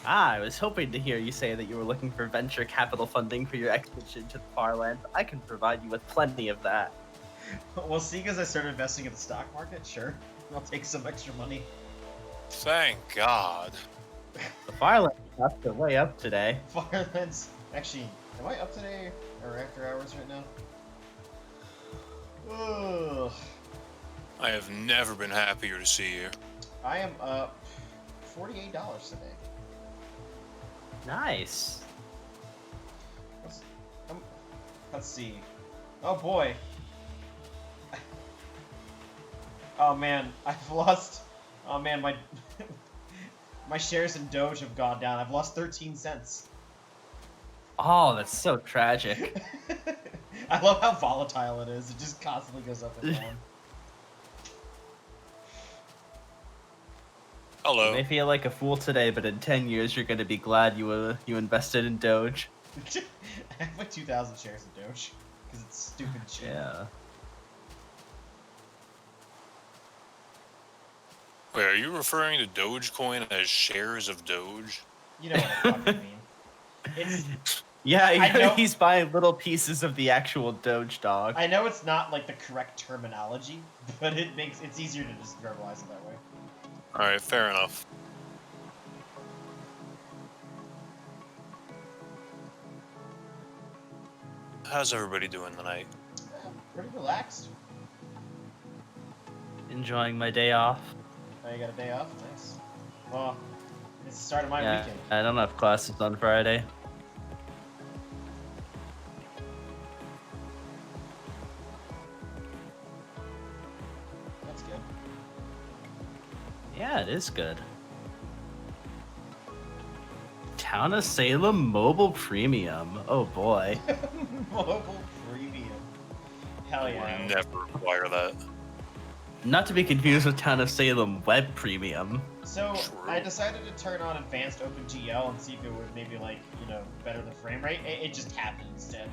I was hoping to hear you say that you were looking for venture capital funding for your expedition to the far land. I can provide you with plenty of that. Well, seeing as I started investing in the stock market, sure, I'll take some extra money. Thank God. The far land is up to way up today. Firelands. Actually, am I up today or after hours right now? Ugh. I have never been happier to see you. I am up $48 today. Nice. Let's see. Oh boy. Oh man, I've lost. Oh man, my my shares in Doge have gone down. I've lost 13 cents. Oh, that's so tragic. I love how volatile it is. It just constantly goes up and down. Hello. You may feel like a fool today, but in 10 years you're going to be glad you invested in Doge. I have like 2,000 shares of Doge because it's stupid shit. Yeah. Wait, are you referring to Dogecoin as shares of Doge? You know what I fucking mean. It's, Yeah, I know- he's buying little pieces of the actual Doge dog. I know it's not like the correct terminology, but it's easier to just verbalize it that way. Alright, fair enough. How's everybody doing tonight? Pretty relaxed. Enjoying my day off. Oh, you got a day off? Nice. Well, it's the start of my Yeah, weekend. I don't have classes on Friday. That's good. Yeah, it is good. Town of Salem Mobile Premium. Oh boy. Mobile premium. Hell I yeah. would never require that. Not to be confused with Town of Salem Web Premium. So, True. I decided to turn on advanced OpenGL and see if it would maybe, like, better the frame rate. It just happened instead.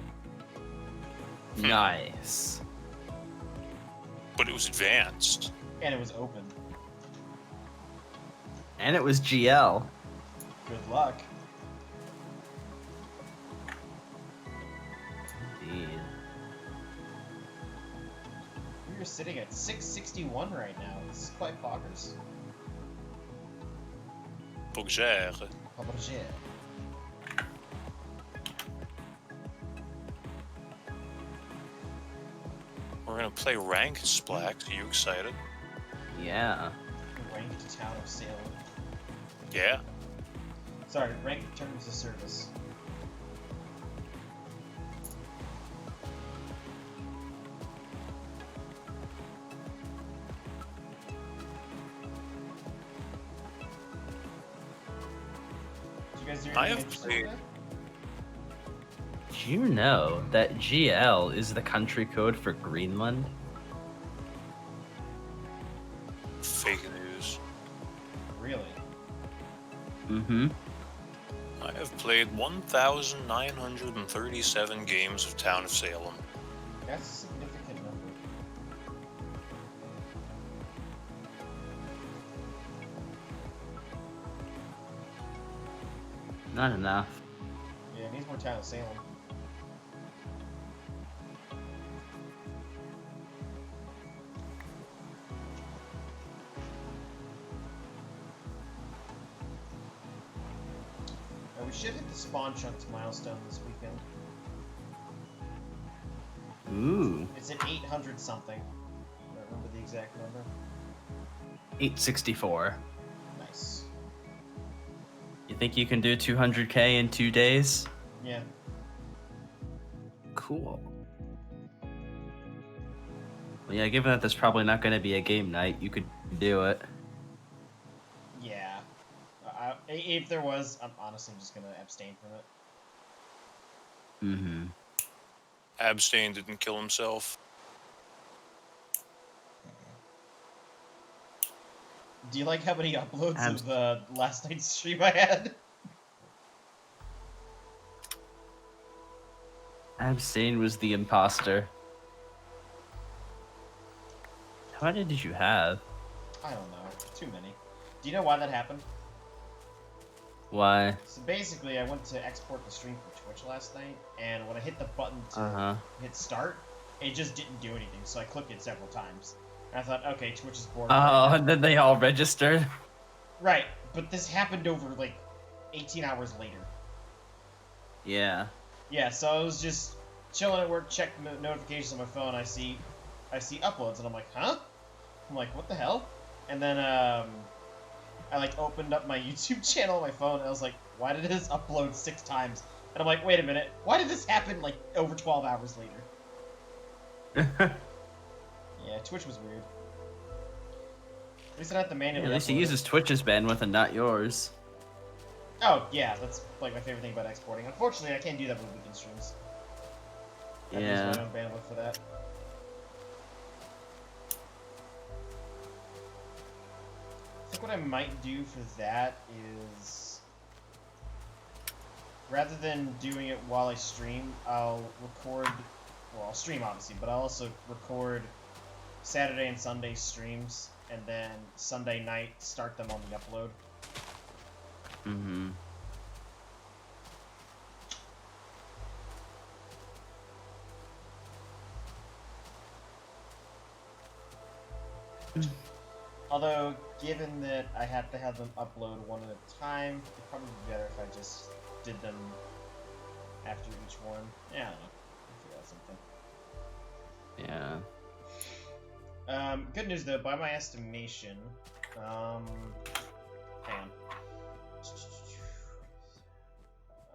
Nice. But it was advanced. And it was open. And it was GL. Good luck. Indeed. We are sitting at 661 right now. This is quite poggers. Bugger. Poggers. We're gonna play Rank Splax. Are you excited? Yeah. Ranked Town of Salem. Yeah. Sorry, ranked terms of service. Did you guys do I anything have interesting played- today? Do you know that GL is the country code for Greenland? Fake news. Really? Mm-hmm. I have played 1,937 games of Town of Salem. That's a significant number. Not enough. Yeah, it needs more Town of Salem. We should hit the Spawn Chunks milestone this weekend. Ooh. It's at 800 something. I don't remember the exact number. 864. Nice. You think you can do 200k in 2 days? Yeah. Cool. Well, yeah, given that there's probably not going to be a game night, you could do it. Yeah. If there was, I'm honestly just gonna abstain from it. Mm-hmm. Abstain didn't kill himself. Do you like how many uploads of last night's stream I had? Abstain was the imposter. How many did you have? I don't know. Too many. Do you know why that happened? Why? So basically, I went to export the stream from Twitch last night, and when I hit the button to hit start, it just didn't do anything. So I clicked it several times, and I thought, okay, Twitch is bored. Oh, and then they all registered. Right, but this happened over like 18 hours later. Yeah. Yeah, so I was just chilling at work, checked notifications on my phone. I see uploads, and I'm like, huh? I'm like, what the hell? And then I like opened up my YouTube channel on my phone, and I was like, why did this upload 6 times? And I'm like, wait a minute, why did this happen like over 12 hours later? Yeah, Twitch was weird. At least I don't have to manually At least he upload uses it. Twitch's bandwidth and not yours. Oh, yeah, that's like my favorite thing about exporting. Unfortunately, I can't do that with weekend streams. I have to use my own bandwidth for that. I think what I might do for that is, rather than doing it while I stream, I'll record, well, I'll stream obviously, but I'll also record Saturday and Sunday streams, and then Sunday night start them on the upload. Mm-hmm. Although, given that I have to have them upload one at a time, it'd probably be better if I just did them after each one. Yeah, I don't know. I'll figure out something. Yeah. Good news though, by my estimation, hang on.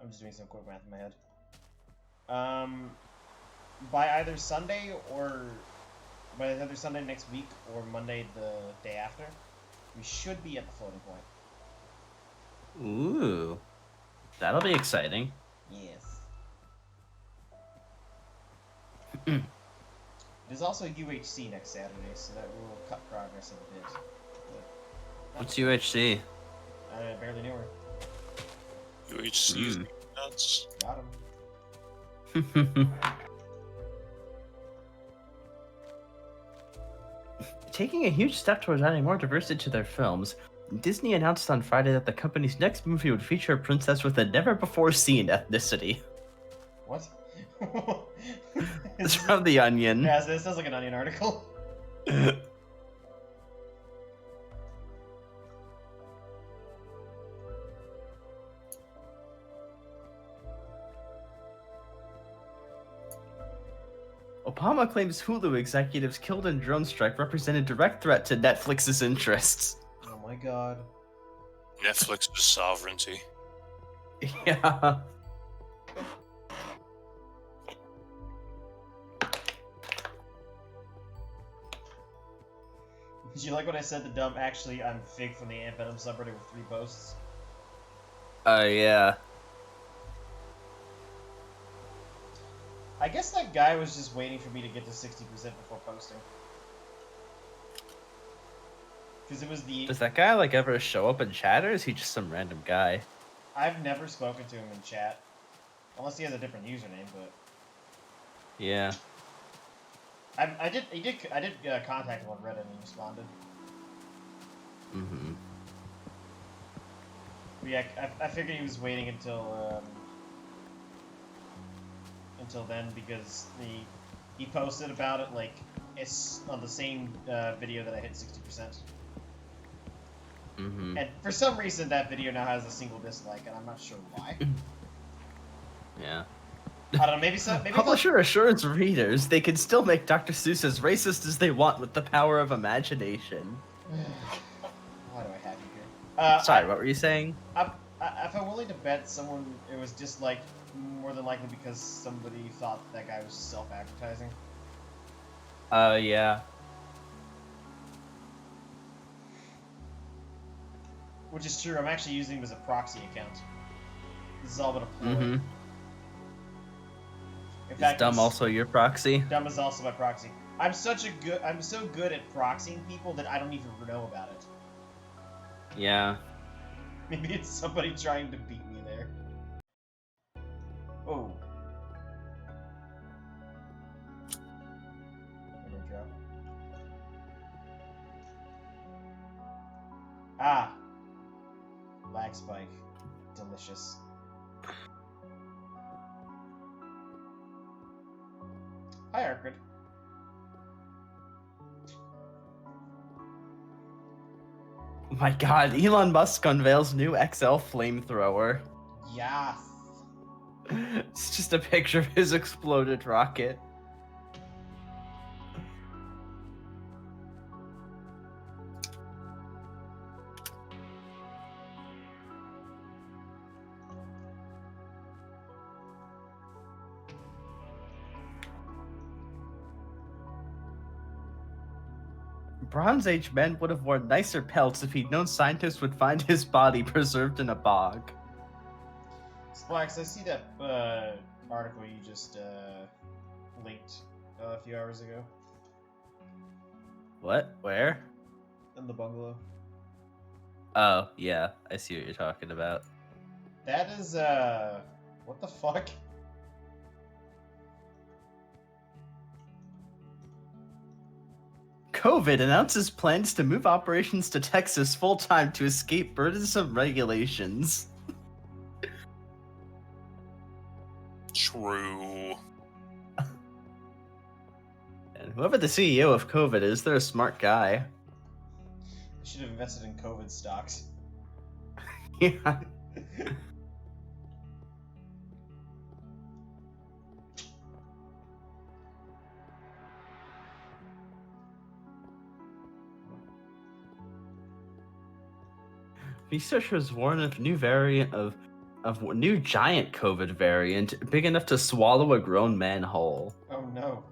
I'm just doing some quick math in my head. By either Sunday next week or Monday the day after, we should be at the floating point. Ooh. That'll be exciting. Yes. There's also UHC next Saturday, so that will cut progress a bit. What's UHC? I barely knew her. UHC is nuts. Got him. Taking a huge step towards adding more diversity to their films, Disney announced on Friday that the company's next movie would feature a princess with a never-before-seen ethnicity. What? It's from The Onion. Yeah, this sounds like an Onion article. Obama claims Hulu executives killed in drone strike represented direct threat to Netflix's interests. Oh my god. Netflix's sovereignty. Yeah. Did you like what I said to Dumb? Actually, I'm Fig from the Ant Venom subreddit with 3 posts. Yeah. I guess that guy was just waiting for me to get to 60% before posting. Because it was the... Does that guy, like, ever show up in chat, or is he just some random guy? I've never spoken to him in chat. Unless he has a different username, but... Yeah. I did contact him on Reddit and he responded. Mm-hmm. But yeah, I figured he was waiting until then because he posted about it like it's on the same video that I hit 60%. Mm-hmm. And for some reason that video now has a single dislike, and I'm not sure why. Yeah. I don't know, maybe Publisher assures readers they can still make Dr. Seuss as racist as they want with the power of imagination. Why do I have you here? Sorry, what were you saying? If I'm willing to bet someone it was disliked, more than likely because somebody thought that guy was self-advertising. Yeah. Which is true. I'm actually using him as a proxy account. This is all but a ploy. Mm-hmm. In Is fact, Dumb also your proxy? Dumb is also my proxy. I'm so good at proxying people that I don't even know about it. Yeah. Maybe it's somebody trying to beat me there. Oh. Drop. Ah. Lag spike. delicious. Hi, Arcrid. My god, Elon Musk unveils new XL flamethrower. Yes. It's just a picture of his exploded rocket. Bronze Age men would have worn nicer pelts if he'd known scientists would find his body preserved in a bog. Splax, I see that article you just linked a few hours ago. What? Where? In the bungalow. Oh, yeah, I see what you're talking about. That is, what the fuck? COVID announces plans to move operations to Texas full-time to escape burdensome regulations. True. And whoever the CEO of COVID is, they're a smart guy. I should have invested in COVID stocks. Yeah. Researchers warn of new variant of new giant COVID variant big enough to swallow a grown man whole. Oh no.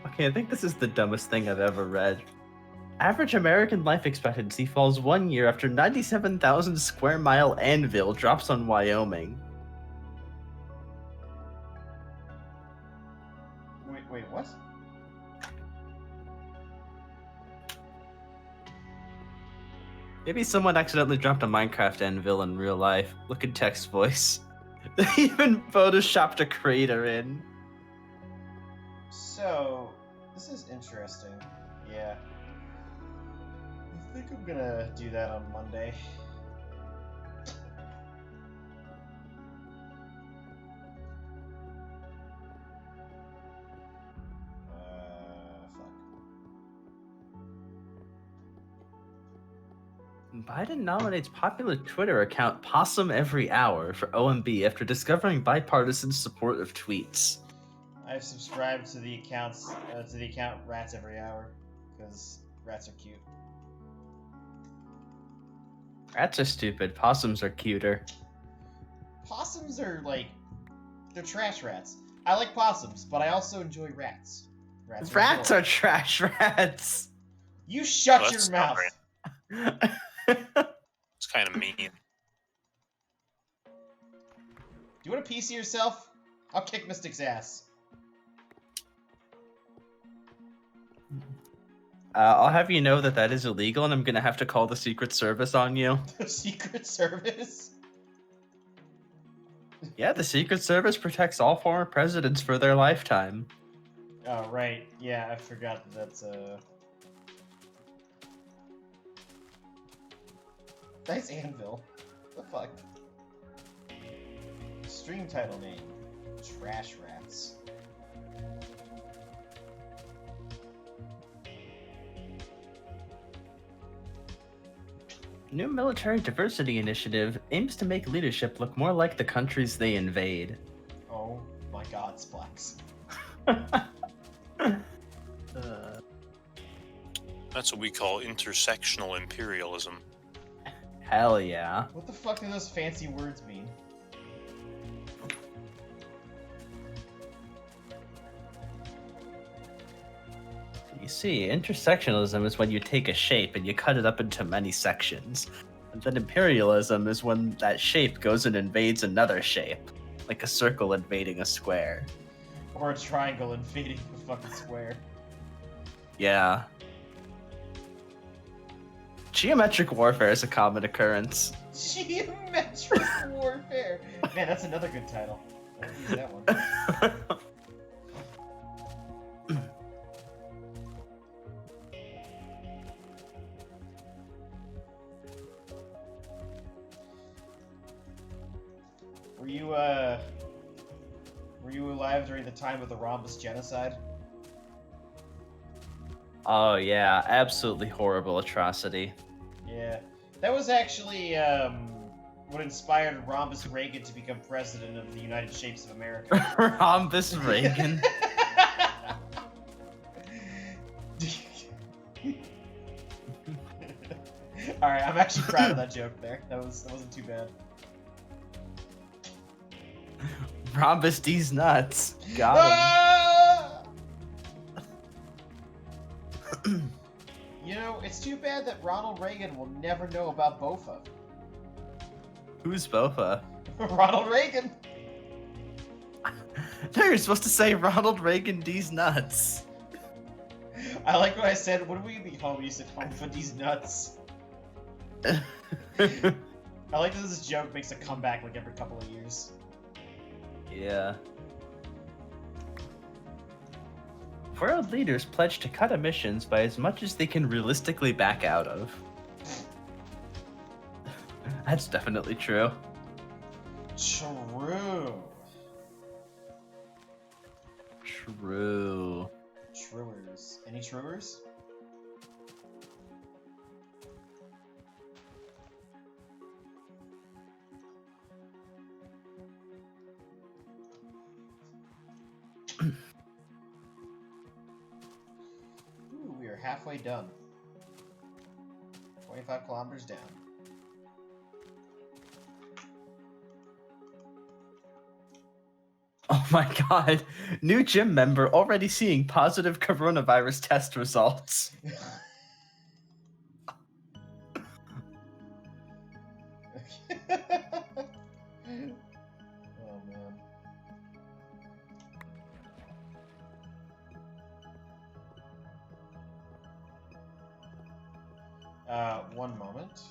Okay, I think this is the dumbest thing I've ever read. Average American life expectancy falls 1 year after 97,000 square mile anvil drops on Wyoming. Wait, what? Maybe someone accidentally dropped a Minecraft anvil in real life. Look at text voice. They even photoshopped a crater in. So, this is interesting. Yeah. I think I'm gonna do that on Monday. Fuck. Biden nominates popular Twitter account Possum Every Hour for OMB after discovering bipartisan support of tweets. I've subscribed to the accounts, to the account Rats Every Hour, because rats are cute. Rats are stupid. Possums are cuter. Possums are like, they're trash rats. I like possums, but I also enjoy rats. Rats are trash rats. You shut Well, your that's mouth. not It's kind of mean. Do you want a piece of yourself? I'll kick Mystic's ass. I'll have you know that that is illegal, and I'm gonna have to call the Secret Service on you. The Secret Service? Yeah, the Secret Service protects all former presidents for their lifetime. Oh, right. Yeah, I forgot that that's, Nice anvil. What the fuck? Stream title name. Trash Rats. New military diversity initiative aims to make leadership look more like the countries they invade. Oh my god, Splax. That's what we call intersectional imperialism. Hell yeah. What the fuck do those fancy words mean? You see, intersectionalism is when you take a shape and you cut it up into many sections. And then imperialism is when that shape goes and invades another shape, like a circle invading a square. Or a triangle invading the fucking square. Yeah. Geometric warfare is a common occurrence. Geometric warfare. Man, that's another good title. I'll use that one. Were you alive during the time of the Rhombus genocide? Oh yeah, absolutely horrible atrocity. Yeah, that was actually what inspired Rhombus Reagan to become president of the United States of America. Rhombus Reagan. All right, I'm actually proud of that joke there. That wasn't too bad. Rhombus D's nuts. Got him. You know, it's too bad that Ronald Reagan will never know about Bofa. Who's Bofa? Ronald Reagan. No, you're supposed to say Ronald Reagan D's nuts. I like what I said. When will you be home? You said home for these nuts. I like that this joke makes a comeback like every couple of years. Yeah. World leaders pledge to cut emissions by as much as they can realistically back out of. That's definitely true. True. True. Truers. Any truers? Ooh, we are halfway done. 25 kilometers down. Oh my god. New gym member already seeing positive coronavirus test results. Oh man. One moment.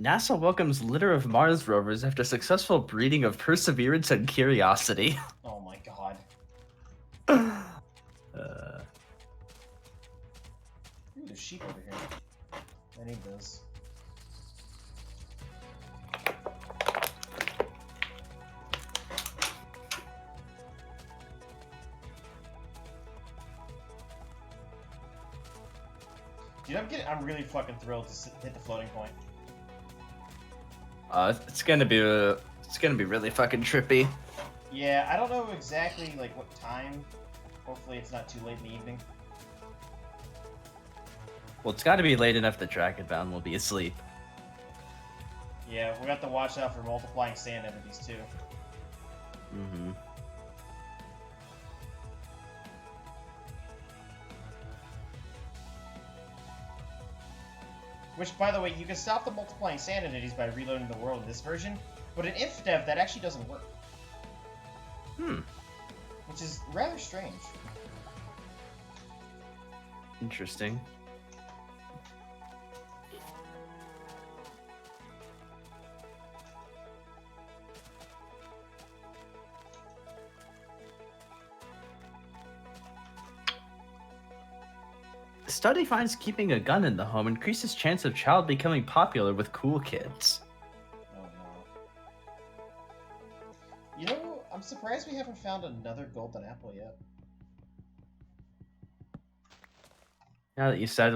NASA welcomes litter of Mars rovers after successful breeding of Perseverance and Curiosity. Oh my god. uh, Ooh, there's sheep over here. I need those. Dude, I'm really fucking thrilled to hit the floating point. it's gonna be really fucking trippy. Yeah, I don't know exactly like what time. Hopefully it's not too late in the evening. Well, it's got to be late enough that Dragonbound will be asleep. Yeah, we got to watch out for multiplying sand entities too. Mm-hmm. Which, by the way, you can stop the multiplying sand entities by reloading the world in this version, but in InfDev that actually doesn't work. Which is rather strange. Interesting. Study finds keeping a gun in the home increases chance of child becoming popular with cool kids. Oh no. You know, I'm surprised we haven't found another golden apple yet. Now that you said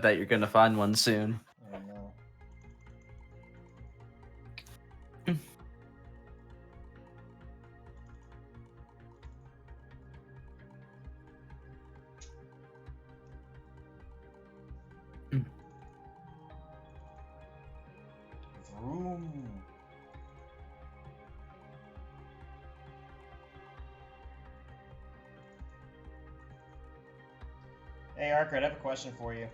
that, you're gonna find one soon. Oh no. Vroom. Hey, Arcred, I have a question for you.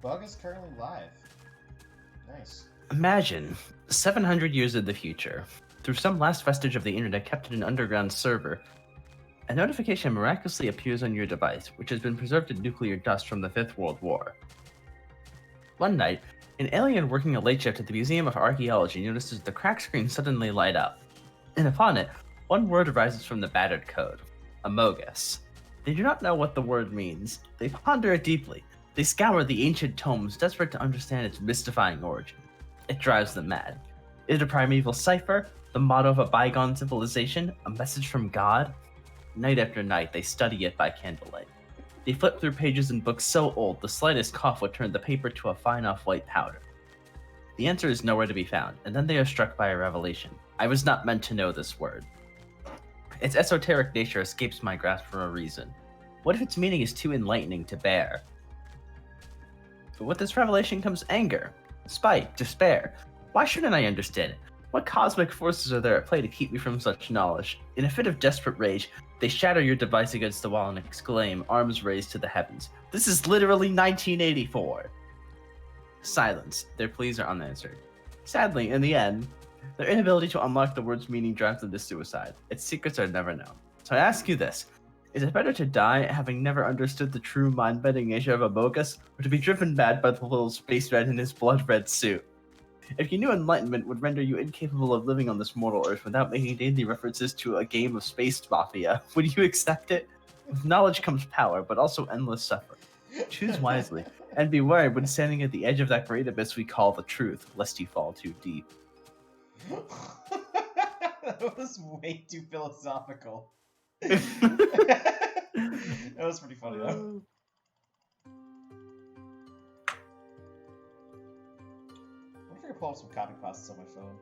Bug is currently live. Nice. Imagine 700 years in the future, through some last vestige of the internet kept in an underground server, a notification miraculously appears on your device, which has been preserved in nuclear dust from the Fifth World War. One night, an alien working a late shift at the Museum of Archaeology notices the cracked screen suddenly light up, and upon it, one word arises from the battered code: Amogus. They do not know what the word means. They ponder it deeply. They scour the ancient tomes, desperate to understand its mystifying origin. It drives them mad. Is it a primeval cipher, the motto of a bygone civilization, a message from God? Night after night, they study it by candlelight. They flip through pages in books so old the slightest cough would turn the paper to a fine off-white powder. The answer is nowhere to be found, and then they are struck by a revelation. I was not meant to know this word. Its esoteric nature escapes my grasp for a reason. What if its meaning is too enlightening to bear? But with this revelation comes anger, spite, despair. Why shouldn't I understand it? What cosmic forces are there at play to keep me from such knowledge? In a fit of desperate rage, they shatter your device against the wall and exclaim, arms raised to the heavens, "This is literally 1984!" Silence. Their pleas are unanswered. Sadly, in the end, their inability to unlock the word's meaning drives them to suicide. Its secrets are never known. So I ask you this. Is it better to die having never understood the true mind-bending nature of Amogus, or to be driven mad by the little space rat in his blood-red suit? If you knew enlightenment would render you incapable of living on this mortal earth without making daily references to a game of space mafia, would you accept it? With knowledge comes power, but also endless suffering. Choose wisely, and be wary when standing at the edge of that great abyss we call the truth, lest you fall too deep. That was way too philosophical. That was pretty funny though. I wonder if I can pull up some copy pastas on my phone.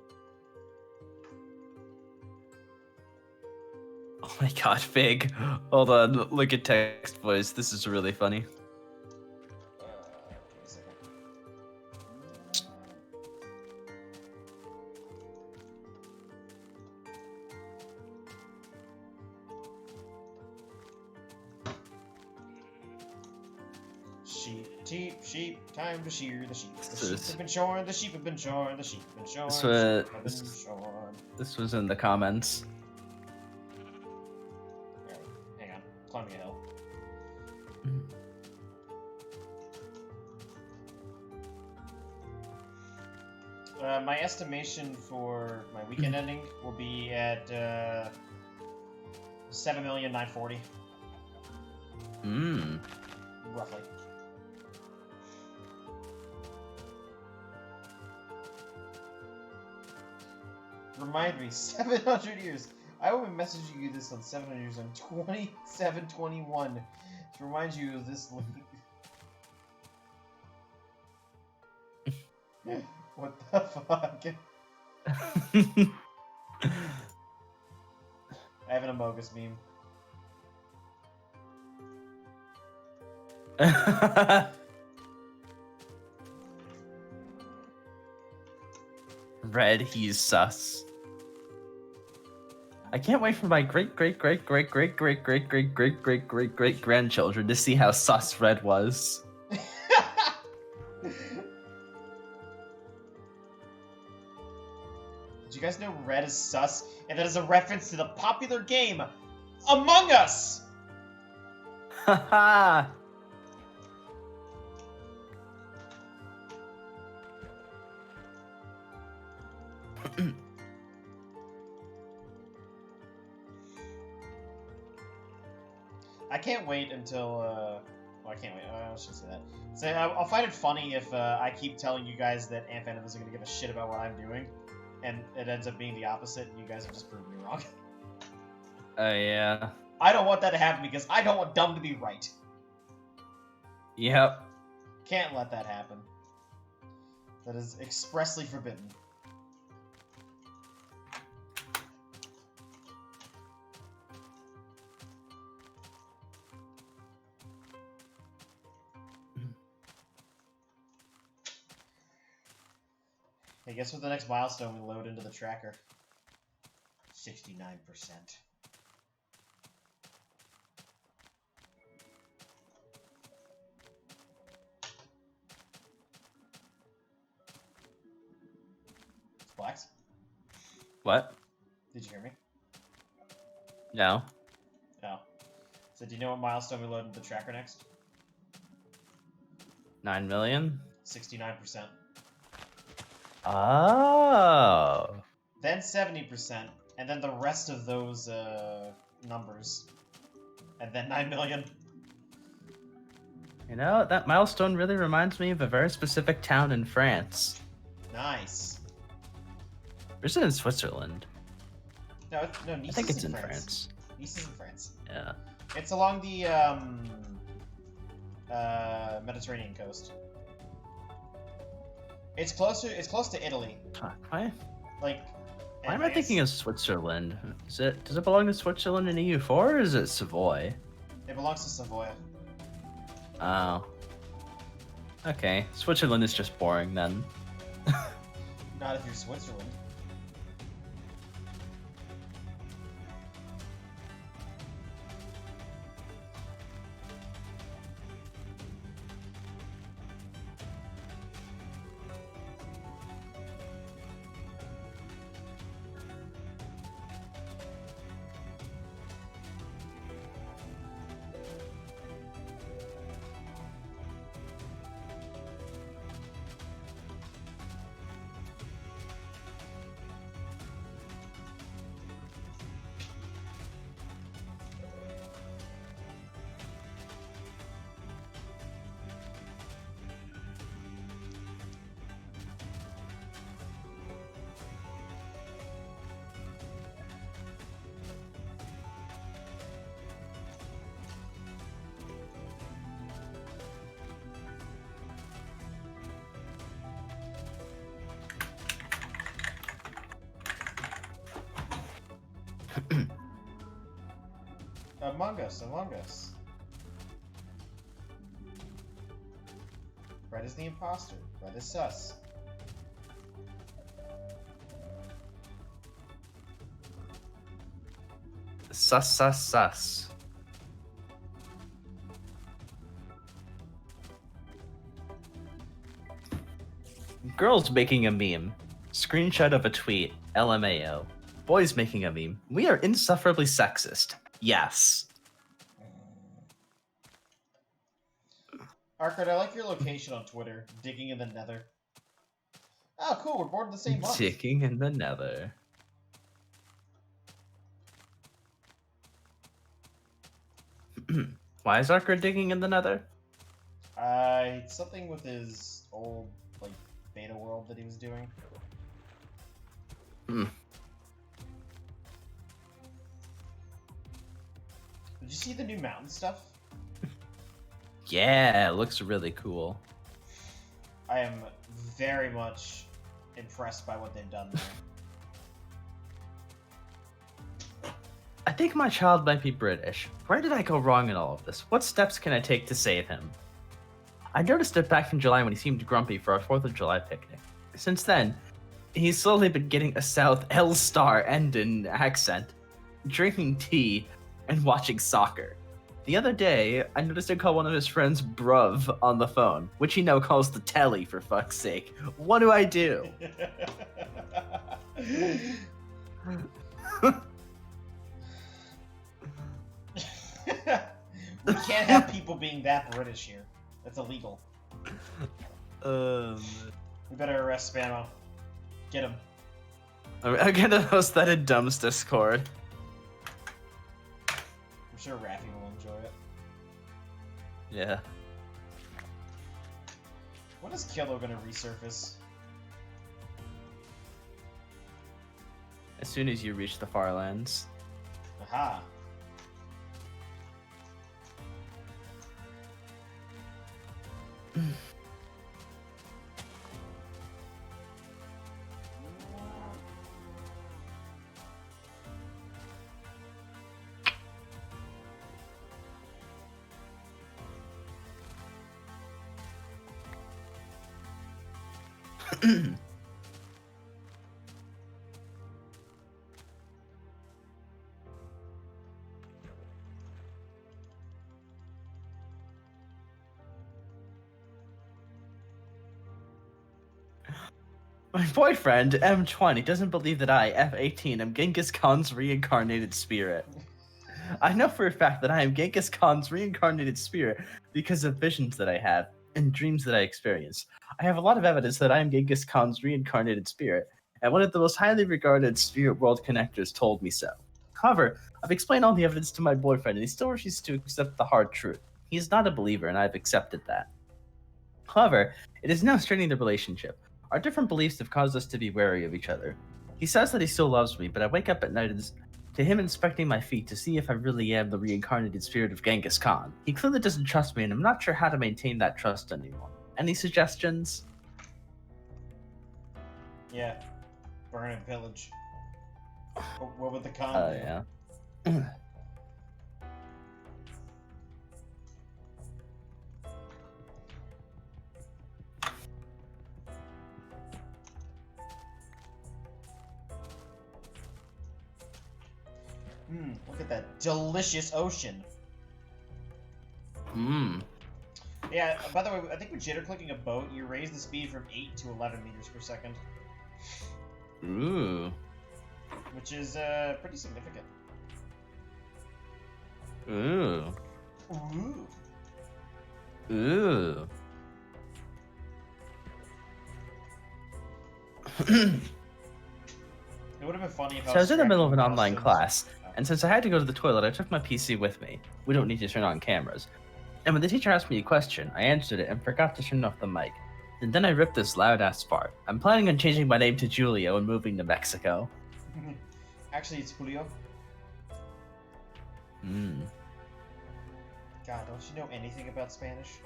Oh my god, Fig. Hold on, look at text voice. This is really funny. Give me a second. Sheep, time to shear the sheep. The sheep have been shorn, the sheep have been shorn, the sheep have been shorn, the sheep have been shorn. This was in the comments. Alright, hang on. Climbing a hill. My estimation for my weekend ending will be at 7,940,000. Roughly. Remind me, 700 years. I will be messaging you this on 700 years on 2721 to remind you of this. What the fuck? I have an Amogus meme. Red, he's sus. I can't wait for my great grandchildren to see how sus Red was. Did you guys know Red is sus? And that is a reference to the popular game Among Us! Haha! I can't wait until, well, I can't wait. I shouldn't say that. So I'll find it funny if I keep telling you guys that Ant Venom isn't going to give a shit about what I'm doing, and it ends up being the opposite, and you guys have just proved me wrong. Yeah. I don't want that to happen because I don't want dumb to be right. Yep. Can't let that happen. That is expressly forbidden. Hey, guess what the next milestone we load into the tracker? 69%. Blacks? What? Did you hear me? No. No. So do you know what milestone we load into the tracker next? 9 million? 69%. Oh. Then 70%, and then the rest of those numbers. And then 9 million. You know, that milestone really reminds me of a very specific town in France. Nice. Or is it in Switzerland? No, Nice I think is it's in in France. France. Nice is in France. Yeah. It's along the Mediterranean coast. It's closer. It's close to Italy. Why Like. am I thinking of Switzerland? Does it belong to Switzerland in EU4 or is it Savoy? It belongs to Savoy. Oh. Okay. Switzerland is just boring then. Not if you're Switzerland. Among Us, Among Us. Red is the imposter. Red is sus. Sus, sus, sus. Girls making a meme. Screenshot of a tweet. LMAO. Boys making a meme. We are insufferably sexist. Yes. Arkard, I like your location on Twitter. Digging in the nether. Oh, cool. We're born in the same month. Ticking in the nether. Why is Arker digging in the nether? It's something with his old, like, beta world that he was doing. Hmm. Did you see the new mountain stuff? Yeah, it looks really cool. I am very much impressed by what they've done there. I think my child might be British. Where did I go wrong in all of this? What steps can I take to save him? I noticed it back in July when he seemed grumpy for our 4th of July picnic. Since then, he's slowly been getting a South L star Endon accent, drinking tea, and watching soccer. The other day, I noticed him call one of his friends bruv on the phone, which he now calls the telly, for fuck's sake. What do I do? We can't have people being that British here. That's illegal. We better arrest Spamo. Get him. I'm gonna host that in Dumb's Discord. I'm sure Raffy will enjoy it. Yeah. When is Killo gonna resurface? As soon as you reach the far lands. Aha. My boyfriend, M20, doesn't believe that I, F18, am Genghis Khan's reincarnated spirit. I know for a fact that I am Genghis Khan's reincarnated spirit because of visions that I have and dreams that I experience. I have a lot of evidence that I am Genghis Khan's reincarnated spirit, and one of the most highly regarded spirit world connectors told me so. However, I've explained all the evidence to my boyfriend, and he still refuses to accept the hard truth. He is not a believer, and I've accepted that. However, it is now straining the relationship. Our different beliefs have caused us to be wary of each other. He says that he still loves me, but I wake up at night to him inspecting my feet to see if I really am the reincarnated spirit of Genghis Khan. He clearly doesn't trust me, and I'm not sure how to maintain that trust anymore. Any suggestions? Yeah. Burn and pillage. What would the Khan do? Yeah. Look at that delicious ocean. Mmm. Yeah, by the way, I think with jitter clicking a boat, you raise the speed from 8 to 11 meters per second. Ooh. Which is pretty significant. Ooh. Ooh. Ooh. It would have been funny if So I was in the middle of an scrapping online costumes. class, and since I had to go to the toilet, I took my PC with me. We don't need to turn on cameras. And when the teacher asked me a question, I answered it and forgot to turn off the mic. And then I ripped this loud-ass fart. I'm planning on changing my name to Julio and moving to Mexico. Actually, it's Julio. Hmm. God, don't you know anything about Spanish?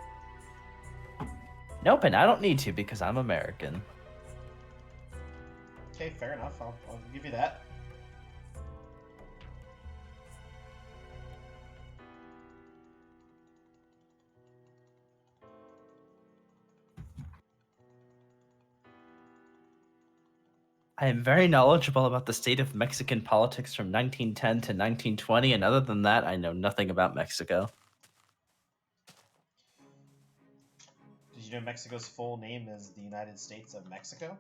Nope, and I don't need to because I'm American. Okay, fair enough. I'll give you that. I am very knowledgeable about the state of Mexican politics from 1910 to 1920, and other than that, I know nothing about Mexico. Did you know Mexico's full name is the United States of Mexico?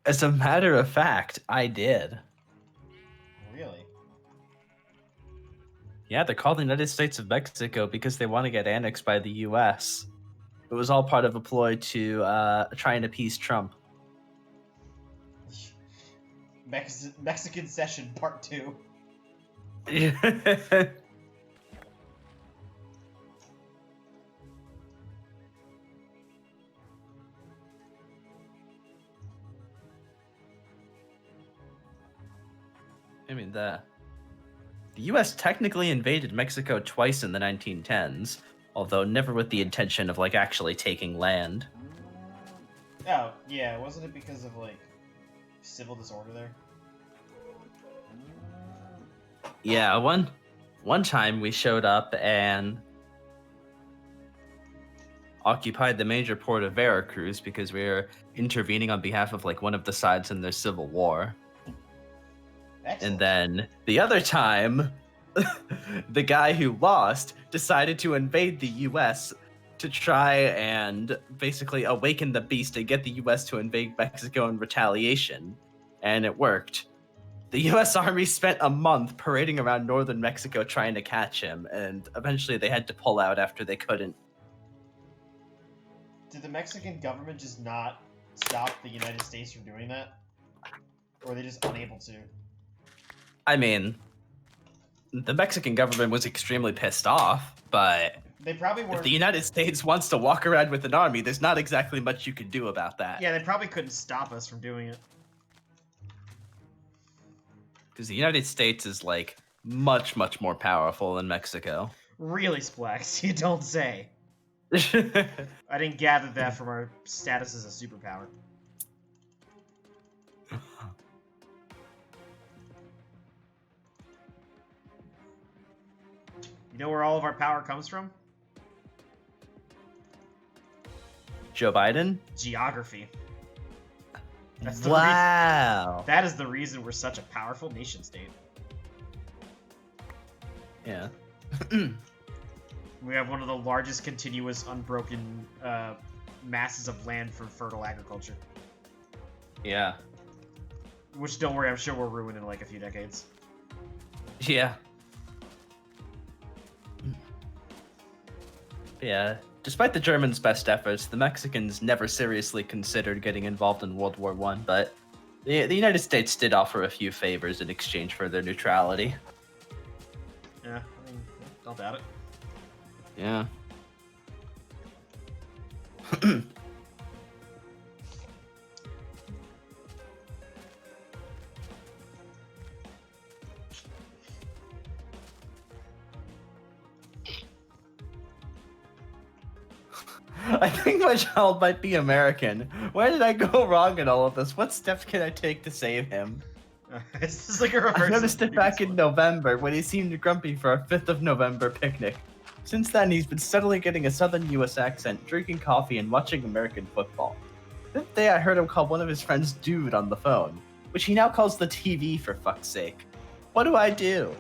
As a matter of fact, I did. Really? Yeah, they're called the United States of Mexico because they want to get annexed by the U.S. It was all part of a ploy to try and appease Trump. Mexican Session Part 2. I mean, the U.S. technically invaded Mexico twice in the 1910s, although never with the intention of, like, actually taking land. Oh, yeah, wasn't it because of, like, civil disorder there? Yeah, one time we showed up and occupied the major port of Veracruz because we were intervening on behalf of, like, one of the sides in their civil war. Excellent. And then the other time, the guy who lost decided to invade the U.S. to try and basically awaken the beast and get the U.S. to invade Mexico in retaliation. And it worked. The U.S. Army spent a month parading around northern Mexico trying to catch him, and eventually they had to pull out after they couldn't. Did the Mexican government just not stop the United States from doing that? Or are they just unable to? I mean, the Mexican government was extremely pissed off, but They probably weren't. if the United States wants to walk around with an army, there's not exactly much you can do about that. Yeah, they probably couldn't stop us from doing it. Because the United States is, like, much, much more powerful than Mexico. Really, Splax, you don't say. I didn't gather that from our status as a superpower. You know where all of our power comes from? Joe Biden? Geography. That's the Wow. that is the reason we're such a powerful nation state. Yeah. We have one of the largest continuous unbroken masses of land for fertile agriculture. Yeah. Which, don't worry, I'm sure we'll ruin in like a few decades. Yeah. Yeah. Despite the Germans' best efforts, the Mexicans never seriously considered getting involved in World War I, but the United States did offer a few favors in exchange for their neutrality. Yeah, I mean, don't doubt it. Yeah. I think my child might be American. Where did I go wrong in all of this? What steps can I take to save him? It's just like a reverse. I noticed of it back previous in one. November when he seemed grumpy for our 5th of November picnic. Since then, he's been steadily getting a southern U.S. accent, drinking coffee, and watching American football. The other day, I heard him call one of his friends dude on the phone, which he now calls the TV for fuck's sake. What do I do?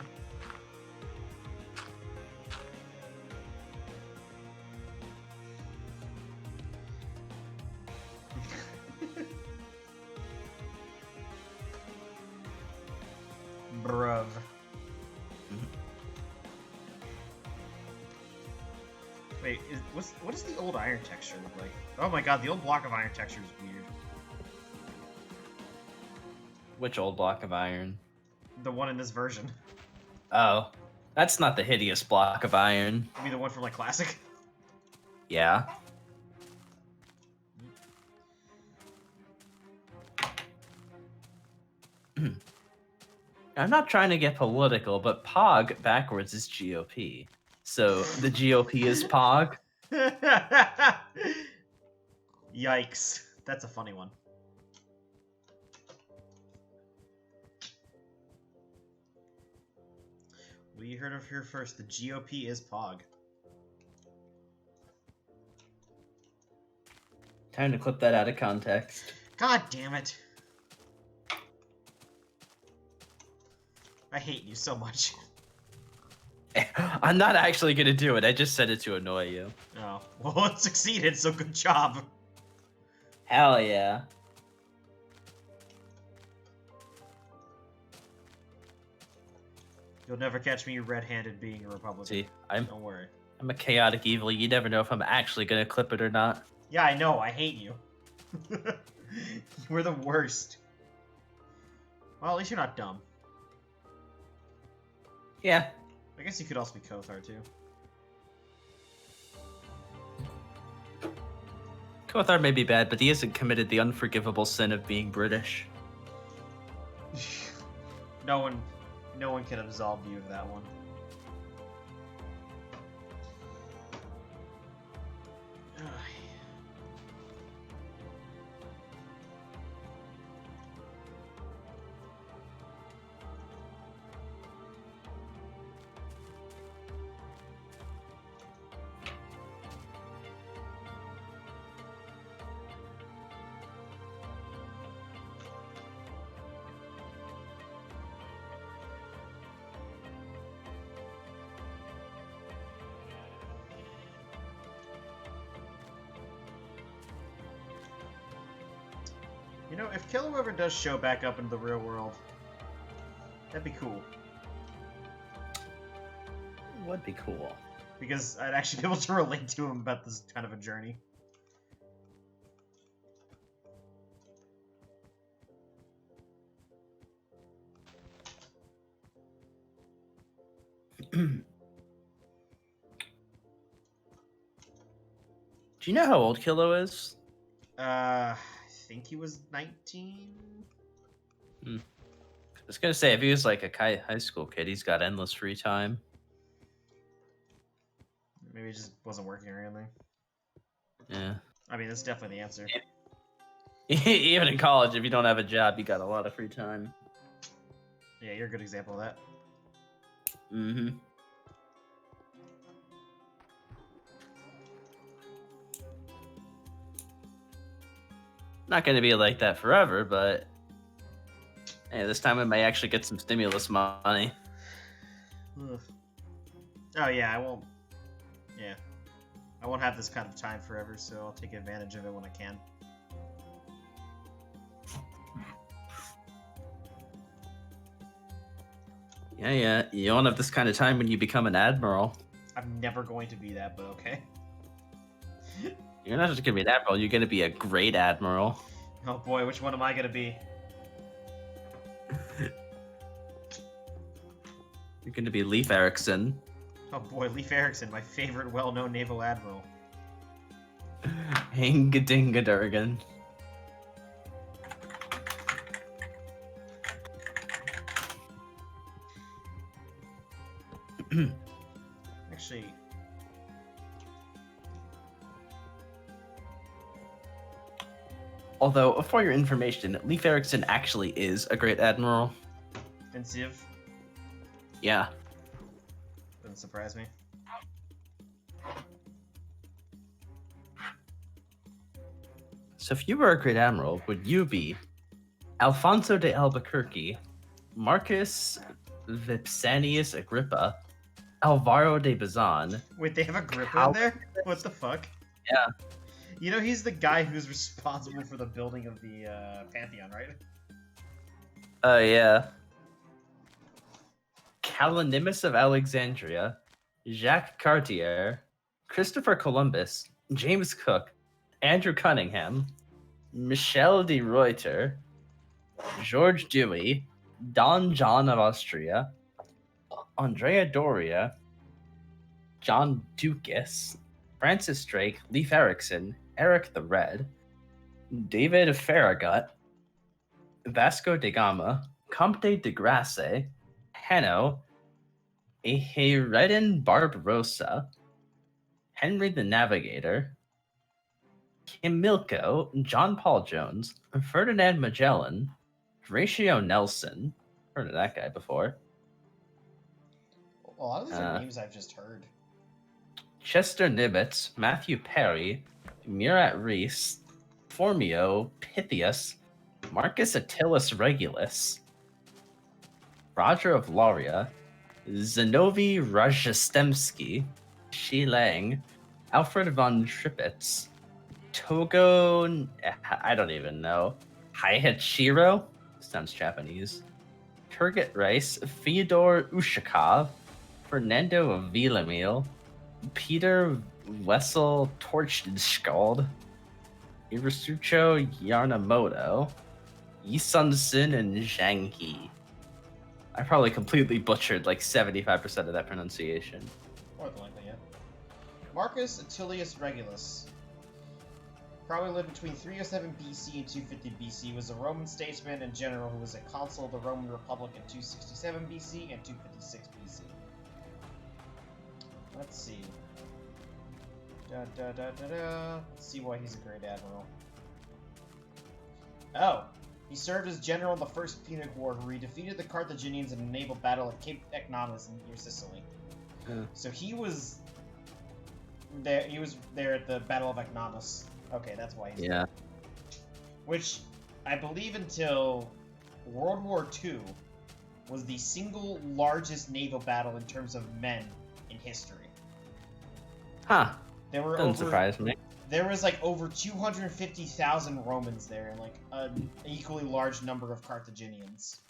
Bruv. Wait, what does the old iron texture look like? Oh my god, the old block of iron texture is weird. Which old block of iron? The one in this version. Oh, that's not the hideous block of iron. You mean the one from like Classic? Yeah. I'm not trying to get political, but POG backwards is GOP. So the GOP is POG? Yikes. That's a funny one. We heard of here first. The GOP is POG. Time to clip that out of context. God damn it. I hate you so much. I'm not actually gonna do it. I just said it to annoy you. Oh, well, it succeeded, so good job. Hell yeah. You'll never catch me red-handed being a Republican. See, Don't worry. I'm a chaotic evil. You never know if I'm actually gonna clip it or not. Yeah, I know. I hate you. You're the worst. Well, at least you're not dumb. Yeah. I guess you could also be Kothar, too. Kothar may be bad, but he hasn't committed the unforgivable sin of being British. No one can absolve you of that one. You know, if Kilo ever does show back up into the real world, that'd be cool. Would be cool. Because I'd actually be able to relate to him about this kind of a journey. Do you know how old Kilo is? I think he was 19? I was gonna say, if he was like a high school kid, he's got endless free time. Maybe he just wasn't working or anything. Yeah. I mean, that's definitely the answer. Even in college, if you don't have a job, you got a lot of free time. Yeah, you're a good example of that. Mm-hmm. Not going to be like that forever, but hey, this time I may actually get some stimulus money. Ugh. Oh yeah, I won't. Yeah, I won't have this kind of time forever, so I'll take advantage of it when I can. Yeah, you won't have this kind of time when you become an admiral. I'm never going to be that, but okay. You're not just going to be an admiral, you're going to be a great admiral. Oh boy, which one am I going to be? You're going to be Leif Erikson. Oh boy, Leif Erikson, my favorite well-known naval admiral. Hingadingadurgan. Actually, although, for your information, Leif Erikson actually is a great admiral. offensive Yeah. doesn't surprise me. So if you were a great admiral, would you be Alfonso de Albuquerque, Marcus Vipsanius Agrippa, Alvaro de Bazan? Wait, they have Agrippa in there? What the fuck? Yeah. You know, he's the guy who's responsible for the building of the Pantheon, right? Yeah. Callimachus of Alexandria, Jacques Cartier, Christopher Columbus, James Cook, Andrew Cunningham, Michel de Ruyter, George Dewey, Don John of Austria, Andrea Doria, John Dukas, Francis Drake, Leif Erikson, Eric the Red, David Farragut, Vasco da Gama, Comte de Grasse, Hanno, Ehredin Barbarossa, Henry the Navigator, Kimilko, John Paul Jones, Ferdinand Magellan, Horatio Nelson, heard of that guy before, A lot of these are names I've just heard. Chester Nimitz, Matthew Perry, Murat Rees, Formio Pythius, Marcus Attilus Regulus, Roger of Lauria, Zenovi Rajastemski, Shi Lang, Alfred von Trippitz, Togo, I don't even know, Haihachiro, sounds Japanese, Turgut Rice, Fyodor Ushakov, Fernando Villamil, Peter Wessel Torchenskald, Irasucho Yarnamoto, Yisun Sin, and Zhang He. I probably completely butchered like 75% of that pronunciation. More than likely, yeah. Marcus Atilius Regulus. Probably lived between 307 BC and 250 BC, was a Roman statesman and general who was a consul of the Roman Republic in 267 BC and 256 BC. Let's see. Let's see why he's a great admiral. Oh, he served as general in the First Punic War, where he defeated the Carthaginians in a naval battle at Cape Ecnomus near Sicily. So he was there. He was there at the Battle of Ecnomus. Okay, that's why he's there. Which, I believe until World War II, was the single largest naval battle in terms of men in history. Huh. There were Doesn't surprise me. There was like over 250,000 Romans there, and like an equally large number of Carthaginians.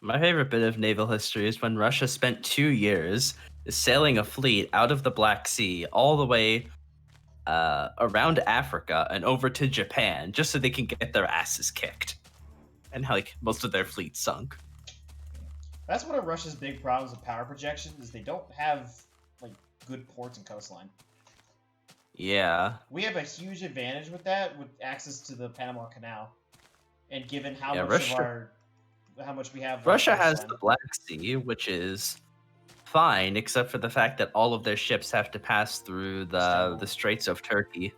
My favorite bit of naval history is when Russia spent 2 years sailing a fleet out of the Black Sea all the way around Africa and over to Japan just so they can get their asses kicked. And like most of their fleet sunk. That's one of Russia's big problems with power projection, is they don't have like good ports and coastline. Yeah. We have a huge advantage with that, with access to the Panama Canal, and given how much Russia, how much we have. Russia has the Black Sea, which is fine, except for the fact that all of their ships have to pass through the Straits of Turkey.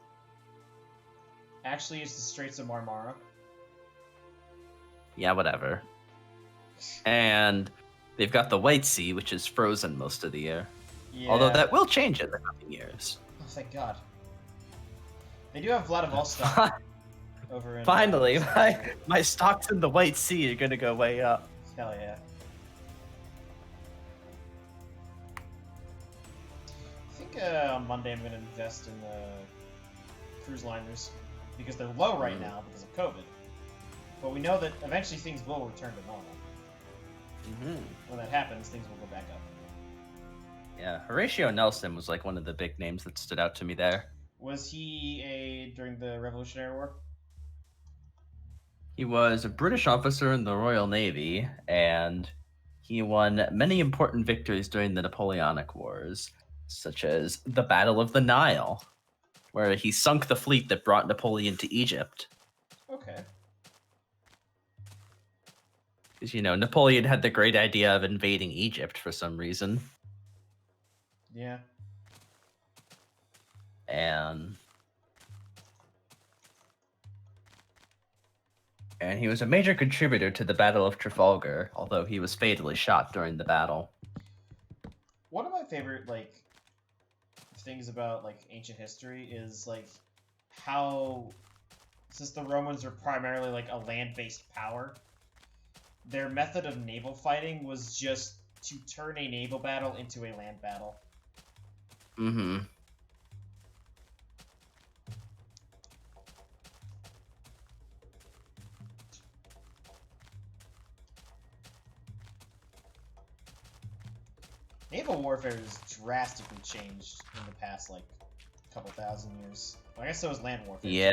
Actually, it's the Straits of Marmara. Yeah, whatever. And they've got the White Sea, which is frozen most of the year. Yeah. Although that will change in the coming years. Oh, thank God. They do have Vladivostok over in... Finally, my stocks in the White Sea are going to go way up. Hell yeah. I think on Monday I'm going to invest in the cruise liners, because they're low right now because of COVID. But we know that eventually things will return to normal. When that happens, things will go back up. Yeah, Horatio Nelson was like one of the big names that stood out to me there. Was he during the Revolutionary War? He was a British officer in the Royal Navy, and he won many important victories during the Napoleonic Wars, such as the Battle of the Nile, where he sunk the fleet that brought Napoleon to Egypt. Okay. Because, you know, Napoleon had the great idea of invading Egypt for some reason. Yeah. And he was a major contributor to the Battle of Trafalgar, although he was fatally shot during the battle. One of my favorite, like, things about, like, ancient history is, like, how, since the Romans were primarily, like, a land-based power, their method of naval fighting was just to turn a naval battle into a land battle. Mm-hmm. Naval warfare has drastically changed in the past, like, couple thousand years. I guess so is land warfare. Yeah.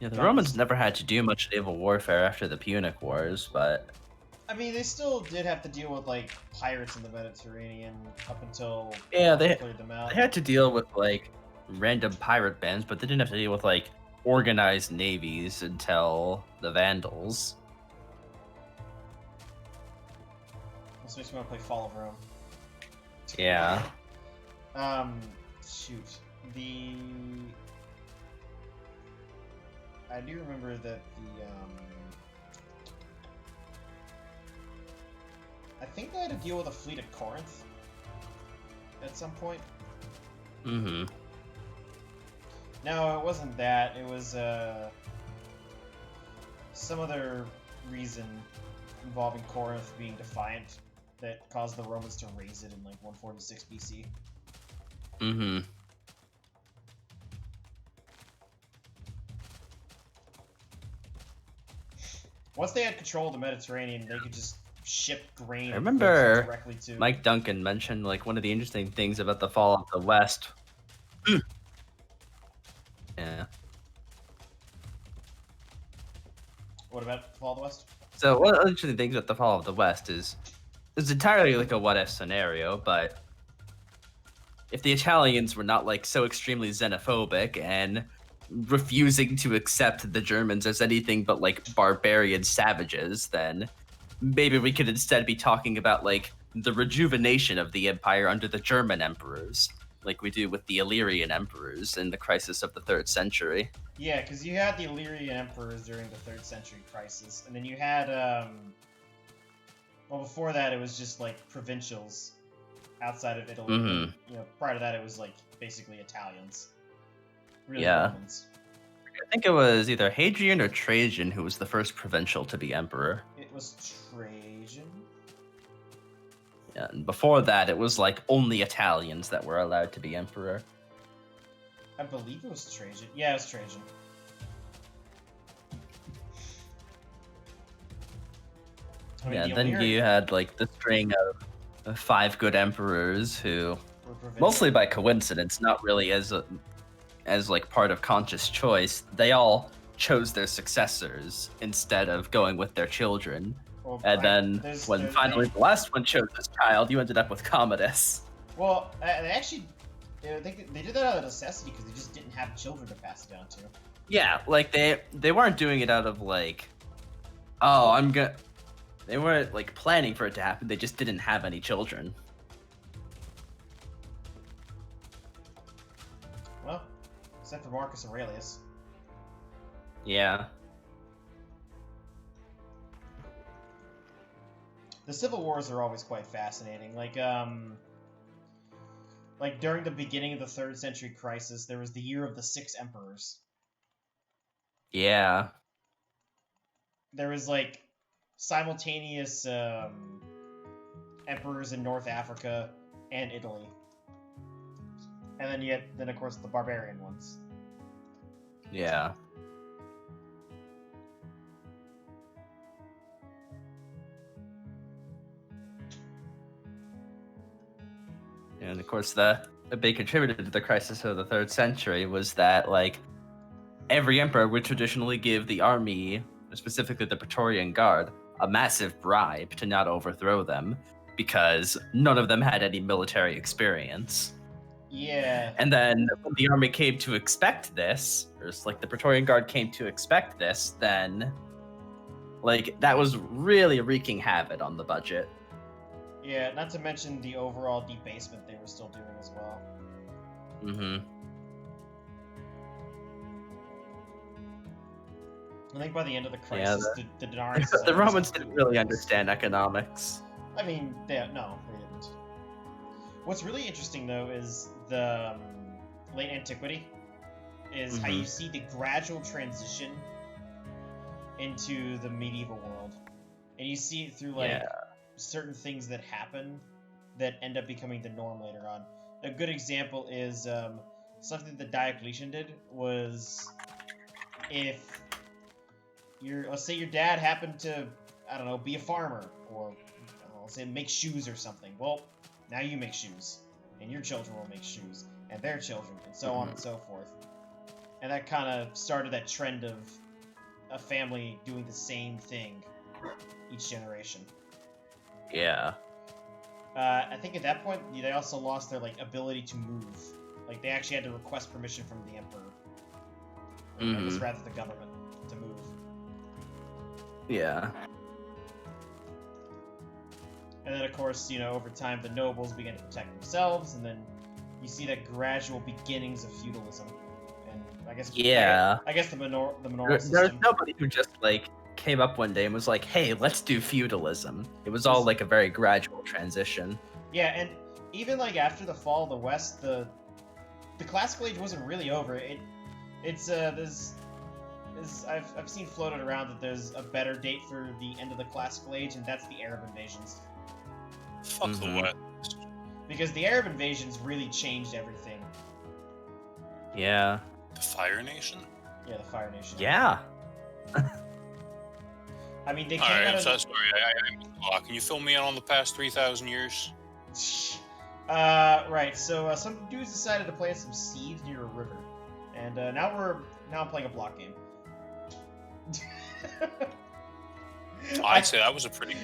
Yeah, the Romans never had to do much naval warfare after the Punic Wars, but... I mean, they still did have to deal with, like, pirates in the Mediterranean up until they cleared them out. They had to deal with, like, random pirate bands, but they didn't have to deal with, like, organized navies until the Vandals. This makes me want to play Fall of Rome. Yeah. Shoot. I do remember that I think they had to deal with a fleet at Corinth. at some point. Mm-hmm. No, it wasn't that. It was some other reason involving Corinth being defiant that caused the Romans to raise it in like 146 BC. Mm-hmm. Once they had control of the Mediterranean, they could just ship grain I and remember goods directly to... Mike Duncan mentioned like one of the interesting things about the fall of the West. Yeah. What about the Fall of the West? So one of the interesting things about the fall of the West is it's entirely like a what-if scenario, but if the Italians were not like so extremely xenophobic and refusing to accept the Germans as anything but like barbarian savages, then maybe we could instead be talking about like the rejuvenation of the empire under the German emperors, like we do with the Illyrian emperors in the crisis of the 3rd century. Yeah, because you had the Illyrian emperors during the 3rd century crisis, and then you had, well, before that it was just like provincials outside of Italy. Mhm. You know, prior to that it was like basically Italians. Really Yeah. Romans. I think it was either Hadrian or Trajan who was the first provincial to be emperor. It was Trajan. Yeah, and before that, it was like only Italians that were allowed to be emperor. I believe it was Trajan. Yeah, it was Trajan. I mean, Yeah, the then Illyrian you had like the string of 5 good emperors who, were provincial. mostly by coincidence, not really as like part of conscious choice, they all chose their successors instead of going with their children. Well, And then when finally the last one chose his child, you ended up with Commodus. Well, they actually, they did that out of necessity because they just didn't have children to pass it down to. Yeah, like they weren't doing it out of like, oh, they weren't like planning for it to happen. They just didn't have any children. Well, except for Marcus Aurelius. Yeah. The civil wars are always quite fascinating. Like during the beginning of the 3rd century crisis, there was the year of the 6 emperors. Yeah. There was like simultaneous emperors in North Africa and Italy, and then of course the barbarian ones. Yeah. And of course, a big contributor to the crisis of the 3rd century was that, like, every emperor would traditionally give the army, specifically the Praetorian Guard, a massive bribe to not overthrow them, because none of them had any military experience. Yeah. And then when the army came to expect this, or like the Praetorian Guard came to expect this, then, like, that was really wreaking havoc on the budget. Yeah, not to mention the overall debasement they were still doing as well. Mm-hmm. I think by the end of the crisis, the denarius... The Romans didn't really understand economics. I mean, no, they didn't. What's really interesting, though, is the late antiquity, is how you see the gradual transition into the medieval world. And you see it through, like, certain things that happen that end up becoming the norm later on. A good example is something that Diocletian did was if let's say your dad happened to, I don't know, be a farmer, or let's say make shoes or something. Well, now you make shoes, and your children will make shoes, and their children, and so on and so forth. And that kind of started that trend of a family doing the same thing each generation. Yeah. I think at that point, they also lost their ability to move. Like, they actually had to request permission from the emperor. I guess rather the government to move. Yeah. And then, of course, over time, the nobles began to protect themselves, and then you see that gradual beginnings of feudalism. And I guess I guess the manorial system. There's nobody who just came up one day and was like, "Hey, let's do feudalism." It was all like a very gradual transition. Yeah, and even like after the fall of the West, the Classical Age wasn't really over. I've seen floated around that there's a better date for the end of the Classical Age, and that's the Arab invasions. Fuck the West. Because the Arab invasions really changed everything. Yeah. The Fire Nation? Yeah, the Fire Nation. Yeah. I mean, they came Alright, out I'm of... so sorry. Can you fill me in on the past 3,000 years? Right, so some dudes decided to plant some seeds near a river. And now I'm playing a block game. I'd say that was a pretty...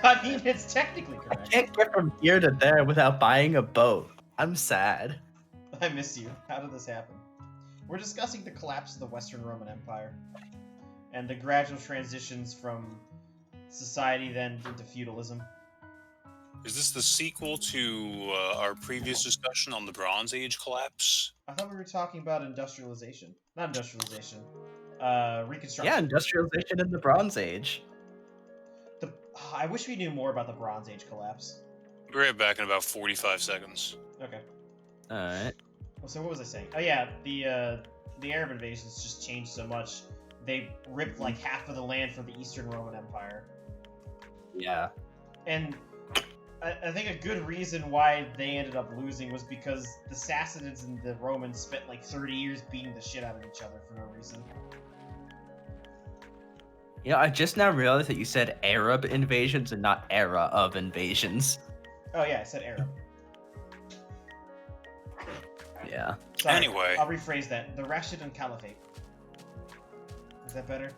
I mean, it's technically I correct. can't get from here to there without buying a boat. I'm sad. I miss you. How did this happen? We're discussing the collapse of the Western Roman Empire and the gradual transitions from society then into feudalism. Is this the sequel to our previous discussion on the Bronze Age collapse? I thought we were talking about industrialization. Not industrialization. Reconstruction. Yeah, industrialization in the Bronze Age. I wish we knew more about the Bronze Age collapse. Be right back in about 45 seconds. Okay. Alright. So what was I saying? Oh yeah, the Arab invasions just changed so much. They ripped like half of the land from the Eastern Roman Empire. Yeah. And I think a good reason why they ended up losing was because the Sassanids and the Romans spent like 30 years beating the shit out of each other for no reason. You know, I just now realized that you said Arab invasions and not era of invasions. Oh yeah, I said Arab. Yeah. Sorry, Anyway. I'll rephrase that. The Rashidun Caliphate. Is that better?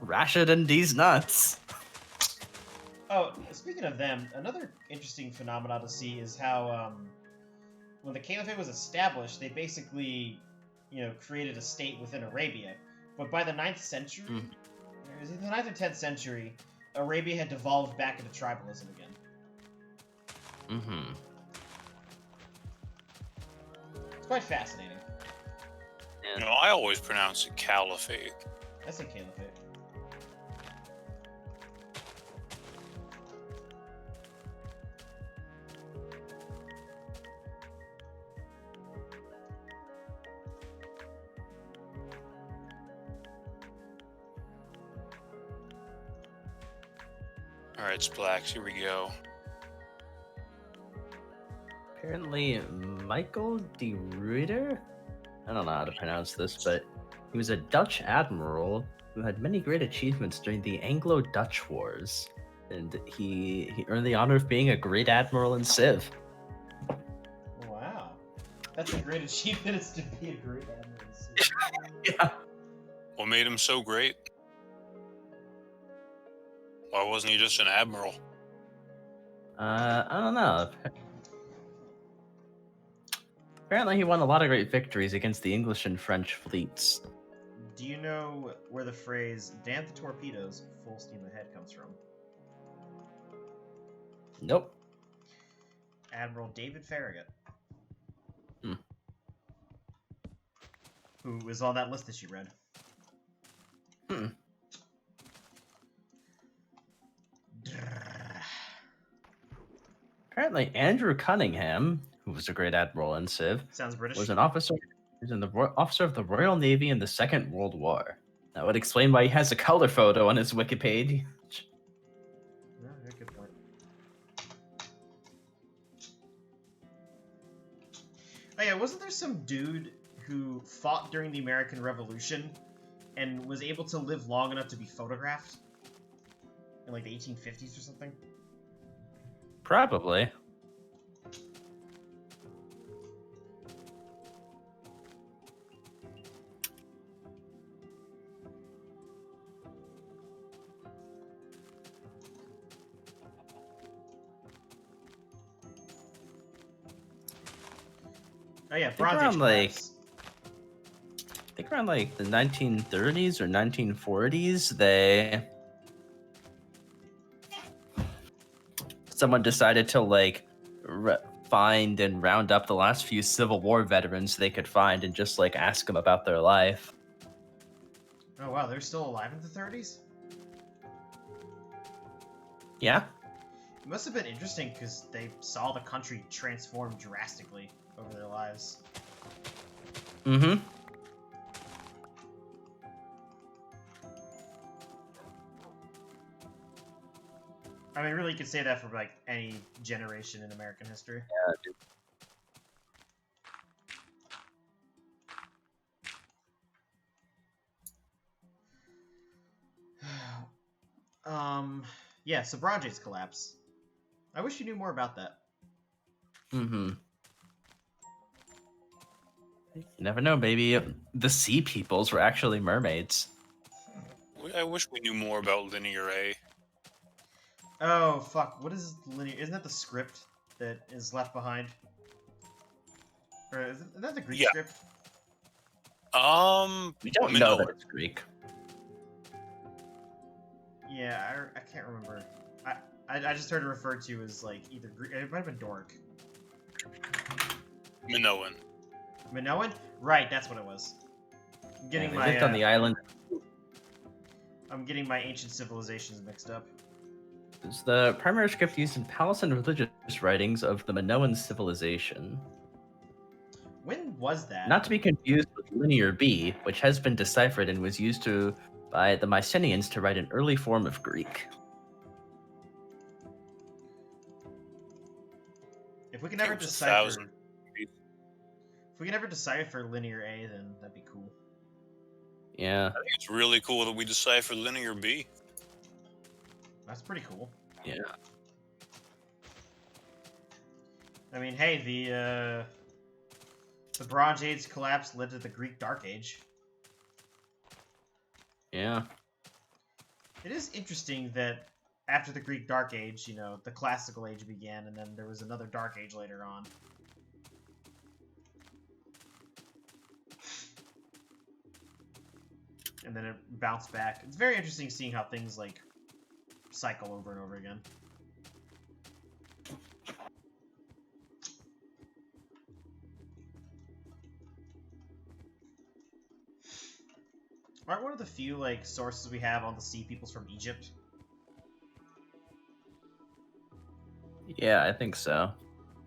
Rashid and these nuts. Oh, speaking of them, another interesting phenomenon to see is how, when the Caliphate was established, they basically, created a state within Arabia. But by the 9th century, it was either the 9th or 10th century, Arabia had devolved back into tribalism again. Mm-hmm. It's quite fascinating. You know, I always pronounce it Caliphate. I say Caliphate. Alright, Splax, here we go. Apparently, Michael de Ruyter? I don't know how to pronounce this, but he was a Dutch admiral who had many great achievements during the Anglo-Dutch Wars. And he earned the honor of being a great admiral in Civ. Wow. That's a great achievement, is to be a great admiral in Civ. Yeah. What made him so great? Why wasn't he just an admiral? I don't know. Apparently he won a lot of great victories against the English and French fleets. Do you know where the phrase, damn the torpedoes, full steam ahead comes from? Nope. Admiral David Farragut. Hmm. Who was on that list that you read. Hmm. Apparently Andrew Cunningham, who was a great admiral in Civ, Sounds British. was an officer. He was officer of the Royal Navy in the Second World War. That would explain why he has a color photo on his Wikipedia. No, very good point. Oh yeah, wasn't there some dude who fought during the American Revolution and was able to live long enough to be photographed? In like the 1850s or something? Probably. Oh yeah, I think Bronze Age around, like, collapse. I think around like the 1930s or 1940s, someone decided to like find and round up the last few Civil War veterans they could find and just like ask them about their life. Oh wow, they're still alive in the 30s? Yeah. It must have been interesting because they saw the country transform drastically over their lives. Mm-hmm. I mean, really, you could say that for like any generation in American history. Yeah, dude. Yeah, so Bronze Age collapse. I wish you knew more about that. Mm-hmm. You never know, maybe the sea peoples were actually mermaids. I wish we knew more about Linear A. Oh, fuck. What is linear? Isn't that the script that is left behind? Or is that the Greek Yeah. script? We don't know that Minoan. it's Greek. Yeah, I can't remember. I just heard it referred to as, like, either Greek... It might have been Doric. Minoan. Minoan? Right, that's what it was. I'm getting They my, lived on the island. I'm getting my ancient civilizations mixed up. It's the primary script used in palace and religious writings of the Minoan civilization. When was that? Not to be confused with Linear B, which has been deciphered and was used by the Mycenaeans to write an early form of Greek. If we can ever It was decipher... 1,000. If we can ever decipher Linear A, then that'd be cool. Yeah. I think it's really cool that we decipher Linear B. That's pretty cool. Yeah. I mean, hey, the Bronze Age collapse led to the Greek Dark Age. Yeah. It is interesting that after the Greek Dark Age, you know, the Classical Age began, and then there was another Dark Age later on. And then it bounced back. It's very interesting seeing how things, like, cycle over and over again. Aren't one of the few, like, sources we have on the sea peoples from Egypt? Yeah, I think so.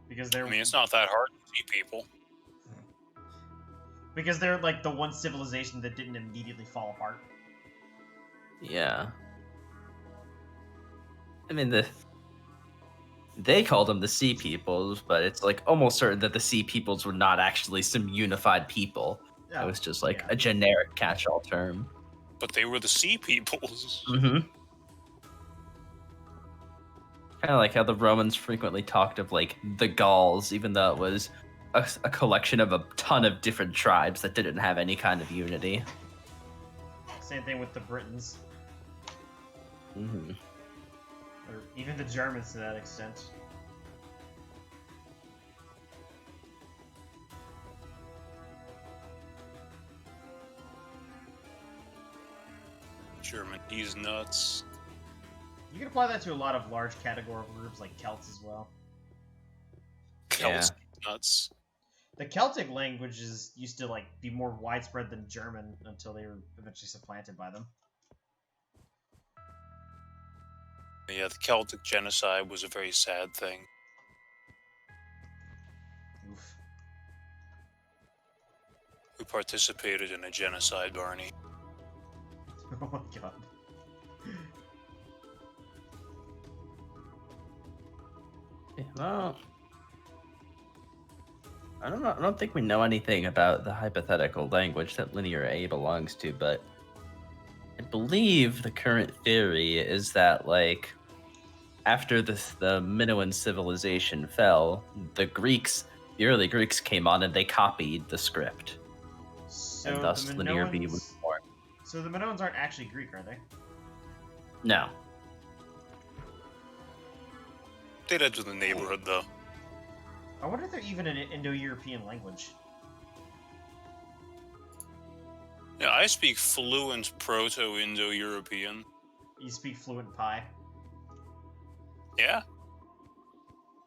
Because they're... I mean, it's not that hard to see people. Because they're, like, the one civilization that didn't immediately fall apart. Yeah. I mean, they called them the Sea Peoples, but it's like almost certain that the Sea Peoples were not actually some unified people. Oh, It was just like yeah. a generic catch-all term. But they were the Sea Peoples. Mm-hmm. Kind of like how the Romans frequently talked of like the Gauls, even though it was a collection of a ton of different tribes that didn't have any kind of unity. Same thing with the Britons. Mm-hmm. Or even the Germans to that extent. German, he's nuts. You can apply that to a lot of large categorical groups like Celts as well. Celts, nuts. The Celtic languages used to like be more widespread than German until they were eventually supplanted by them. Yeah, the Celtic genocide was a very sad thing. Oof. Who participated in a genocide, Barney? Oh my god. Well, I don't know. I don't think we know anything about the hypothetical language that Linear A belongs to, but I believe the current theory is that, like, after the Minoan civilization fell, the early Greeks came on and they copied the script, So and thus the Linear B Minoans... was born. So the Minoans aren't actually Greek, are they? No. They'd enter the neighborhood, though. I wonder if they're even an Indo-European language. Yeah, I speak fluent Proto-Indo-European. You speak fluent Pi. Yeah.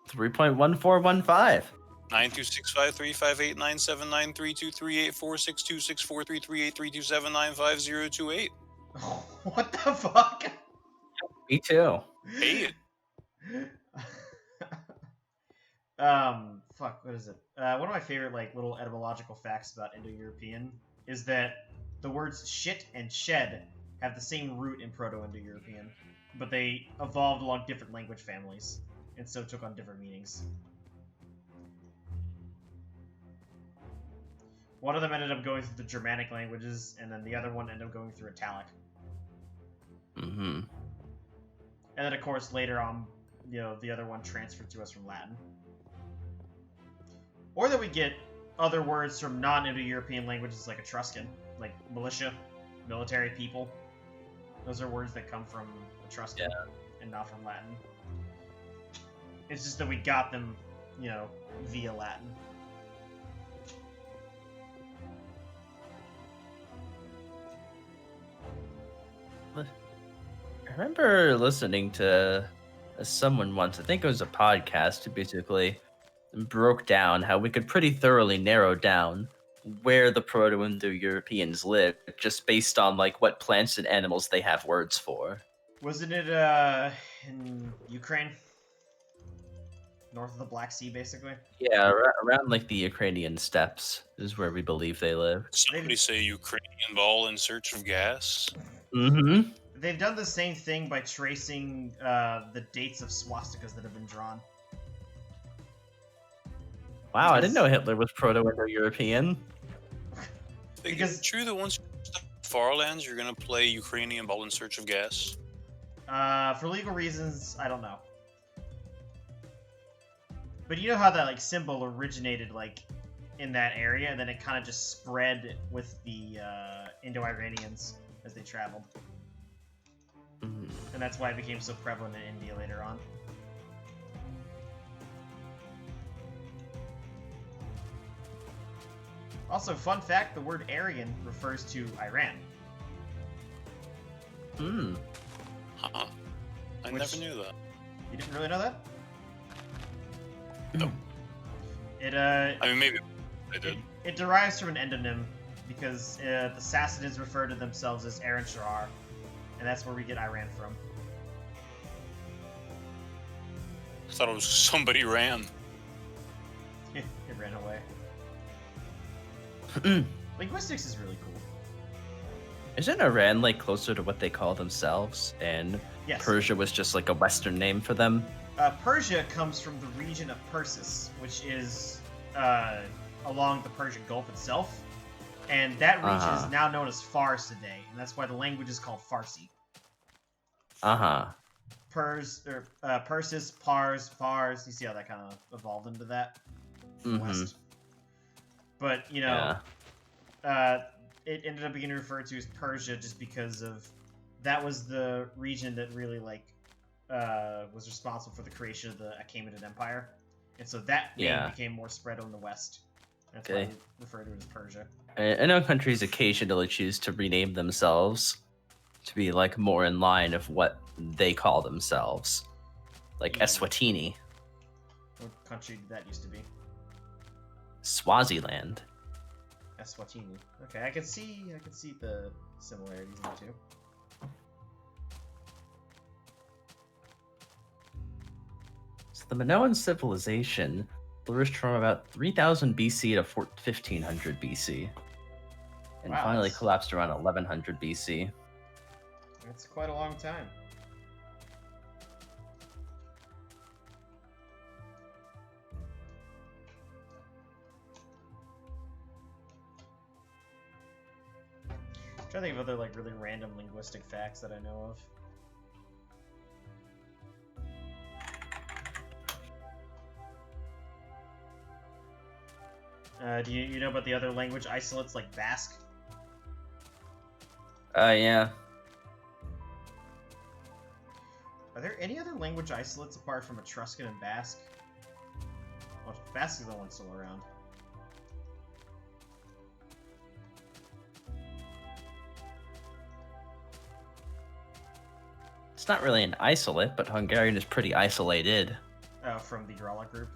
3.1415. 9265358979323846264333832795028. What the fuck? Me too. Hey, Fuck, what is it? One of my favorite like little etymological facts about Indo-European is that the words shit and shed have the same root in Proto-Indo-European, but they evolved along different language families, and so took on different meanings. One of them ended up going through the Germanic languages, and then the other one ended up going through Italic. Mm-hmm. And then, of course, later on, the other one transferred to us from Latin. Or that we get other words from non-Indo-European languages like Etruscan, like militia, military people. Those are words that come from Etruscan and not from Latin. It's just that we got them, via Latin. I remember listening to someone once, I think it was a podcast, who basically broke down how we could pretty thoroughly narrow down where the Proto-Indo-Europeans lived, just based on like what plants and animals they have words for. Wasn't it in Ukraine? North of the Black Sea, basically? Yeah, around like the Ukrainian steppes is where we believe they live. Somebody say Ukrainian ball in search of gas. Mm-hmm. They've done the same thing by tracing the dates of swastikas that have been drawn. Wow, I didn't know Hitler was Proto-Indo-European. Because true that once you're in the far lands, you're gonna play Ukrainian ball in search of gas. For legal reasons, I don't know. But you know how that like symbol originated like in that area, and then it kind of just spread with the Indo-Iranians as they traveled, and that's why it became so prevalent in India later on. Also, fun fact: the word Aryan refers to Iran. Hmm. Huh. I never knew that. You didn't really know that? No. I mean, maybe I did. It derives from an endonym because the Sassanids refer to themselves as Aaron Sharar, and that's where we get Iran from. I thought it was somebody ran. It ran away. Linguistics is really cool. Isn't Iran like closer to what they call themselves, and Yes. Persia was just like a Western name for them? Persia comes from the region of Persis, which is along the Persian Gulf itself, and that region is now known as Fars today, and that's why the language is called Farsi. Persis, Pars, Fars. You see how that kind of evolved into that west. But it ended up being referred to as Persia just because of that was the region that really was responsible for the creation of the Achaemenid Empire, and so that name became more spread on the west. That's why we refer to it as Persia. I know countries occasionally choose to rename themselves to be like more in line of what they call themselves, like Eswatini. What country did that used to be? Swaziland. Eswatini. Okay, I can see the similarities in the two. So the Minoan civilization flourished from about 3000 BC to 1500 BC, and finally collapsed around 1100 BC. That's quite a long time. I'm trying to think of other really random linguistic facts that I know of. Do you know about the other language isolates like Basque? Yeah. Are there any other language isolates apart from Etruscan and Basque? Well, Basque is the one still around. It's not really an isolate, but Hungarian is pretty isolated. Oh, from the Uralic group?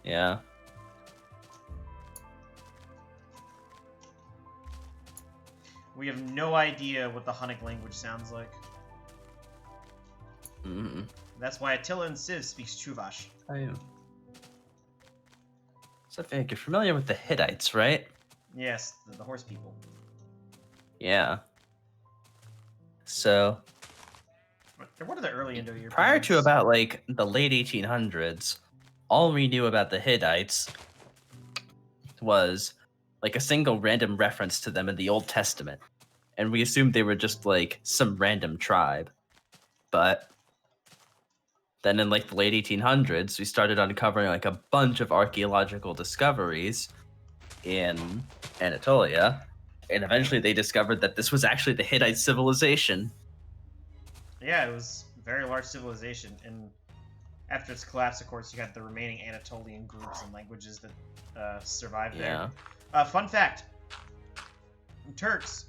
Yeah. We have no idea what the Hunnic language sounds like. Mm-hmm. That's why Attila and Civ speaks Chuvash. I am. So, Vic, you're familiar with the Hittites, right? Yes, the horse people. Yeah. So, What are the early Indo-Europeans? prior to about like the late 1800s, all we knew about the Hittites was like a single random reference to them in the Old Testament, and we assumed they were just like some random tribe. But then in like the late 1800s, we started uncovering like a bunch of archaeological discoveries in Anatolia, and eventually they discovered that this was actually the Hittite civilization. Yeah, it was a very large civilization, and after its collapse, of course, you had the remaining Anatolian groups and languages that survived there. Fun fact: Turks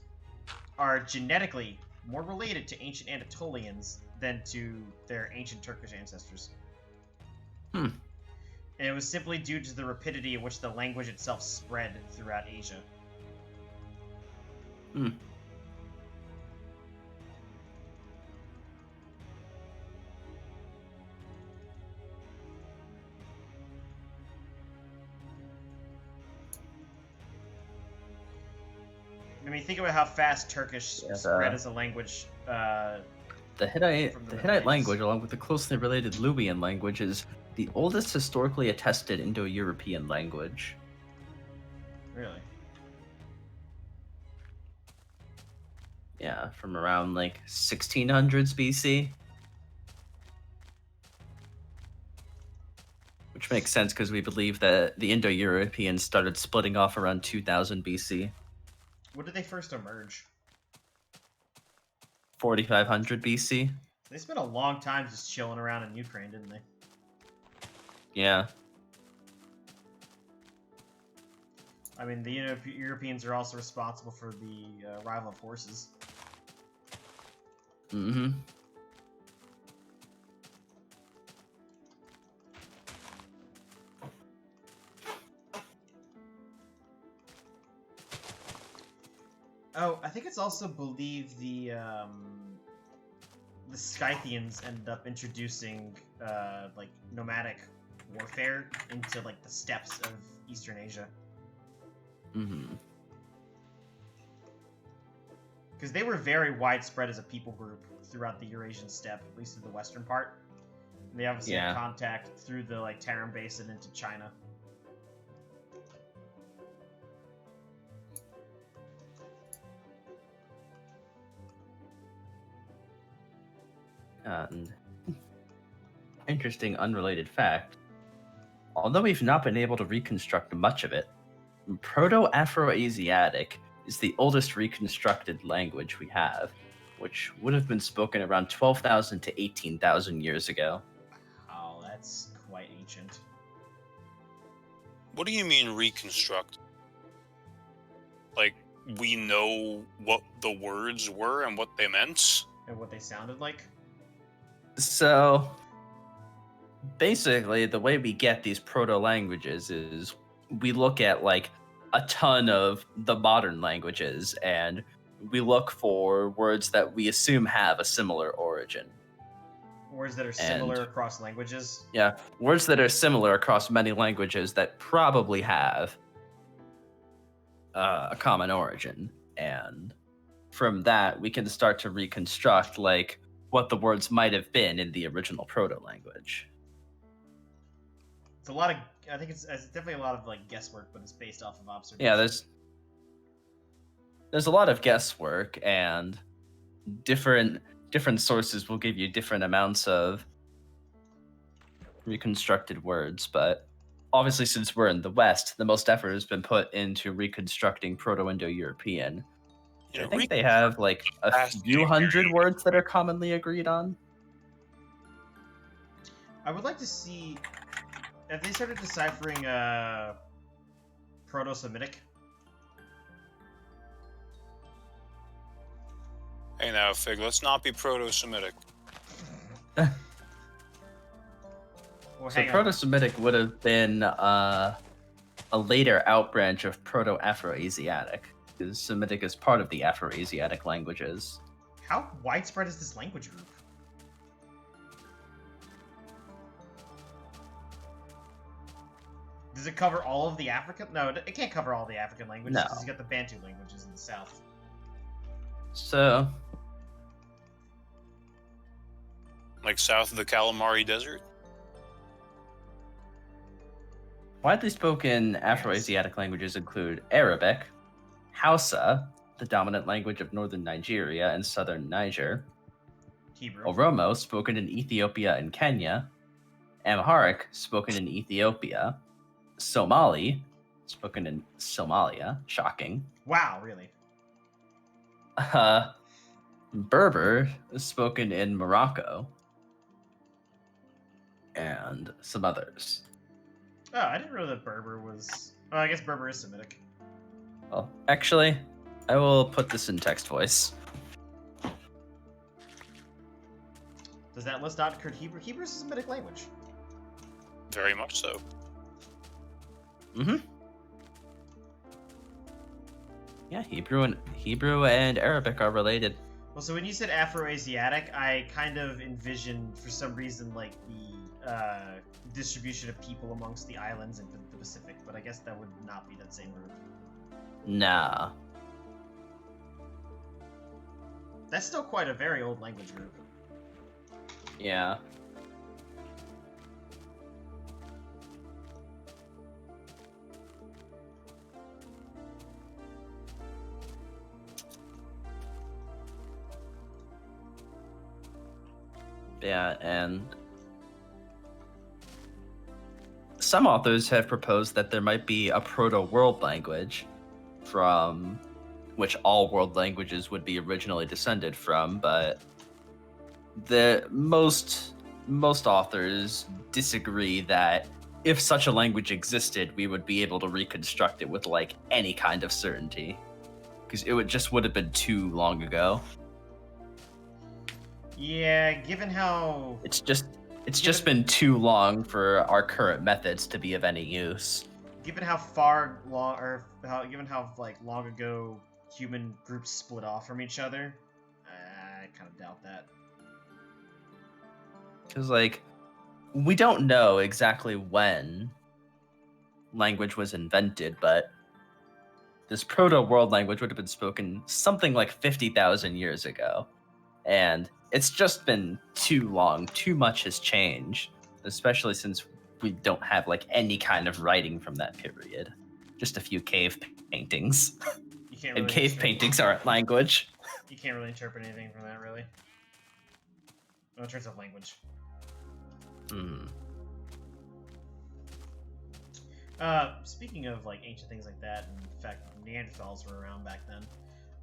are genetically more related to ancient Anatolians than to their ancient Turkish ancestors. And it was simply due to the rapidity at which the language itself spread throughout Asia. I mean, think about how fast Turkish spread as a language. The Hittite language, along with the closely related Luwian language, is the oldest historically attested Indo-European language. Really? Yeah, from around like 1600s BC. Which makes sense because we believe that the Indo-Europeans started splitting off around 2000 BC. When did they first emerge? 4500 BC. They spent a long time just chilling around in Ukraine, didn't they? Yeah. I mean, the Europeans are also responsible for the arrival of horses. Mm-hmm. Oh, I think it's also believed the Scythians ended up introducing like nomadic warfare into like the steppes of Eastern Asia. Mm-hmm. Because they were very widespread as a people group throughout the Eurasian steppe, at least in the western part. And they obviously had contact through the like Tarim Basin into China. And interesting unrelated fact, although we've not been able to reconstruct much of it, Proto-Afroasiatic is the oldest reconstructed language we have, which would have been spoken around 12,000 to 18,000 years ago. Oh, that's quite ancient. What do you mean reconstruct? Like, we know what the words were and what they meant? And what they sounded like? So, basically, the way we get these proto-languages is we look at, like, a ton of the modern languages, and we look for words that we assume have a similar origin. Words that are similar across languages? Yeah, words that are similar across many languages that probably have a common origin. And from that, we can start to reconstruct, like, what the words might have been in the original proto-language. It's a lot of... I think it's definitely a lot of, like, guesswork, but it's based off of observation. Yeah, there's a lot of guesswork, and different sources will give you different amounts of reconstructed words, but obviously since we're in the West, the most effort has been put into reconstructing Proto-Indo-European. I think they have like a few hundred words that are commonly agreed on. I would like to see... Have they started deciphering Proto-Semitic? Hey now, Fig, let's not be proto-Semitic. Well, So Proto-Semitic would have been a later outbranch of Proto-Afroasiatic, because Semitic is part of the Afroasiatic languages. How widespread is this language group? Does it cover all of the African? No, it can't cover all the African languages No. because you got the Bantu languages in the south. So, Like south of the Calamari Desert? widely spoken Afro-Asiatic languages include Arabic, Hausa, the dominant language of northern Nigeria and southern Niger, Hebrew. Oromo, spoken in Ethiopia and Kenya, Amharic, spoken in Ethiopia, Somali, spoken in Somalia, shocking, Wow, really? Berber, spoken in Morocco, and some others. Oh, I didn't know that Berber was... Oh, I guess Berber is Semitic. Well, actually, I will put this in text voice. Does that list out Hebrew? Hebrew is a Semitic language. Very much so. Mm-hmm. Yeah, Hebrew and Arabic are related. Well, so when you said Afro-Asiatic, I kind of envisioned, for some reason, like the distribution of people amongst the islands in the Pacific, but I guess that would not be that same group. Nah. That's still quite a very old language group. Yeah. Yeah, and some authors have proposed that there might be a proto-world language from which all world languages would be originally descended from, but the most authors disagree that if such a language existed, we would be able to reconstruct it with like any kind of certainty, because it would have been too long ago. Yeah, given how... It's just been too long for our current methods to be of any use. Given how given how like long ago human groups split off from each other, I kind of doubt that. Because like, we don't know exactly when language was invented, but this proto-world language would have been spoken something like 50,000 years ago. And it's just been too long. Too much has changed, especially since we don't have like any kind of writing from that period. Just a few cave paintings. You can't And really cave paintings aren't language. You can't really interpret anything from that, really. No, in terms of language. Hmm. Speaking of like ancient things like that, and in fact, Neanderthals were around back then.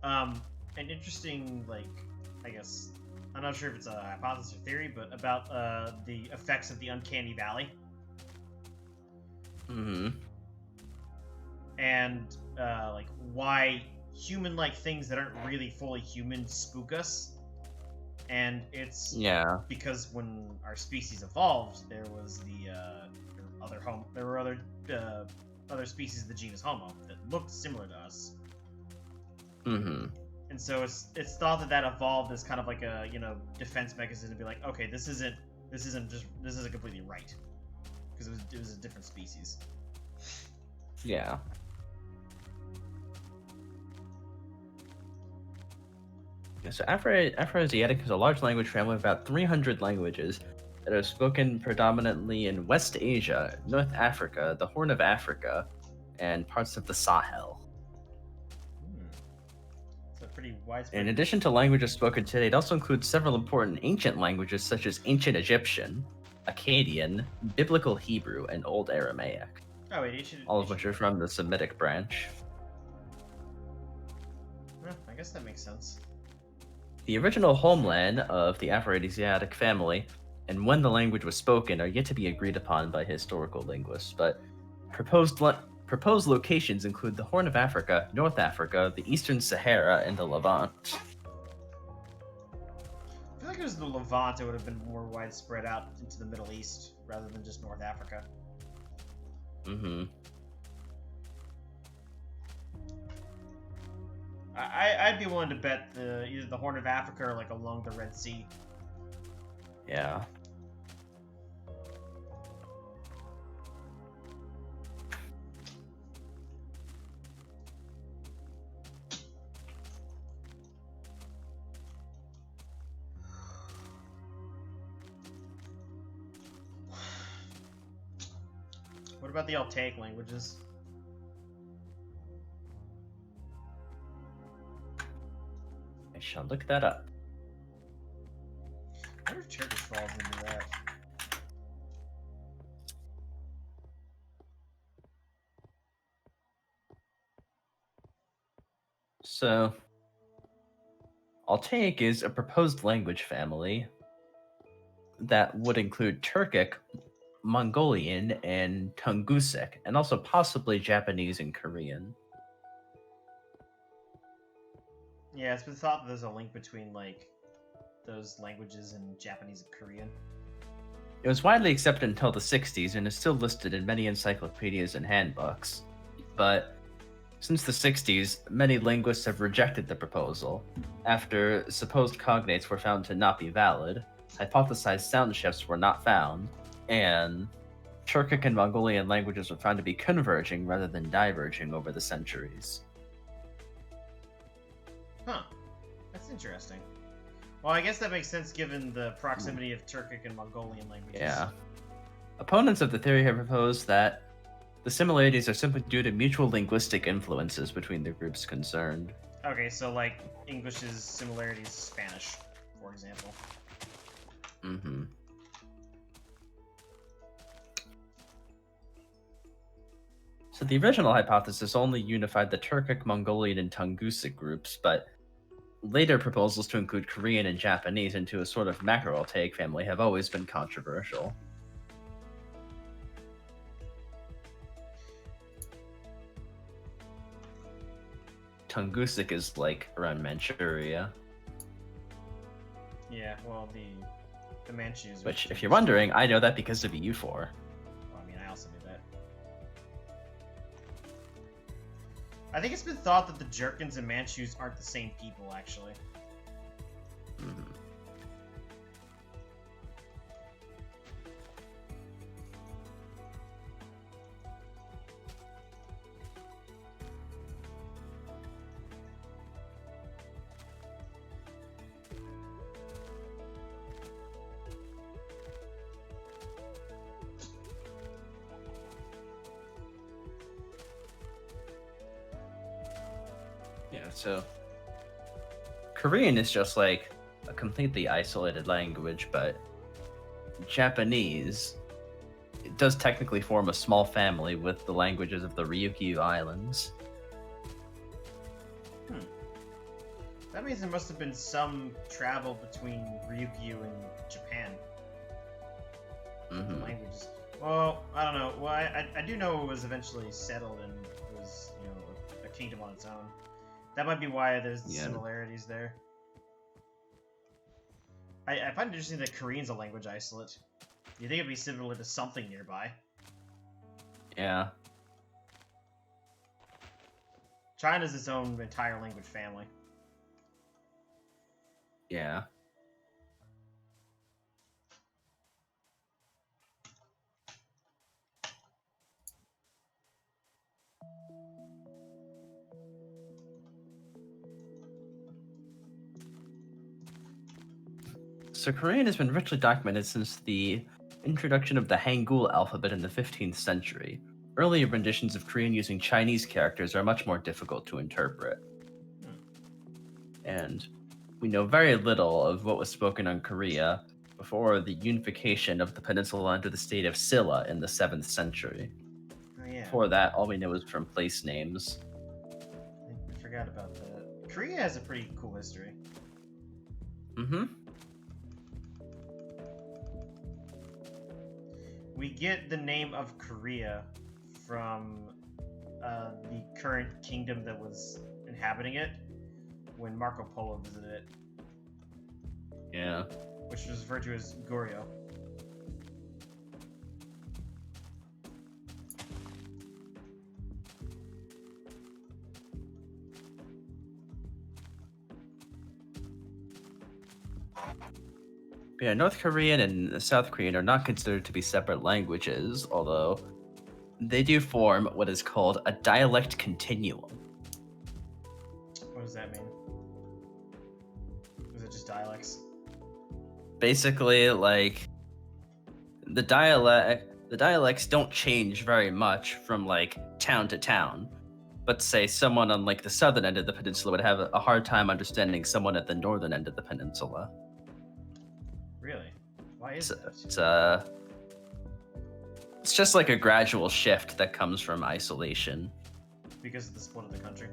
An interesting, like, I guess, I'm not sure if it's a hypothesis or theory, but about the effects of the uncanny valley. Hmm. And like why human-like things that aren't really fully human spook us. And it's because when our species evolved, there was there were other species of the genus Homo that looked similar to us. Mm-hmm. And so it's thought that evolved as kind of like a defense mechanism to be like, okay, this isn't completely right, because it was a different species. Yeah. So Afro-Asiatic is a large language family of about 300 languages that are spoken predominantly in West Asia, North Africa, the Horn of Africa, and parts of the Sahel. It's a pretty widespread. In addition to languages spoken today, it also includes several important ancient languages such as Ancient Egyptian, Akkadian, Biblical Hebrew, and Old Aramaic. Oh wait, ancient. All of which are from the Semitic branch. I guess that makes sense. The original homeland of the Afro-Asiatic family and when the language was spoken are yet to be agreed upon by historical linguists, but proposed locations include the Horn of Africa, North Africa, the Eastern Sahara, and the Levant. I feel like it was the Levant. It would have been more widespread out into the Middle East rather than just North Africa. Mm-hmm. I'd be willing to bet either the Horn of Africa or like along the Red Sea. Yeah. What about the Altaic languages? I shall look that up. I wonder if Turkish falls into that. So, Altaic is a proposed language family that would include Turkic, Mongolian, and Tungusic, and also possibly Japanese and Korean. Yeah, it's been thought that there's a link between, like, those languages in Japanese and Korean. It was widely accepted until the 60s and is still listed in many encyclopedias and handbooks. But since the 60s, many linguists have rejected the proposal. After supposed cognates were found to not be valid, hypothesized sound shifts were not found, and Turkic and Mongolian languages were found to be converging rather than diverging over the centuries. Huh. That's interesting. Well, I guess that makes sense given the proximity of Turkic and Mongolian languages. Yeah. Opponents of the theory have proposed that the similarities are simply due to mutual linguistic influences between the groups concerned. Okay, so like English's similarities to Spanish, for example. Mm-hmm. So the original hypothesis only unified the Turkic, Mongolian, and Tungusic groups, but later proposals to include Korean and Japanese into a sort of macro-Altaic family have always been controversial. Tungusic is like around Manchuria. Yeah, well, the Manchus. Which, if you're wondering, I know that because of EU4. Well, I mean, I also knew that. I think it's been thought that the Jurkins and Manchus aren't the same people, actually. Mm-hmm. Yeah, so Korean is just like a completely isolated language, but Japanese, it does technically form a small family with the languages of the Ryukyu Islands. That means there must have been some travel between Ryukyu and Japan. Mm-hmm. Languages. Well, I don't know. Well, I do know it was eventually settled and was, you know, a kingdom on its own. That might be why there's similarities there. I find it interesting that Korean's a language isolate. You think it'd be similar to something nearby. Yeah. China's its own entire language family. Yeah. So Korean has been richly documented since the introduction of the Hangul alphabet in the 15th century. Earlier renditions of Korean using Chinese characters are much more difficult to interpret. And we know very little of what was spoken on Korea before the unification of the peninsula into the state of Silla in the 7th century. Oh, yeah. Before that, all we know is from place names. I forgot about that. Korea has a pretty cool history. Mm-hmm. We get the name of Korea from the current kingdom that was inhabiting it when Marco Polo visited it. Yeah. Which was referred to as Goryeo. Yeah, North Korean and South Korean are not considered to be separate languages, although they do form what is called a dialect continuum. What does that mean? Is it just dialects? Basically, like, the dialect, the dialects don't change very much from like town to town. But say someone on like the southern end of the peninsula would have a hard time understanding someone at the northern end of the peninsula. Really? Why is that? It's just like a gradual shift that comes from isolation. Because of the split of the country.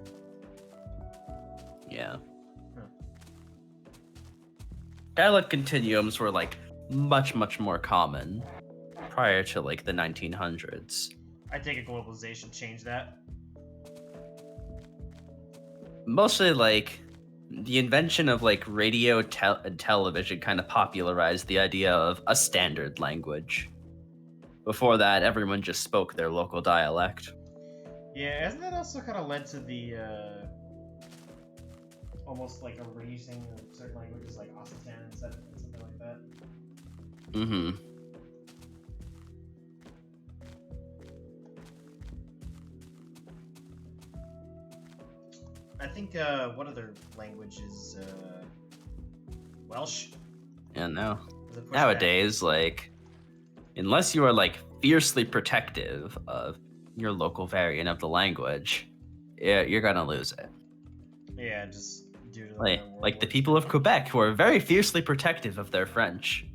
Yeah. Huh. Dialect continuums were like much more common prior to like the 1900s. I take it globalization changed that. Mostly like the invention of like radio and television kind of popularized the idea of a standard language. Before that, everyone just spoke their local dialect. Yeah, hasn't that also kind of led to the almost like erasing of certain languages like Occitan and something like that? Mm-hmm. I think what other language is Welsh? Yeah, no. Was it pushed Nowadays, like, unless you are like fiercely protective of your local variant of the language, yeah, you're gonna lose it. back? Yeah, just due to the Like, way World like the War people II. of Quebec who are very fiercely protective of their French.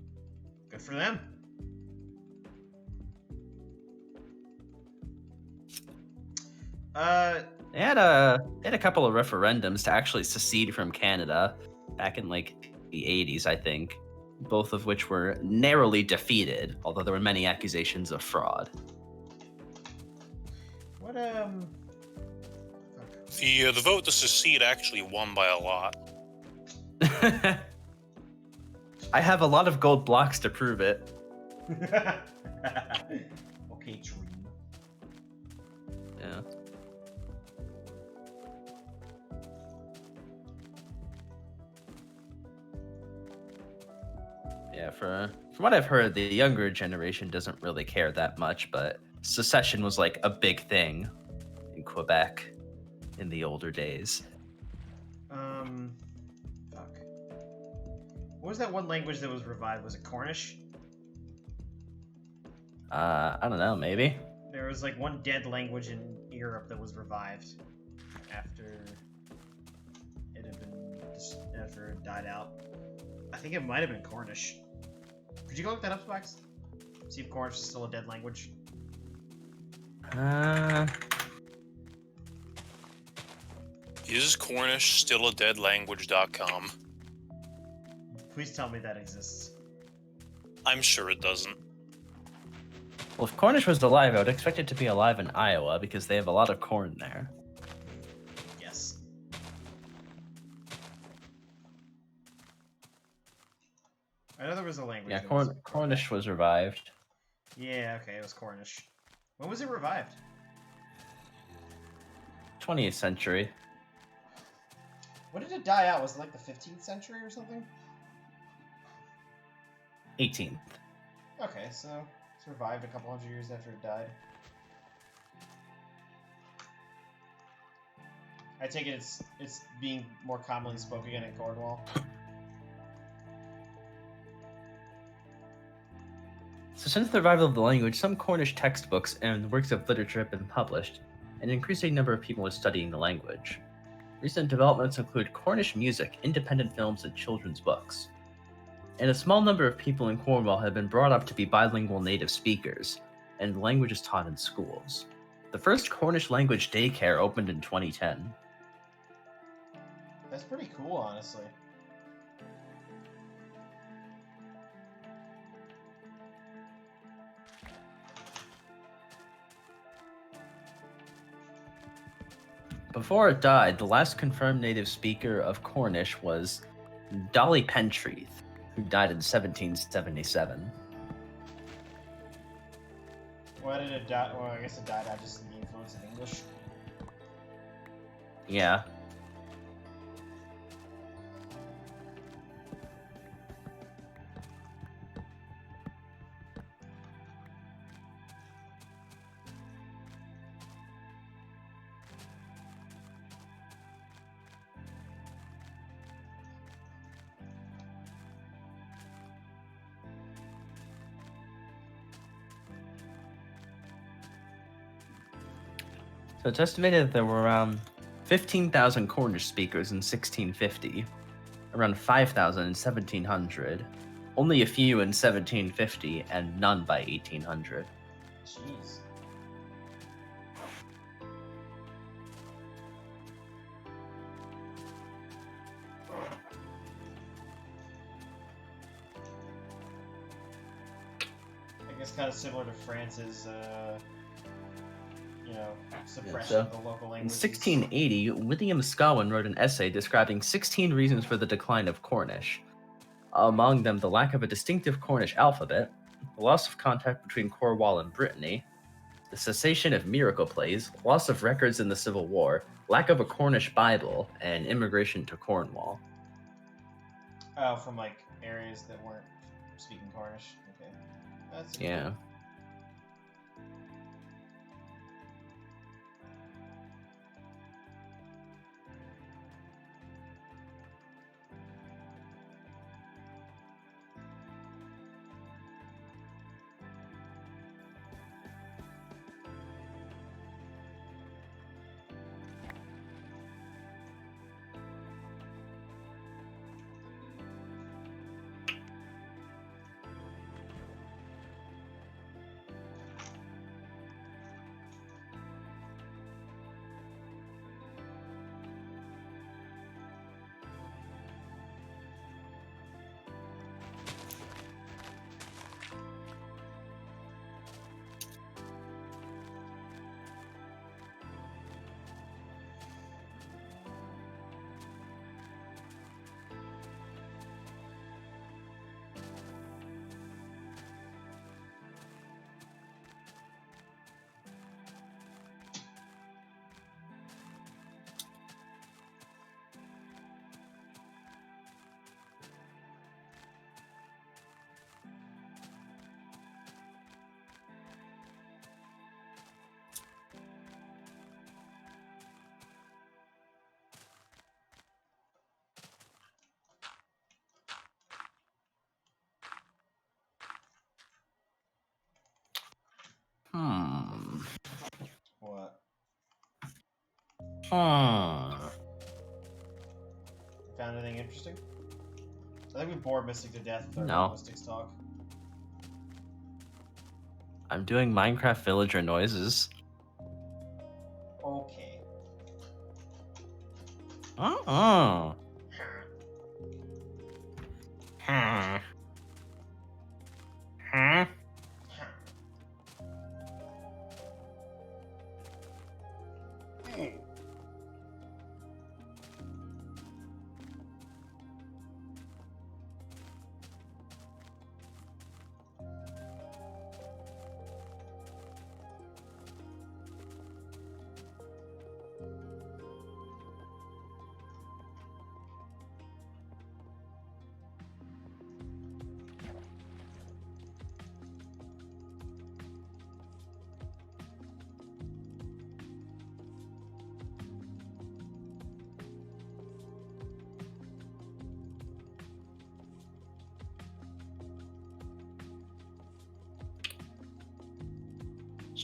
Good for them. They had a couple of referendums to actually secede from Canada back in like the 80s, I think, both of which were narrowly defeated, although there were many accusations of fraud. What The vote to secede actually won by a lot. I have a lot of gold blocks to prove it. Okay, dream. Yeah. Yeah, from what I've heard, the younger generation doesn't really care that much, but secession was like a big thing in Quebec in the older days. Fuck. What was that one language that was revived? Was it Cornish? I don't know, maybe. There was like one dead language in Europe that was revived after it had been after it died out. I think it might have been Cornish. Could you go look that up, Spikes? See if Cornish is still a dead language. Is Cornish still a dead language.com? Please tell me that exists. I'm sure it doesn't. Well, if Cornish was alive, I would expect it to be alive in Iowa because they have a lot of corn there. Yes. I know there was a language. Yeah, that was- Cornish was revived. Yeah, okay, it was Cornish. When was it revived? 20th century. When did it die out? Was it like the 15th century or something? 18th. Okay, so it's revived a couple hundred years after it died. I take it it's being more commonly spoken again in Cornwall. So since the revival of the language, some Cornish textbooks and works of literature have been published, and an increasing number of people are studying the language. Recent developments include Cornish music, independent films, and children's books. And a small number of people in Cornwall have been brought up to be bilingual native speakers, and the language is taught in schools. The first Cornish language daycare opened in 2010. That's pretty cool, honestly. Before it died, the last confirmed native speaker of Cornish was Dolly Pentreath, who died in 1777. Why did it die? Well, I guess it died out just in the influence of English. Yeah. So it's estimated that there were around 15,000 Cornish speakers in 1650, around 5,000 in 1700, only a few in 1750, and none by 1800. Jeez. I guess kind of similar to France's, suppression of the local In languages. 1680, William Scawen wrote an essay describing 16 reasons for the decline of Cornish. Among them, the lack of a distinctive Cornish alphabet, the loss of contact between Cornwall and Brittany, the cessation of miracle plays, loss of records in the Civil War, lack of a Cornish Bible, and immigration to Cornwall. Oh, from like areas that weren't speaking Cornish. Okay, that's Yeah. What? Hmm. Found anything interesting? I think we bored Mystic to death with our No. linguistics talk. I'm doing Minecraft villager noises. Okay. Uh-uh. Huh. Huh?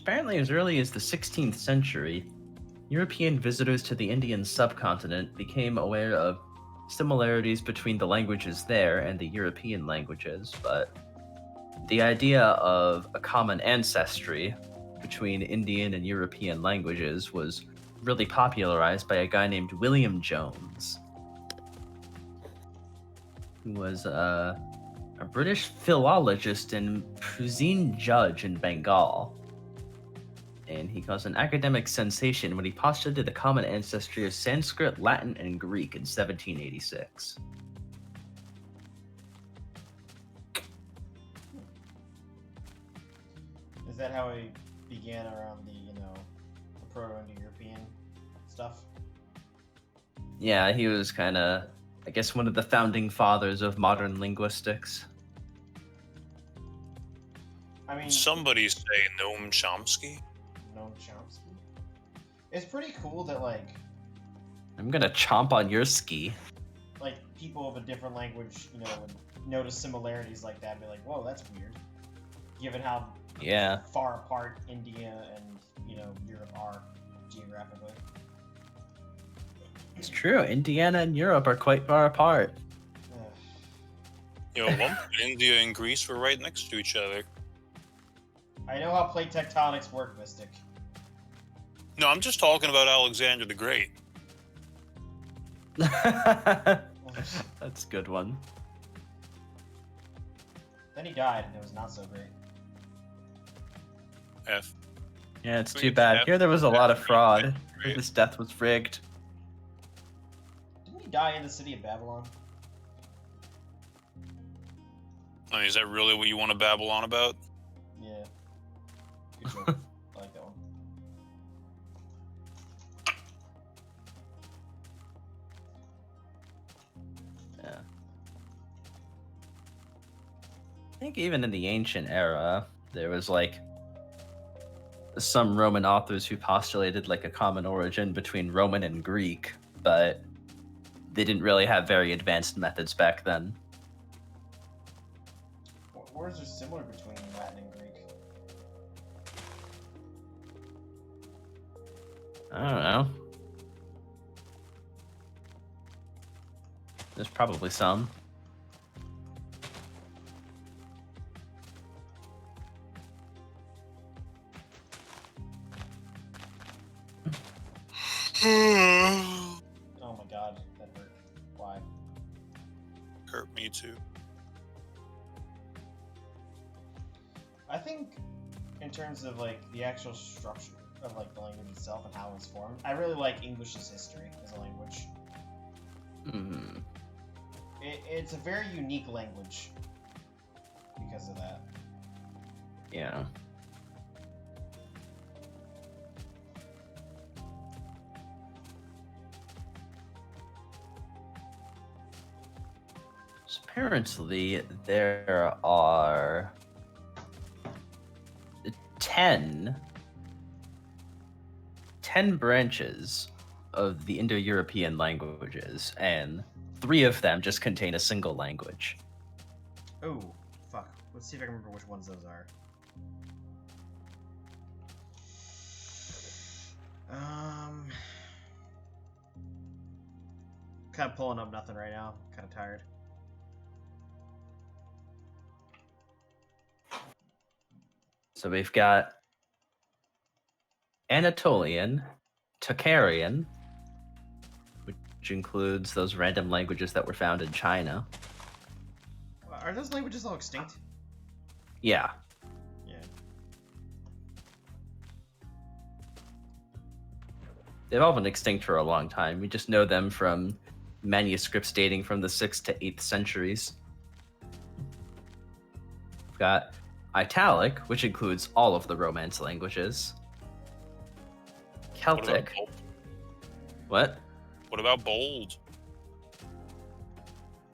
Apparently, as early as the 16th century, European visitors to the Indian subcontinent became aware of similarities between the languages there and the European languages, but the idea of a common ancestry between Indian and European languages was really popularized by a guy named William Jones, who was a British philologist and cuisine judge in Bengal. And he caused an academic sensation when he postulated the common ancestry of Sanskrit, Latin, and Greek in 1786. Is that how he began around the, the Proto-Indo-European stuff? Yeah, he was kind of, I guess, one of the founding fathers of modern linguistics. I mean, Somebody say Noam Chomsky. Noam Chomsky. It's pretty cool that I'm gonna chomp on your ski. People of a different language, would notice similarities like that and be like, whoa, that's weird. Given how Yeah. far apart India and, Europe are geographically. It's true. Indiana and Europe are quite far apart. Ugh. You know, one point, India and Greece were right next to each other. I know how plate tectonics work, Mystic. No, I'm just talking about Alexander the Great. That's a good one. Then he died, and it was not so great. F. Yeah, it's too bad. Here there was a lot of fraud. Right. His death was rigged. Didn't he die in the city of Babylon? I mean, is that really what you want to babble on about? Yeah. Good joke. I like that one. Yeah. I think even in the ancient era, there was like some Roman authors who postulated like a common origin between Roman and Greek, but they didn't really have very advanced methods back then. What words are similar between Latin and Greek? I don't know. There's probably some. Oh my god, that hurt. Why? Hurt me too. I think, in terms of like the actual structure of like the language itself and how it's formed, I really like English's history as a language. Hmm. It's a very unique language because of that. Yeah. So apparently there are 10 branches of the Indo-European languages, and 3 of them just contain a single language. Oh, fuck. Let's see if I can remember which ones those are. Kind of pulling up nothing right now. Kind of tired. So we've got Anatolian, Tocharian, which includes those random languages that were found in China. Are those languages all extinct? Yeah. Yeah. They've all been extinct for a long time. We just know them from manuscripts dating from the 6th to 8th centuries. We've got Italic, which includes all of the Romance languages. Celtic. What? What about bold?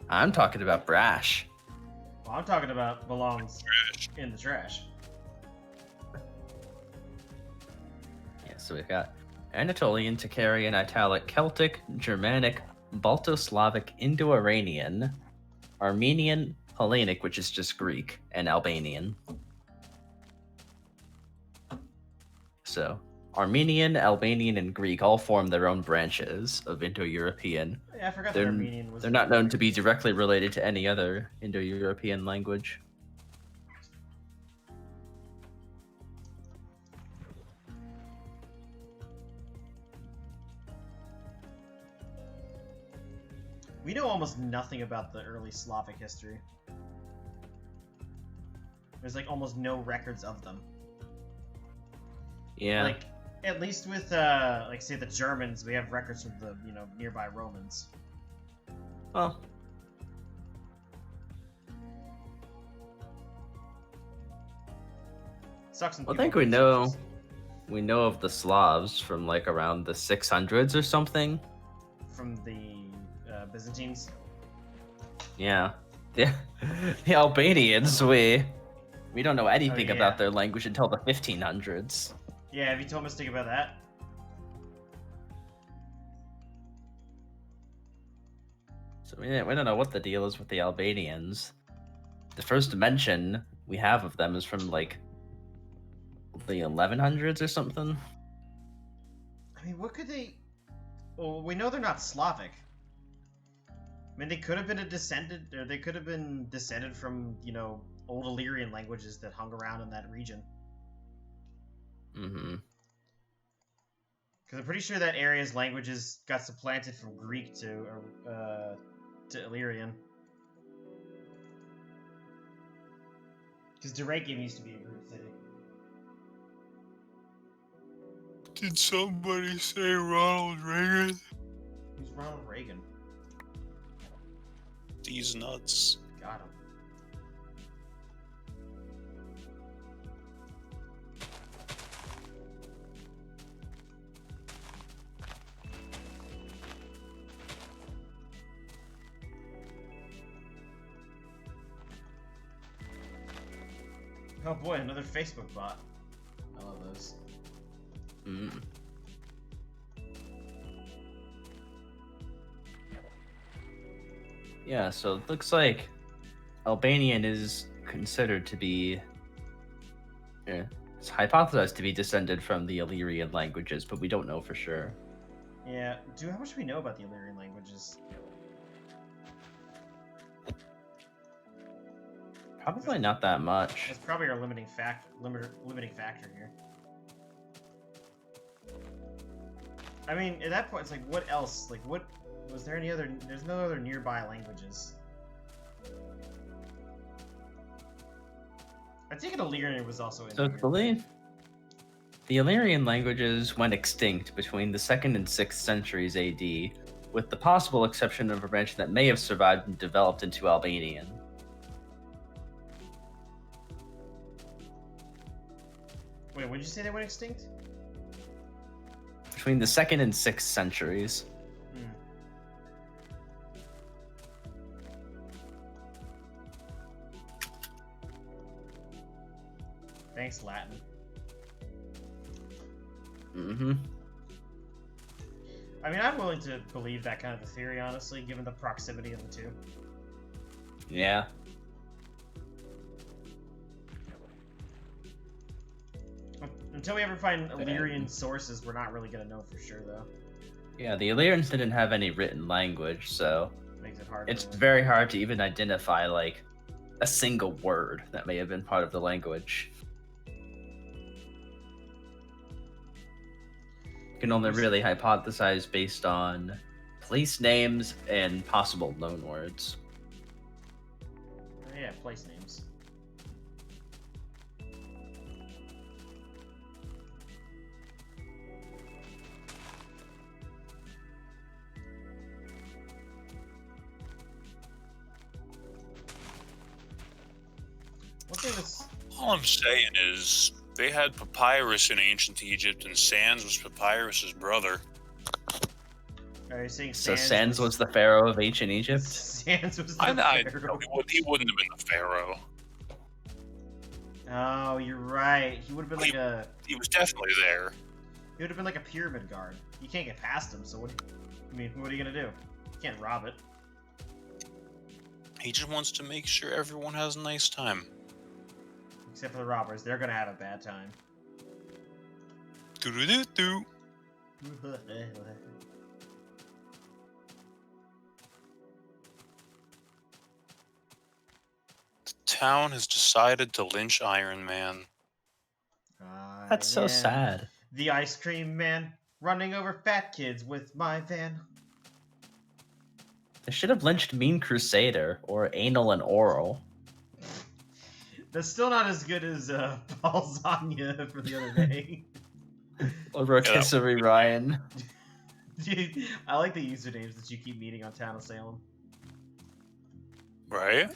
I'm talking about brash. Well, I'm talking about belongs Trash. in the trash. Yeah, so we've got Anatolian, Tocharian, Italic, Celtic, Germanic, Balto-Slavic, Indo-Iranian, Armenian, Hellenic, which is just Greek, and Albanian. So, Armenian, Albanian, and Greek all form their own branches of Indo-European. Yeah, I forgot They're, that Armenian was. they're not known to be directly related to any other Indo-European language. We know almost nothing about the early Slavic history. There's like almost no records of them. Yeah. Like, at least with like say the Germans, we have records from the nearby Romans. Well, Sucks. When I people think we lose know sources. we know of the Slavs from like around the 600s or something. From the Byzantines. Yeah. The Albanians, we don't know anything yeah. about their language until the 1500s. Yeah, have you told Mystic about that? So we don't know what the deal is with the Albanians. The first mention we have of them is from like the 1100s or something. I I mean, what could they... Well, we know they're not Slavic. I mean, they could have been they could have been descended from, you know, old Illyrian languages that hung around in that region. Mm-hmm. Because I'm pretty sure that area's languages got supplanted from Greek to Illyrian. Because Durakium used to be a Greek city. Did somebody say Ronald Reagan? Who's Ronald Reagan? These nuts. Got him. Oh boy, another Facebook bot. I love those. Mm. Yeah, so it looks like Albanian is considered to be, it's hypothesized to be descended from the Illyrian languages, but we don't know for sure. Yeah, how much do we know about the Illyrian languages? Probably not that much. That's probably our limiting factor here. I mean, at that point, it's like, what else? Like, what was there any other? There's no other nearby languages. I think Illyrian was also in So it's here. believed the Illyrian languages went extinct between the 2nd and 6th centuries AD, with the possible exception of a branch that may have survived and developed into Albanian. Wait, what did you say they went extinct? Between the 2nd and 6th centuries. Hmm. Thanks, Latin. Mm-hmm. I mean, I'm willing to believe that kind of a theory, honestly, given the proximity of the two. Yeah. Until we ever find Illyrian sources, we're not really gonna know for sure, though. Yeah, the Illyrians didn't have any written language, so Makes it hard. it's very hard to even identify, like, a single word that may have been part of the language. You can only really hypothesize based on place names and possible loanwords. Yeah, place names. One thing that's... All I'm saying is they had papyrus in ancient Egypt, and Sans was Papyrus's brother. Are you saying So Sans was the pharaoh of ancient Egypt? Sans was the I pharaoh. he wouldn't have been the pharaoh. Oh, you're right. He would have been like a... He was definitely there. He would have been like a pyramid guard. You can't get past him, so what... I mean, what are you gonna do? You can't rob it. He just wants to make sure everyone has a nice time. Except for the robbers. They're gonna have a bad time. Doo-doo-doo-doo. The town has decided to lynch Iron Man. That's so sad. The ice cream man running over fat kids with my van. They should have lynched Mean Crusader or Anal and Oral. That's still not as good as Paul Zanya for the other day. Or Rotisserie Ryan. Dude, I like the usernames that you keep meeting on Town of Salem. Right?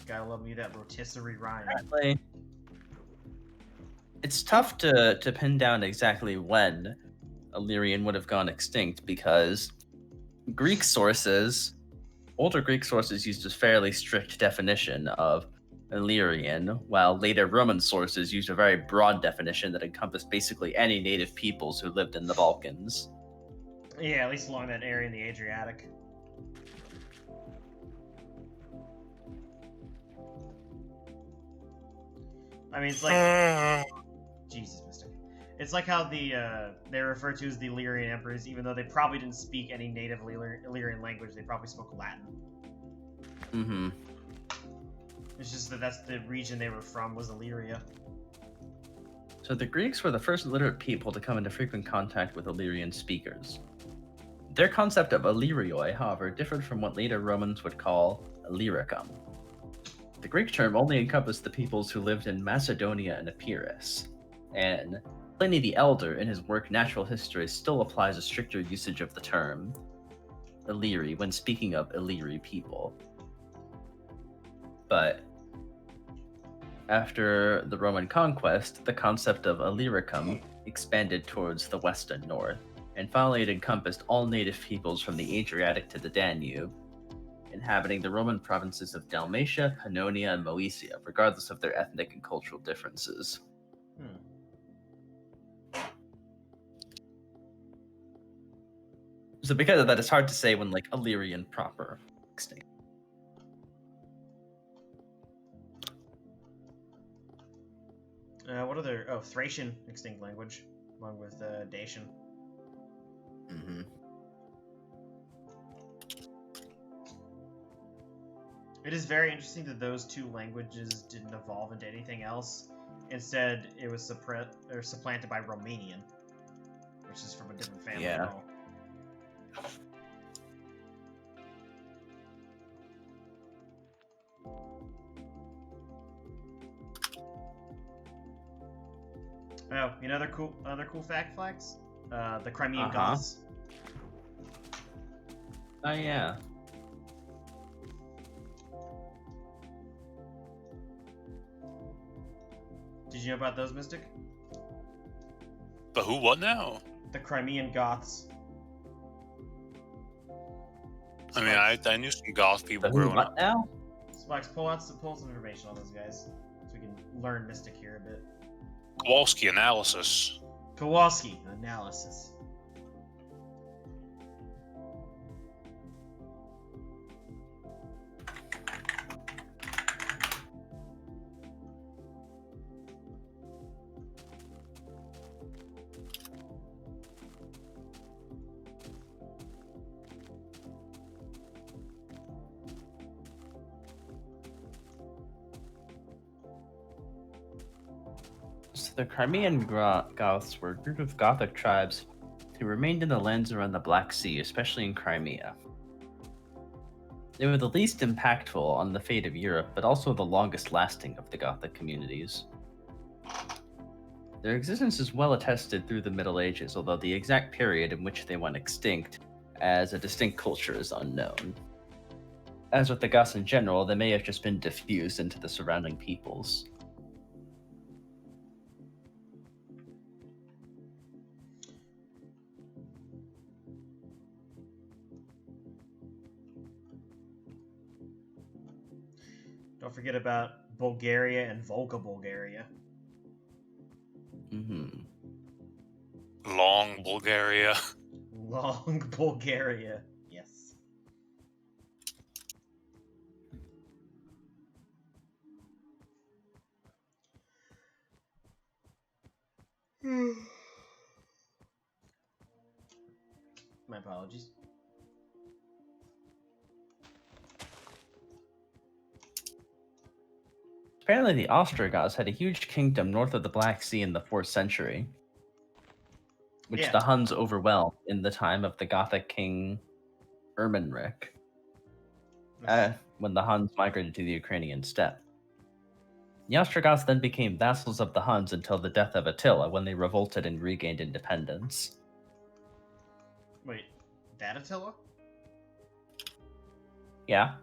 Gotta love me that Rotisserie Ryan. Apparently, it's tough to pin down exactly when Illyrian would have gone extinct because Greek sources, older Greek sources used a fairly strict definition of Illyrian, while later Roman sources used a very broad definition that encompassed basically any native peoples who lived in the Balkans. Yeah, at least along that area in the Adriatic. I mean, it's like Jesus, Mystic. It's like how they're referred to as the Illyrian emperors, even though they probably didn't speak any native Illyrian language. They probably spoke Latin. Mm-hmm. It's just that that's the region they were from, was Illyria. So the Greeks were the first literate people to come into frequent contact with Illyrian speakers. Their concept of Illyrioi, however, differed from what later Romans would call Illyricum. The Greek term only encompassed the peoples who lived in Macedonia and Epirus, and Pliny the Elder, in his work Natural History, still applies a stricter usage of the term Illyri when speaking of Illyri people. But after the Roman conquest, the concept of Illyricum expanded towards the west and north, and finally it encompassed all native peoples from the Adriatic to the Danube, inhabiting the Roman provinces of Dalmatia, Pannonia, and Moesia, regardless of their ethnic and cultural differences. So because of that, it's hard to say when, like, Illyrian proper extinct. What other... Oh, Thracian extinct language, along with Dacian. Mm-hmm. It is very interesting that those two languages didn't evolve into anything else. Instead, it was supplanted by Romanian, which is from a different family at all. Oh, you know other cool fact flags? The Crimean Goths. Oh yeah. Did you know about those, Mystic? The who? What now? The Crimean Goths. I mean, I knew some goth people The who, growing what up. now? Spikes, pull some information on those guys, so we can learn Mystic here a bit. Kowalski analysis. Kowalski analysis. So the Crimean Goths were a group of Gothic tribes who remained in the lands around the Black Sea, especially in Crimea. They were the least impactful on the fate of Europe, but also the longest lasting of the Gothic communities. Their existence is well attested through the Middle Ages, although the exact period in which they went extinct as a distinct culture is unknown. As with the Goths in general, they may have just been diffused into the surrounding peoples. Don't forget about Bulgaria and Volga Bulgaria. Mm-hmm. Long Bulgaria. Long Bulgaria. Yes. My apologies. Apparently, the Ostrogoths had a huge kingdom north of the Black Sea in the 4th century, which the Huns overwhelmed in the time of the Gothic king Ermenric, when the Huns migrated to the Ukrainian steppe. The Ostrogoths then became vassals of the Huns until the death of Attila, when they revolted and regained independence. Wait, that Attila? Yeah.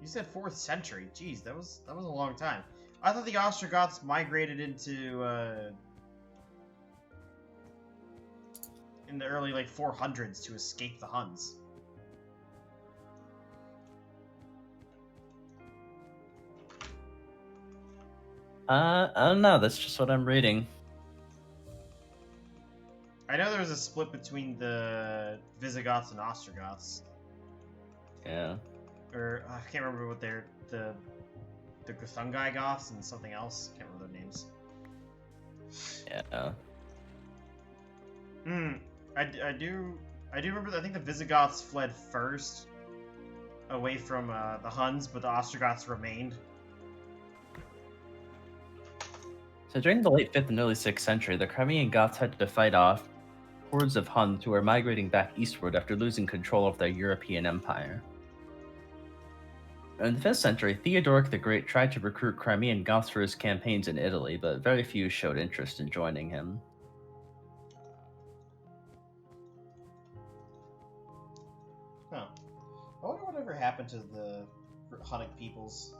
You said 4th century. Jeez, that was a long time. I thought the Ostrogoths migrated into in the early 400s to escape the Huns. I don't know. That's just what I'm reading. I know there was a split between the Visigoths and Ostrogoths. Yeah. Or I can't remember what the the Guthungai Goths and something else. Can't remember their names. Yeah. I do remember that I think the Visigoths fled first away from the Huns, but the Ostrogoths remained. So during the late 5th and early 6th century, the Crimean Goths had to fight off hordes of Huns who were migrating back eastward after losing control of their European empire. In the 5th century, Theodoric the Great tried to recruit Crimean Goths for his campaigns in Italy, but very few showed interest in joining him. Huh. I wonder whatever happened to the Hunnic peoples.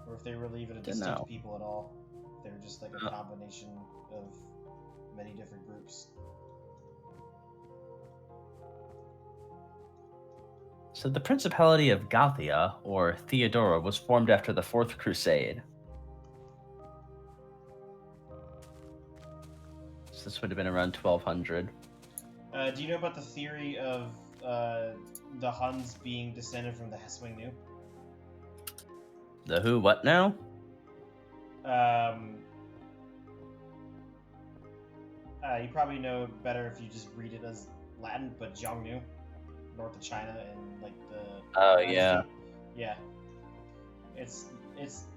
Or if they were really even a distinct people at all. If they were just like a combination of many different groups. So the Principality of Gothia, or Theodora, was formed after the Fourth Crusade. So this would have been around 1200. Do you know about the theory of the Huns being descended from the Hesswing The who, what now? You probably know better if you just read it as Latin, but Xiongnu, north of China, and like the. Oh yeah. Yeah. It's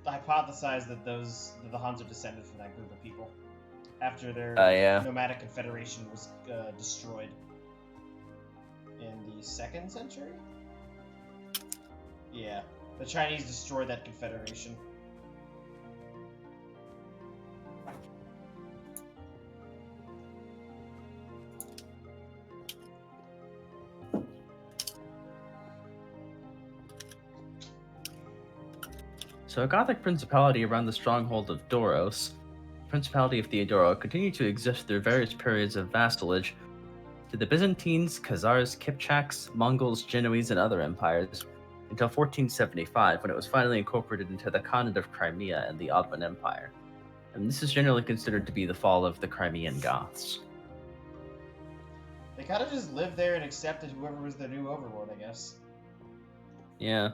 hypothesized that the Huns are descended from that group of people after their nomadic confederation was destroyed in the 2nd century. Yeah, the Chinese destroyed that confederation. So a Gothic principality around the stronghold of Doros, the Principality of Theodora, continued to exist through various periods of vassalage to the Byzantines, Khazars, Kipchaks, Mongols, Genoese, and other empires, until 1475, when it was finally incorporated into the Khanate of Crimea and the Ottoman Empire. And this is generally considered to be the fall of the Crimean Goths. They kind of just lived there and accepted whoever was their new overlord, I guess. Yeah.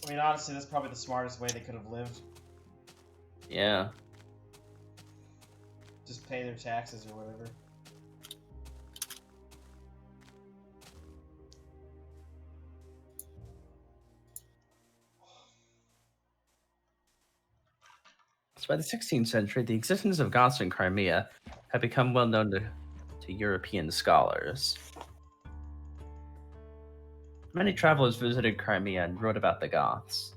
I mean, honestly, that's probably the smartest way they could have lived. Yeah. Just pay their taxes or whatever. So by the 16th century, the existence of Goths in Crimea had become well known to European scholars. Many travelers visited Crimea and wrote about the Goths.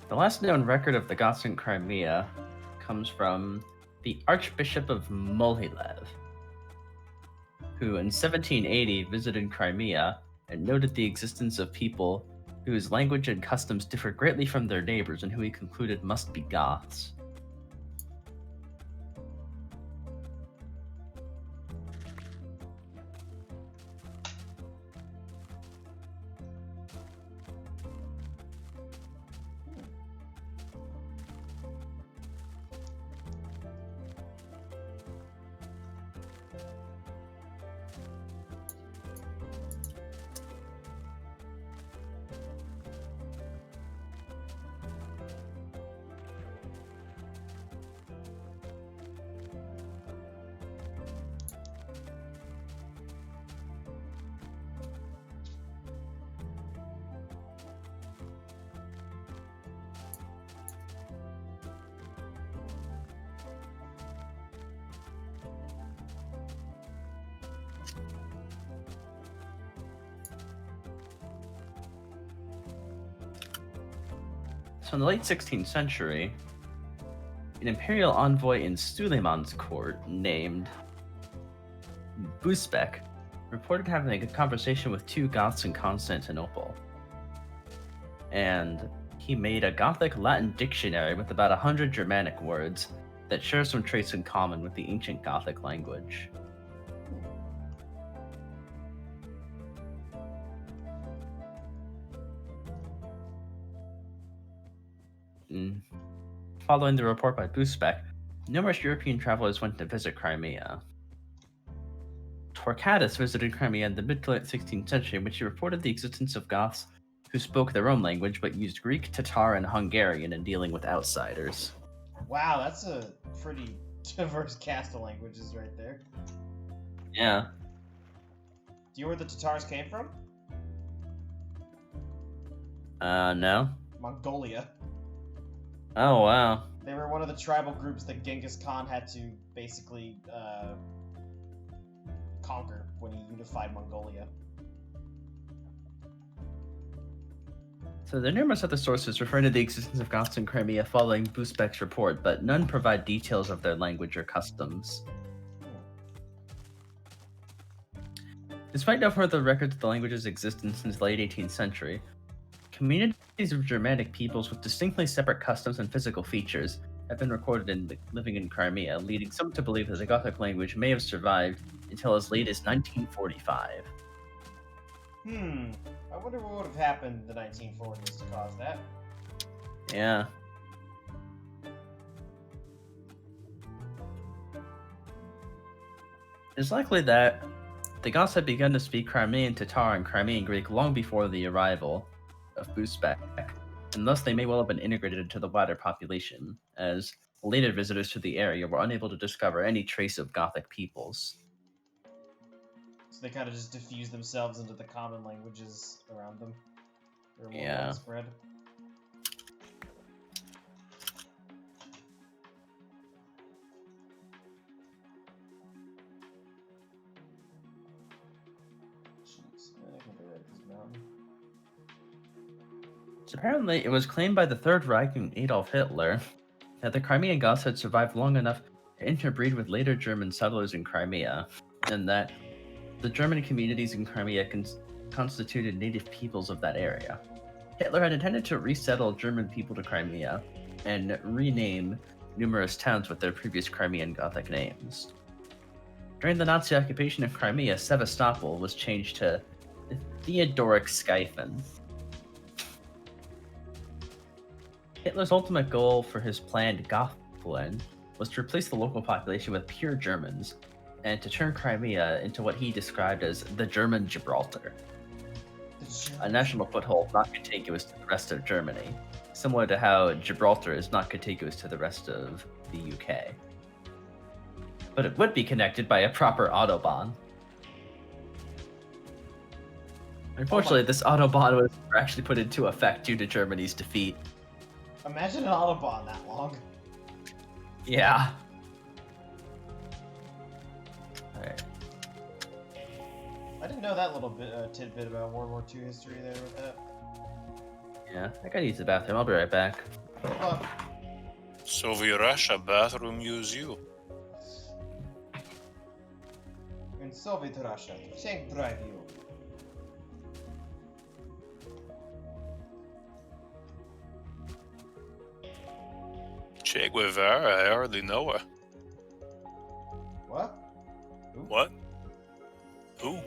The last known record of the Goths in Crimea comes from the Archbishop of Mohilev, who in 1780 visited Crimea and noted the existence of people whose language and customs differed greatly from their neighbors and who he concluded must be Goths. So in the late 16th century, an imperial envoy in Suleiman's court named Busbek reported having a conversation with two Goths in Constantinople. And he made a Gothic Latin dictionary with about 100 Germanic words that share some traits in common with the ancient Gothic language. Following the report by Busbek, numerous European travelers went to visit Crimea. Torquatus visited Crimea in the mid to late 16th century, in which he reported the existence of Goths who spoke their own language but used Greek, Tatar, and Hungarian in dealing with outsiders. Wow, that's a pretty diverse cast of languages right there. Yeah. Do you know where the Tatars came from? No. Mongolia. Oh, wow. They were one of the tribal groups that Genghis Khan had to basically conquer when he unified Mongolia. So there are numerous other sources referring to the existence of Goths in Crimea following Busbek's report, but none provide details of their language or customs. Despite no further records of the language's existence since the late 18th century, communities of Germanic peoples with distinctly separate customs and physical features have been recorded living in Crimea, leading some to believe that the Gothic language may have survived until as late as 1945. I wonder what would have happened in the 1940s to cause that. Yeah. It's likely that the Goths had begun to speak Crimean Tatar and Crimean Greek long before the arrival of Busbek, and thus they may well have been integrated into the wider population, as later visitors to the area were unable to discover any trace of Gothic peoples. So they kind of just diffuse themselves into the common languages around them. They're more Yeah. widespread. Jeez, I can do it, this mountain. So apparently, it was claimed by the Third Reich and Adolf Hitler that the Crimean Goths had survived long enough to interbreed with later German settlers in Crimea, and that the German communities in Crimea constituted native peoples of that area. Hitler had intended to resettle German people to Crimea and rename numerous towns with their previous Crimean Gothic names. During the Nazi occupation of Crimea, Sevastopol was changed to Theodoric Skyfen. Hitler's ultimate goal for his planned Gothland was to replace the local population with pure Germans, and to turn Crimea into what he described as the German Gibraltar, a national foothold not contiguous to the rest of Germany, similar to how Gibraltar is not contiguous to the rest of the UK. But it would be connected by a proper Autobahn. Unfortunately, this Autobahn was actually put into effect due to Germany's defeat. Imagine an Autobahn that long. Yeah. Alright. I didn't know that little bit tidbit about World War II history there with that. Yeah, I gotta use the bathroom. I'll be right back. But Soviet Russia bathroom use you. in Soviet Russia, tank drive you. Che Guevara, I already know her. What? Who? What? Who?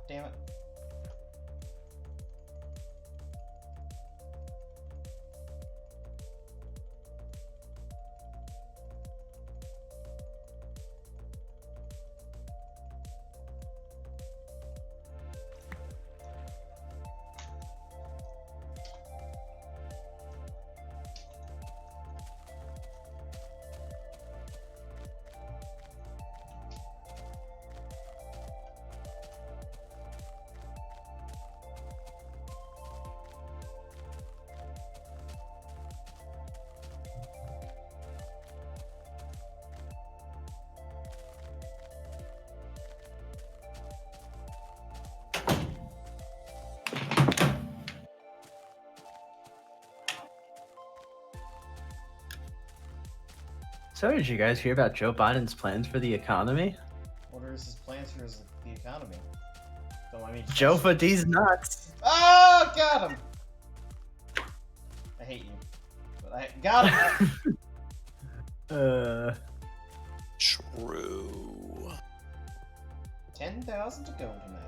damn it. So did you guys hear about Joe Biden's plans for the economy? What are his plans for the economy? Don't mind me. Joe for these nuts. Oh, got him! I hate you. But I got him! True. 10,000 to go tonight.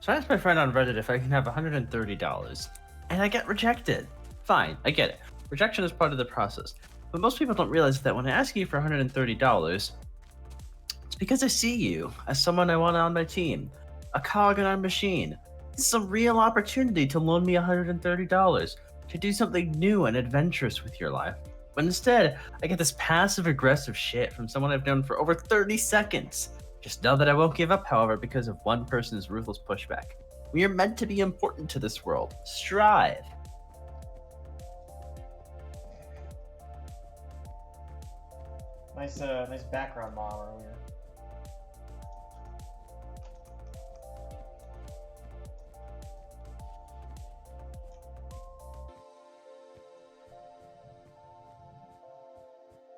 So I asked my friend on Reddit if I can have $130, and I get rejected. Fine, I get it. Rejection is part of the process. But most people don't realize that when I ask you for $130, it's because I see you as someone I want on my team, a cog in our machine. This is a real opportunity to loan me $130 to do something new and adventurous with your life. But instead, I get this passive-aggressive shit from someone I've known for over 30 seconds. Just know that I won't give up, however, because of one person's ruthless pushback. We are meant to be important to this world. Strive. Nice background model earlier.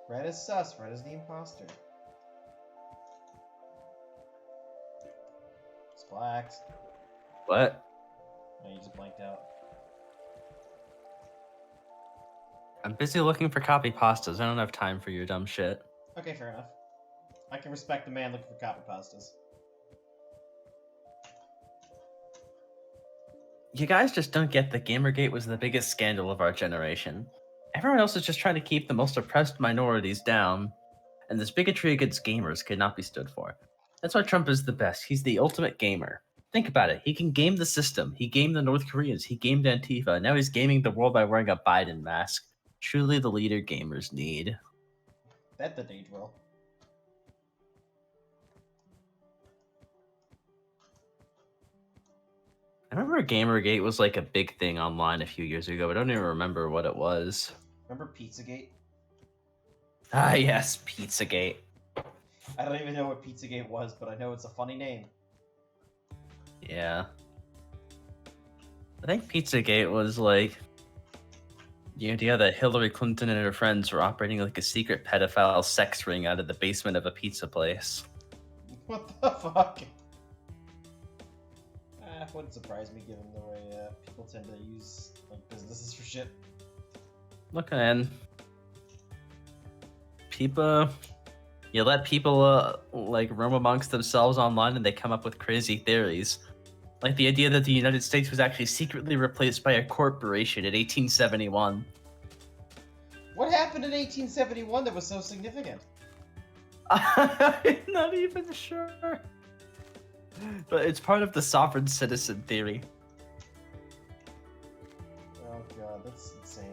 Red is sus. Red is the imposter. Splax. What? No, you just blanked out. I'm busy looking for copy pastas. I don't have time for your dumb shit. Okay, fair enough. I can respect the man looking for copy pastas. You guys just don't get that Gamergate was the biggest scandal of our generation. Everyone else is just trying to keep the most oppressed minorities down, and this bigotry against gamers cannot be stood for. That's why Trump is the best. He's the ultimate gamer. Think about it. He can game the system. He gamed the North Koreans. He gamed Antifa. Now he's gaming the world by wearing a Biden mask. Truly the leader gamers need. That did age well. I remember Gamergate was like a big thing online a few years ago, but I don't even remember what it was. Remember Pizzagate? Ah, yes, Pizzagate. I don't even know what Pizzagate was, but I know it's a funny name. Yeah. I think Pizzagate was like the idea that Hillary Clinton and her friends were operating like a secret pedophile sex ring out of the basement of a pizza place. What the fuck? Wouldn't surprise me given the way people tend to use like businesses for shit. Look, man. People, you let people like roam amongst themselves online and they come up with crazy theories. Like the idea that the United States was actually secretly replaced by a corporation in 1871. What happened in 1871 that was so significant? I'm not even sure. But it's part of the sovereign citizen theory. Oh god, that's insane.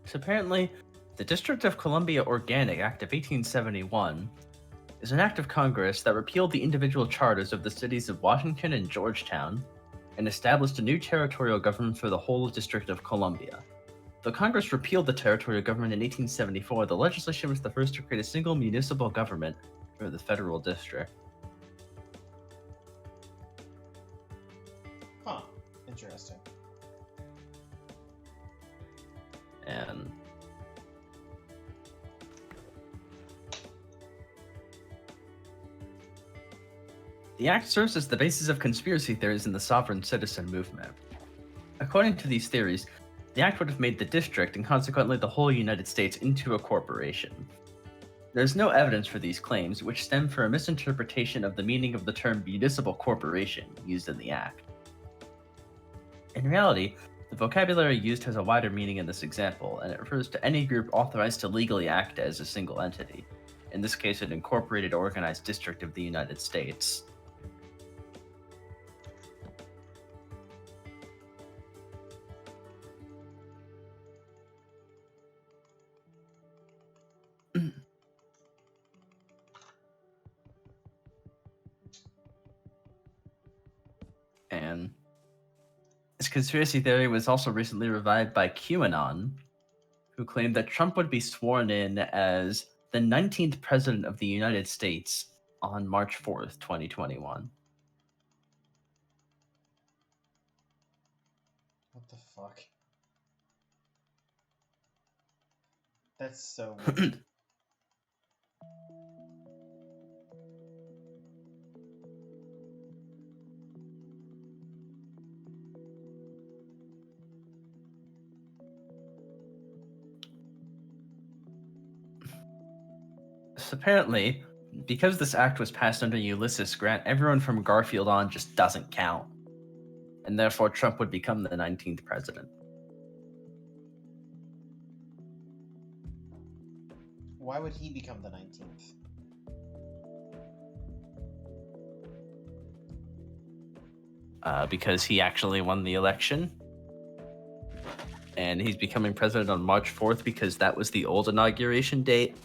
So apparently, the District of Columbia Organic Act of 1871 is an act of Congress that repealed the individual charters of the cities of Washington and Georgetown and established a new territorial government for the whole District of Columbia. Though Congress repealed the territorial government in 1874, the legislation was the first to create a single municipal government for the federal district. Huh. Interesting. And the act serves as the basis of conspiracy theories in the sovereign citizen movement. According to these theories, the act would have made the district and consequently the whole United States into a corporation. There is no evidence for these claims, which stem from a misinterpretation of the meaning of the term municipal corporation used in the act. In reality, the vocabulary used has a wider meaning in this example, and it refers to any group authorized to legally act as a single entity, in this case an incorporated organized district of the United States. And this conspiracy theory was also recently revived by QAnon, who claimed that Trump would be sworn in as the 19th president of the United States on March 4th, 2021. What the fuck? That's so weird. So apparently, because this act was passed under Ulysses Grant, everyone from Garfield on just doesn't count. And therefore, Trump would become the 19th president. Why would he become the 19th? Because he actually won the election. And he's becoming president on March 4th because that was the old inauguration date.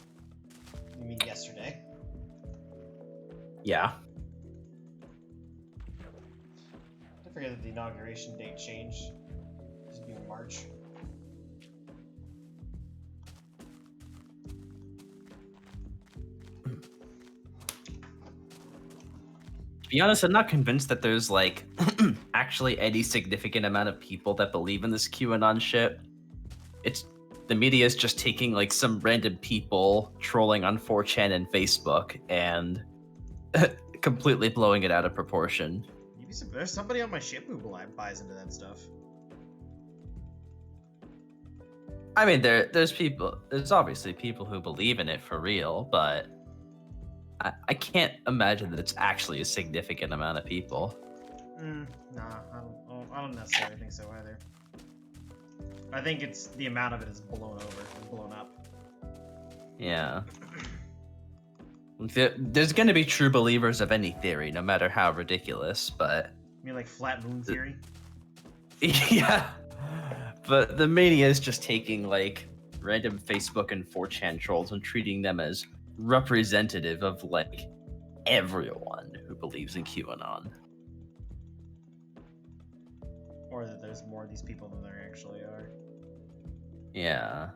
You mean yesterday? Yeah. I forget that the inauguration date changed. It's being March. To be honest, I'm not convinced that there's like actually any significant amount of people that believe in this QAnon shit. It's the media is just taking like some random people trolling on 4chan and Facebook and completely blowing it out of proportion. There's somebody on my ship who buys into that stuff. I mean, there's obviously people who believe in it for real, but I can't imagine that it's actually a significant amount of people. Nah, I don't necessarily think so either. I think it's the amount of it is blown up. Yeah. There's going to be true believers of any theory, no matter how ridiculous, but... You mean like flat moon theory? Yeah. But the media is just taking, like, random Facebook and 4chan trolls and treating them as representative of, like, everyone who believes in QAnon. Or that there's more of these people than there actually are. Yeah.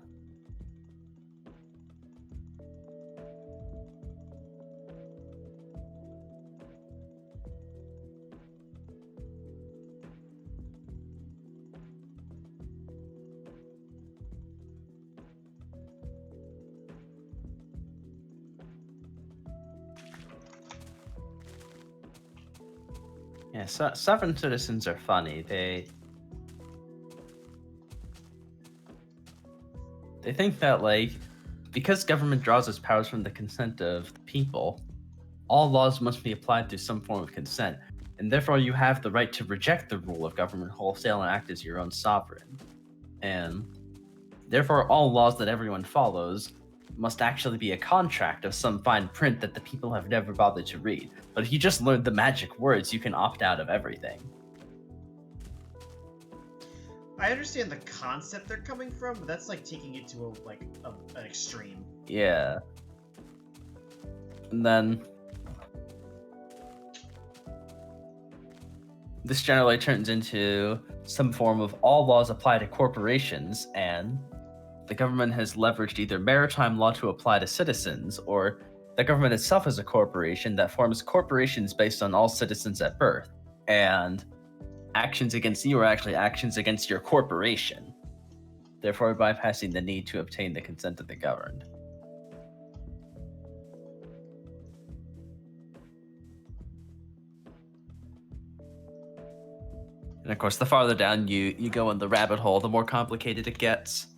Yeah, sovereign citizens are funny. They think that, like, because government draws its powers from the consent of the people, all laws must be applied through some form of consent, and therefore you have the right to reject the rule of government wholesale and act as your own sovereign. And therefore all laws that everyone follows must actually be a contract of some fine print that the people have never bothered to read. But if you just learn the magic words, you can opt out of everything. I understand the concept they're coming from, but that's like taking it to an extreme. Yeah. And then this generally turns into some form of all laws apply to corporations, and the government has leveraged either maritime law to apply to citizens, or the government itself is a corporation that forms corporations based on all citizens at birth. And actions against you are actually actions against your corporation, therefore bypassing the need to obtain the consent of the governed. And of course, the farther down you go in the rabbit hole, the more complicated it gets.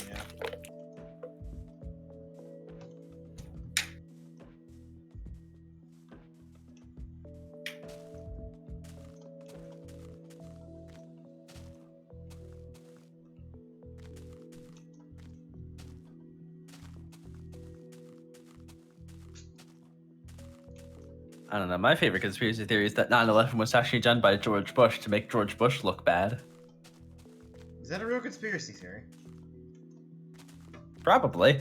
Yeah. I don't know. My favorite conspiracy theory is that 9/11 was actually done by George Bush to make George Bush look bad. Is that a real conspiracy theory? Probably.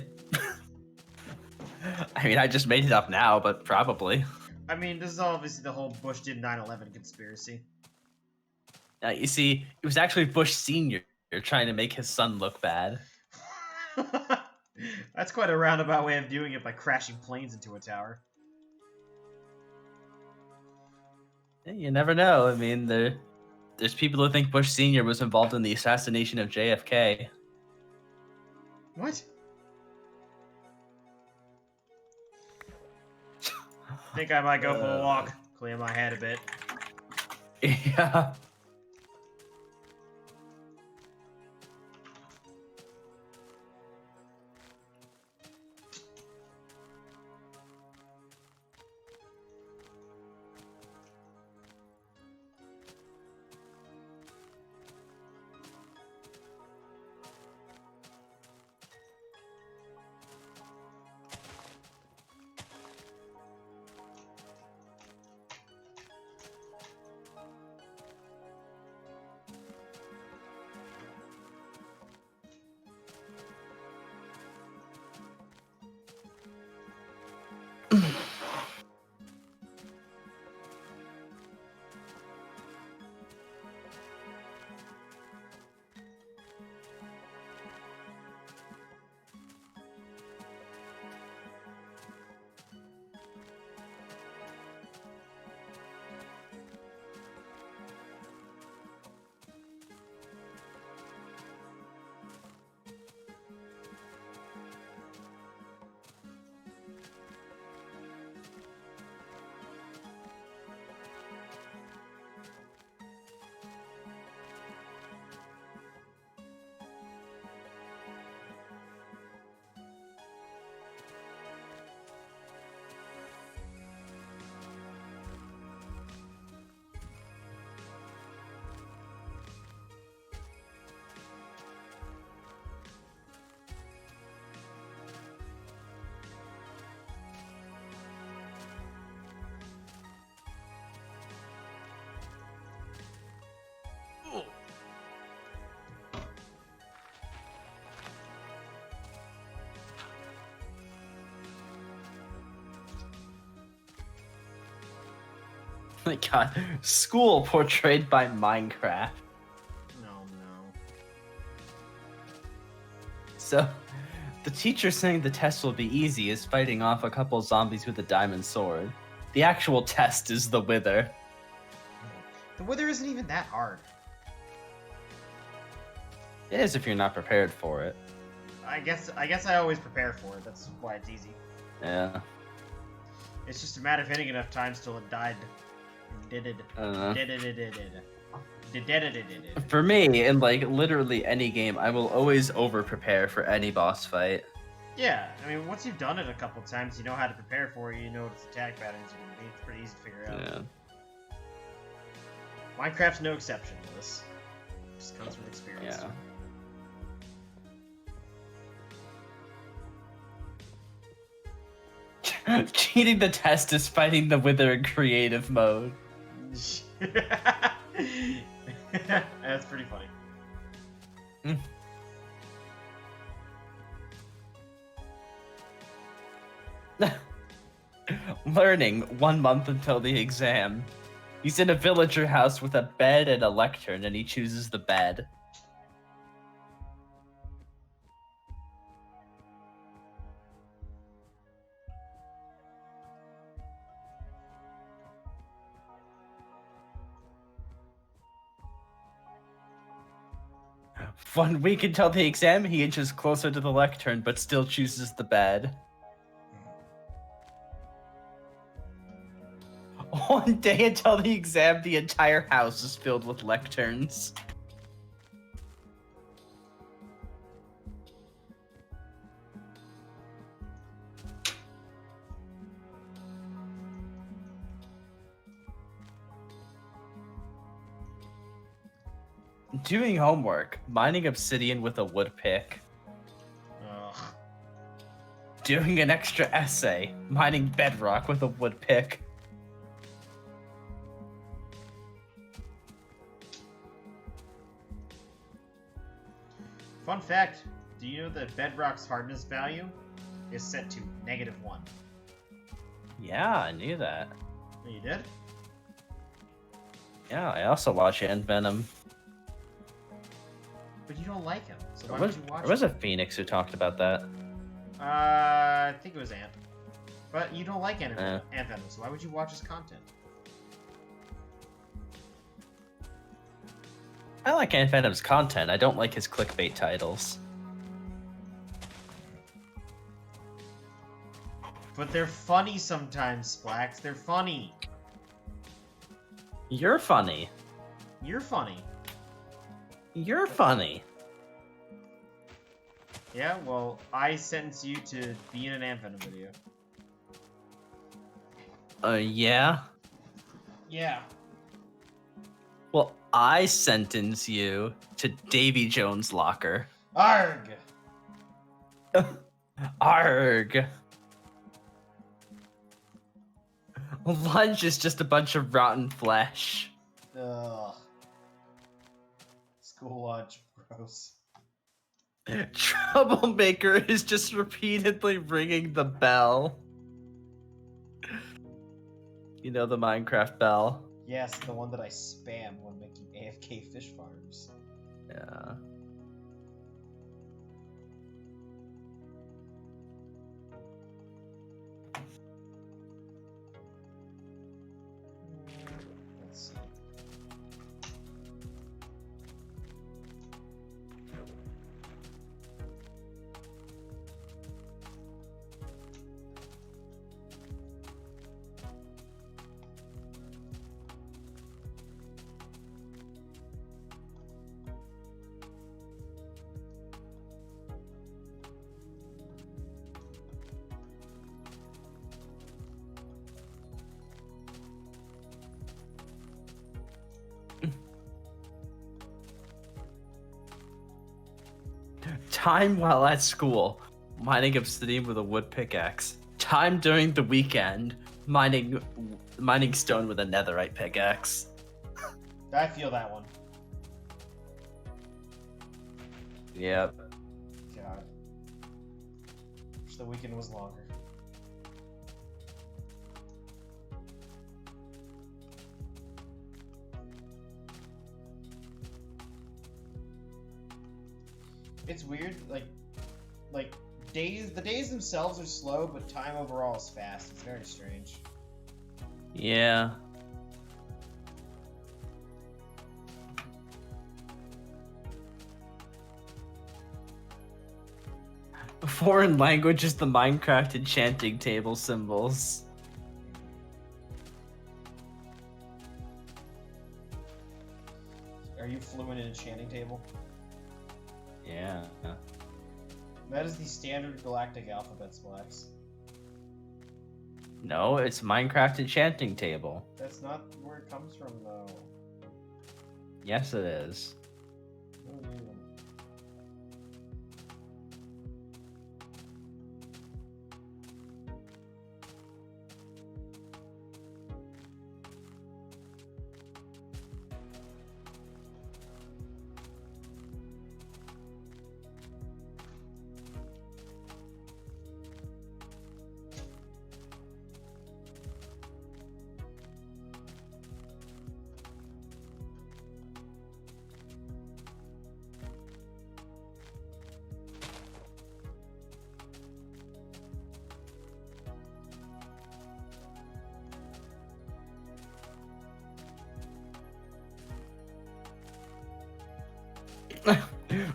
I mean, I just made it up now, but probably. I mean, this is obviously the whole Bush did 9/11 conspiracy. You see, it was actually Bush Sr. trying to make his son look bad. That's quite a roundabout way of doing it by crashing planes into a tower. You never know. I mean, there's people who think Bush Sr. was involved in the assassination of JFK. What? Think I might go for a walk, clear my head a bit. Yeah. My God, school portrayed by Minecraft. No. So, the teacher saying the test will be easy is fighting off a couple zombies with a diamond sword. The actual test is the Wither. The Wither isn't even that hard. It is if you're not prepared for it. I guess I always prepare for it. That's why it's easy. Yeah. It's just a matter of hitting enough times till it died. For me, in like literally any game, I will always over prepare for any boss fight. Yeah, I mean, once you've done it a couple times, you know how to prepare for it. You know what its attack patterns are going to be. It's pretty easy to figure out. Yeah. Minecraft's no exception to this. It just comes with experience. Yeah. Cheating the test is fighting the Wither in creative mode. That's pretty funny. Learning 1 month until the exam. He's in a villager house with a bed and a lectern, and he chooses the bed. One week until the exam, he inches closer to the lectern, but still chooses the bed. One day until the exam, the entire house is filled with lecterns. Doing homework, mining obsidian with a wood pick. Ugh. Doing an extra essay, mining bedrock with a wood pick. Fun fact, do you know that bedrock's hardness value is set to -1? Yeah, I knew that. Oh, you did? Yeah, I also watch Ant Venom. But you don't like him, so why There would you watch was him? a Phoenix who talked about that. I think it was Ant. But you don't like Ant Eh. Venom, so why would you watch his content? I like Ant Venom's content. I don't like his clickbait titles. But they're funny sometimes, Splax. They're funny. You're funny. You're funny. You're funny. Yeah, well, I sentence you to be in an Ant Venom video. Yeah? Yeah. Well, I sentence you to Davy Jones' locker. Arg! Arg! Lunch is just a bunch of rotten flesh. Ugh. School lunch, gross. Troublemaker is just repeatedly ringing the bell. You know the Minecraft bell? Yes, the one that I spam when making AFK fish farms. Yeah. Let's see. Time while at school, mining obsidian with a wood pickaxe. Time during the weekend, mining stone with a netherite pickaxe. I feel that one. Yep. God. Wish the weekend was longer. it's weird. Like days. The days themselves are slow, but time overall is fast. It's very strange. Yeah. Foreign language is the Minecraft enchanting table symbols. Are you fluent in enchanting table? Yeah. That is the standard galactic alphabet, Splax. No, it's Minecraft enchanting table. That's not where it comes from, though. Yes, it is. No, it isn't.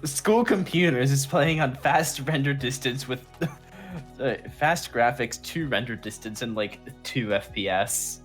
School computers is playing on fast render distance with fast graphics, 2 render distance, and like 2 FPS.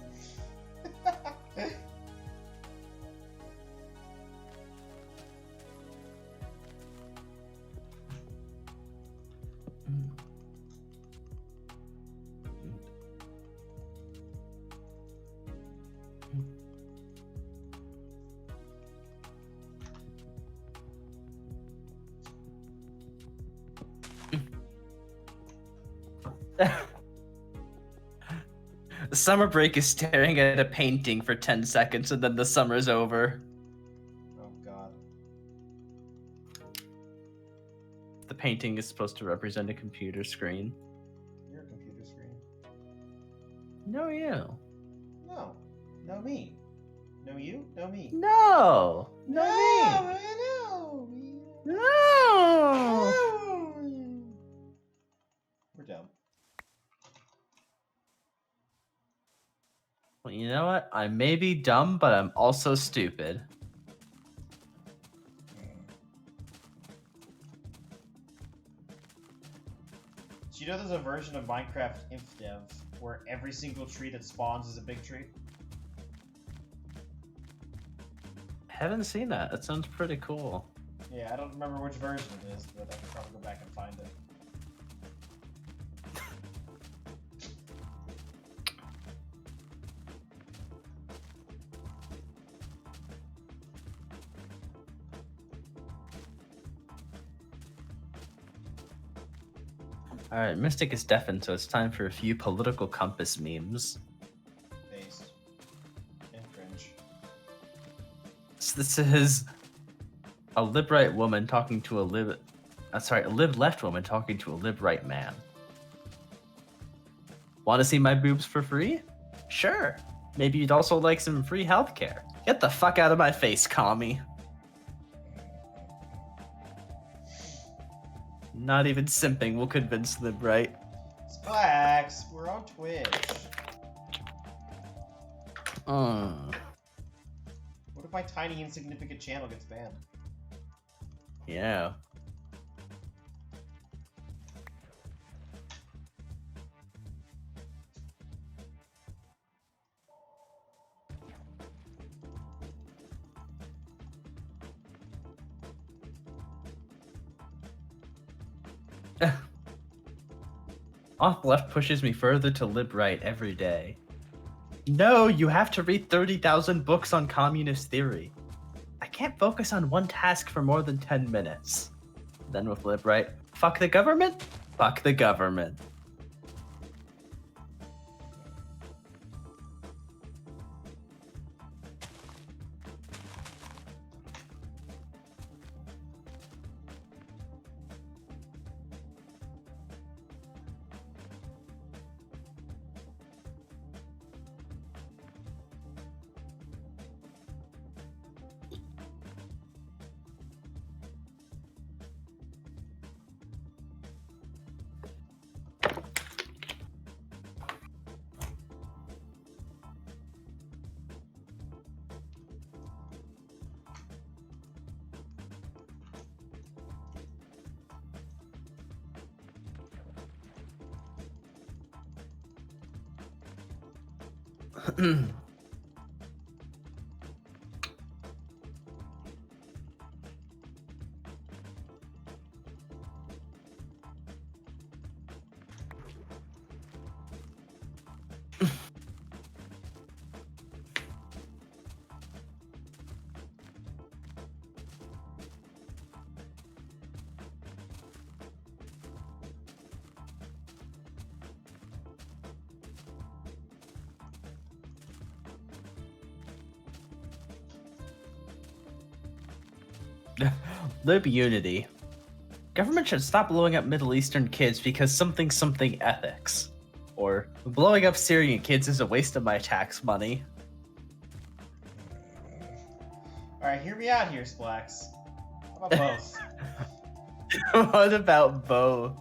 Summer break is staring at a painting for 10 seconds and then the summer's over. Oh god. The painting is supposed to represent a computer screen. Your computer screen. No, you. No. No me. No you? No me. No! No, me! No! No! We're dumb. Well, you know what? I may be dumb, but I'm also stupid. Do you know there's a version of Minecraft InfDev where every single tree that spawns is a big tree? Haven't seen that. That sounds pretty cool. Yeah, I don't remember which version it is, but I can probably go back and find it. Alright, Mystic is deafened, so it's time for a few political compass memes. Based. And cringe. So this is a lib-right woman talking to a lib-left woman talking to a lib-right man. Want to see my boobs for free? Sure. Maybe you'd also like some free healthcare. Get the fuck out of my face, commie. Not even simping will convince them, right? Splax, we're on Twitch. What if my tiny insignificant channel gets banned? Yeah. Off left pushes me further to lib right every day. No, you have to read 30,000 books on communist theory. I can't focus on one task for more than 10 minutes. Then with lib right, fuck the government? Fuck the government. Lib Unity. Government should stop blowing up Middle Eastern kids because something ethics. Or blowing up Syrian kids is a waste of my tax money. Alright, hear me out here, Splax. How about both? What about both?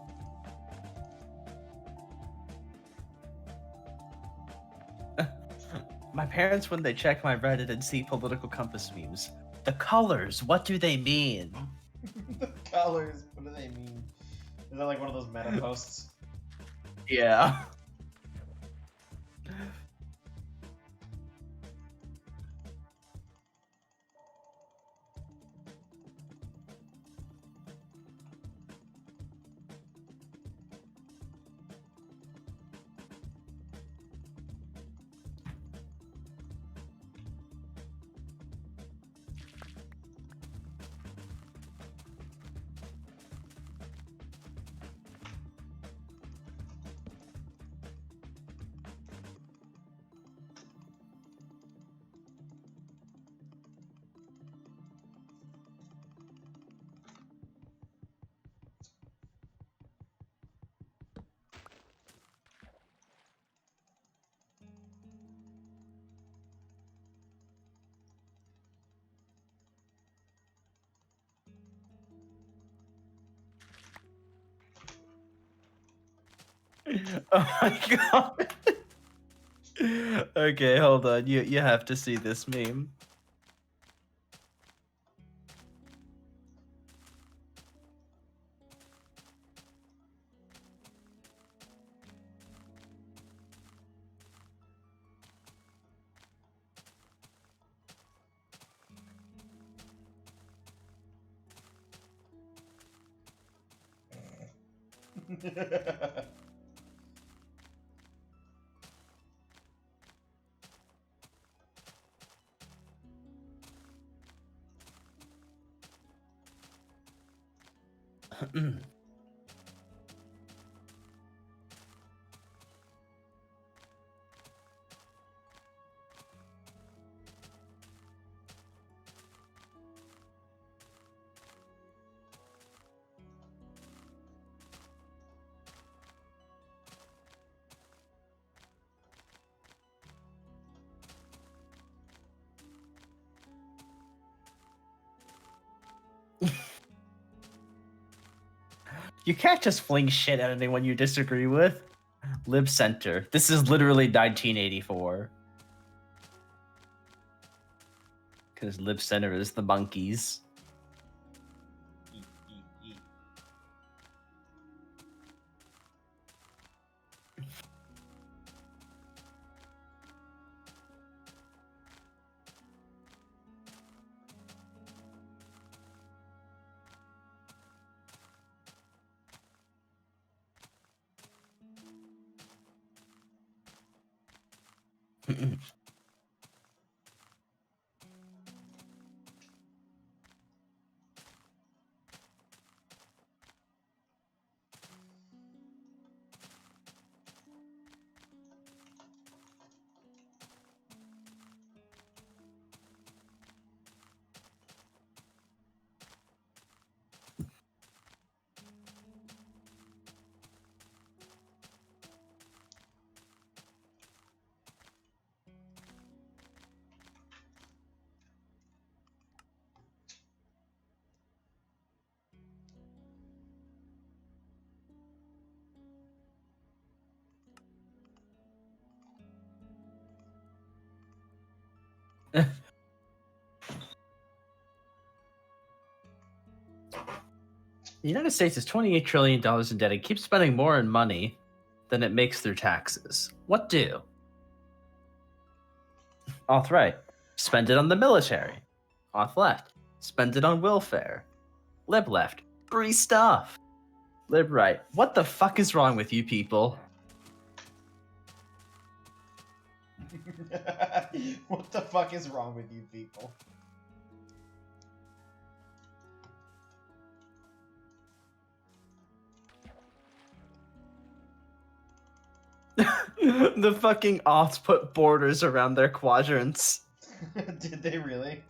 My parents, when they check my Reddit and see political compass memes, the colors, what do they mean? The colors, what do they mean? Is that like one of those meta posts? Yeah. Oh my god. Okay, hold on. You have to see this meme. You can't just fling shit at anyone you disagree with. Lib Center. This is literally 1984. Because Lib Center is the monkeys. The United States is $28 trillion in debt and keeps spending more in money than it makes through taxes. What do? Auth right. Spend it on the military. Auth left. Spend it on welfare. Lib left. Free stuff. Lib right. What the fuck is wrong with you people? What the fuck is wrong with you people? The fucking auths put borders around their quadrants. Did they really?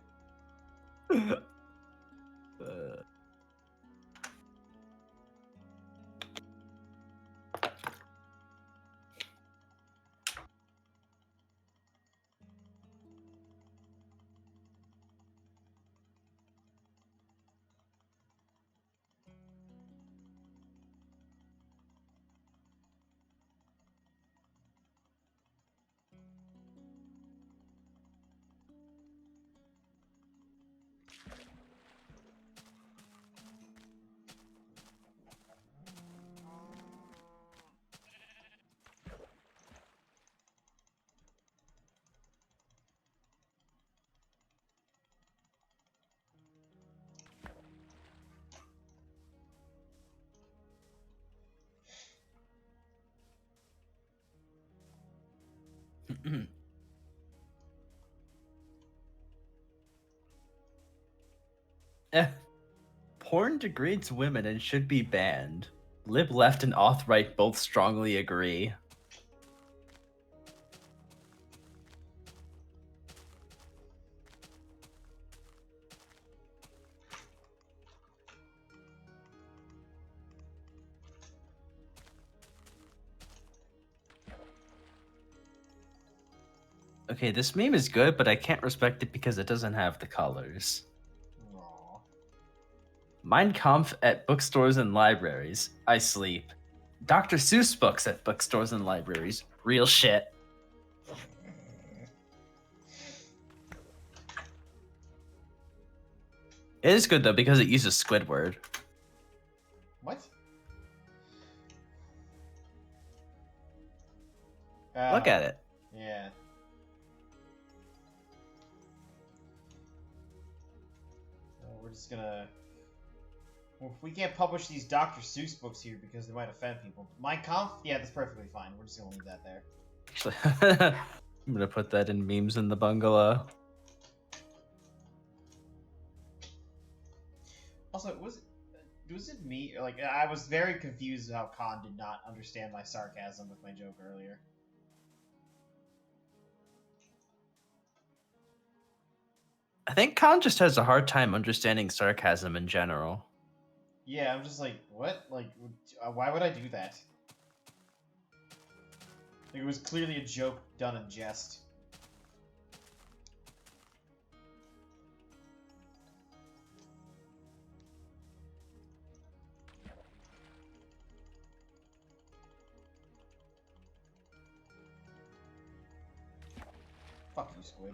Porn degrades women and should be banned. Lib left and auth right both strongly agree. Okay, this meme is good, but I can't respect it because it doesn't have the colors. Aww. Mein Kampf at bookstores and libraries. I sleep. Dr. Seuss books at bookstores and libraries. Real shit. It is good though because it uses Squidward. What? Look at it. Yeah. We're just gonna... Well, we can't publish these Dr. Seuss books here because they might offend people. Mein Kampf? Yeah, that's perfectly fine. We're just gonna leave that there. Actually, I'm gonna put that in memes in the bungalow. Also, was it me? Like, I was very confused how Khan did not understand my sarcasm with my joke earlier. I think Khan just has a hard time understanding sarcasm in general. Yeah, I'm just like, what? Like, why would I do that? Like, it was clearly a joke done in jest. Fuck you, Squid.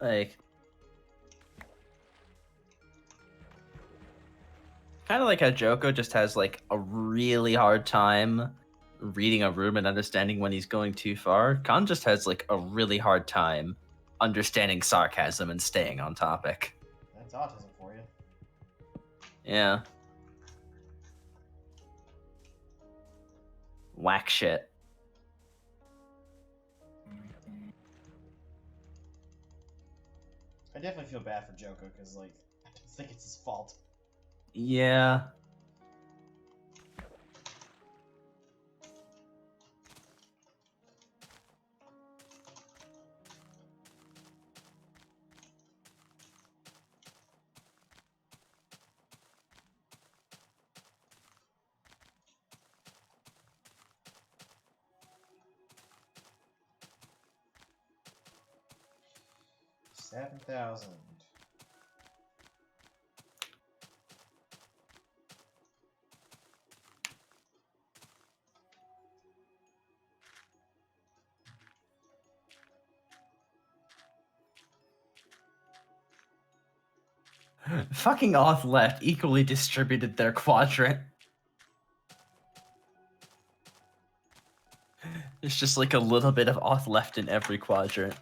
Like, kind of like how Joko just has like a really hard time reading a room and understanding when he's going too far. Khan just has like a really hard time understanding sarcasm and staying on topic. That's autism for you. Yeah. Whack shit. I definitely feel bad for Joko because, like, I don't think it's his fault. Yeah. $7,000. Fucking off left equally distributed their quadrant. There's just like a little bit of off left in every quadrant.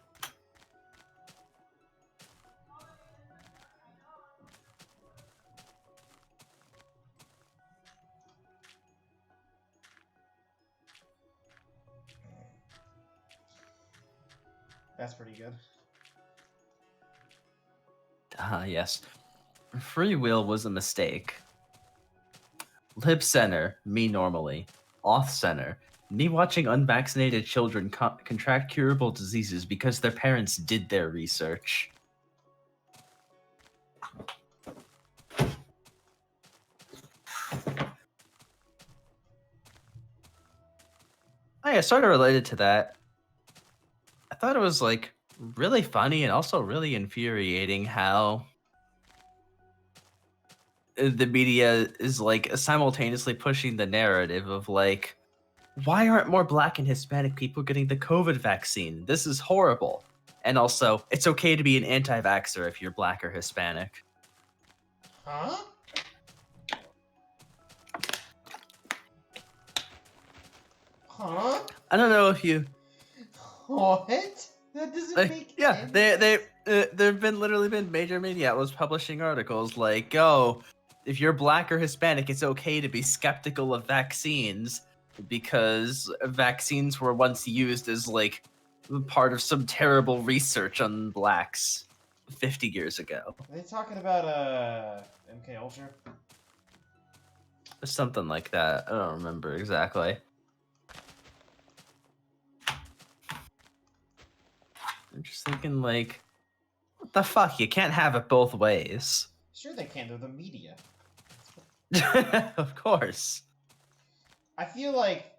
That's pretty good. Ah, yes. Free will was a mistake. Lib center, me normally. Auth center, me watching unvaccinated children contract curable diseases because their parents did their research. Oh yeah, sort of related to that. I thought it was like really funny and also really infuriating how the media is like simultaneously pushing the narrative of like, why aren't more Black and Hispanic people getting the COVID vaccine? This is horrible. And also, it's okay to be an anti-vaxxer if you're Black or Hispanic. Huh? Huh? I don't know if you What? That doesn't make yeah, any there've been literally been major media outlets publishing articles like, oh, if you're Black or Hispanic, it's okay to be skeptical of vaccines because vaccines were once used as like part of some terrible research on Blacks 50 years ago. Are they talking about MK Ultra? Something like that. I don't remember exactly. I'm just thinking like, what the fuck? You can't have it both ways. Sure they can, they're the media. Of course. I feel like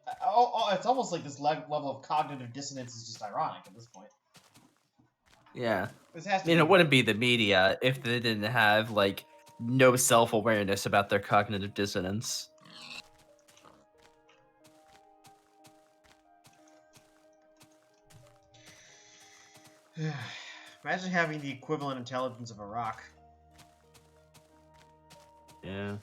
it's almost like this level of cognitive dissonance is just ironic at this point. Yeah. This has I to mean, be... it wouldn't be the media if they didn't have, like, no self-awareness about their cognitive dissonance. Imagine having the equivalent intelligence of a rock. Yeah.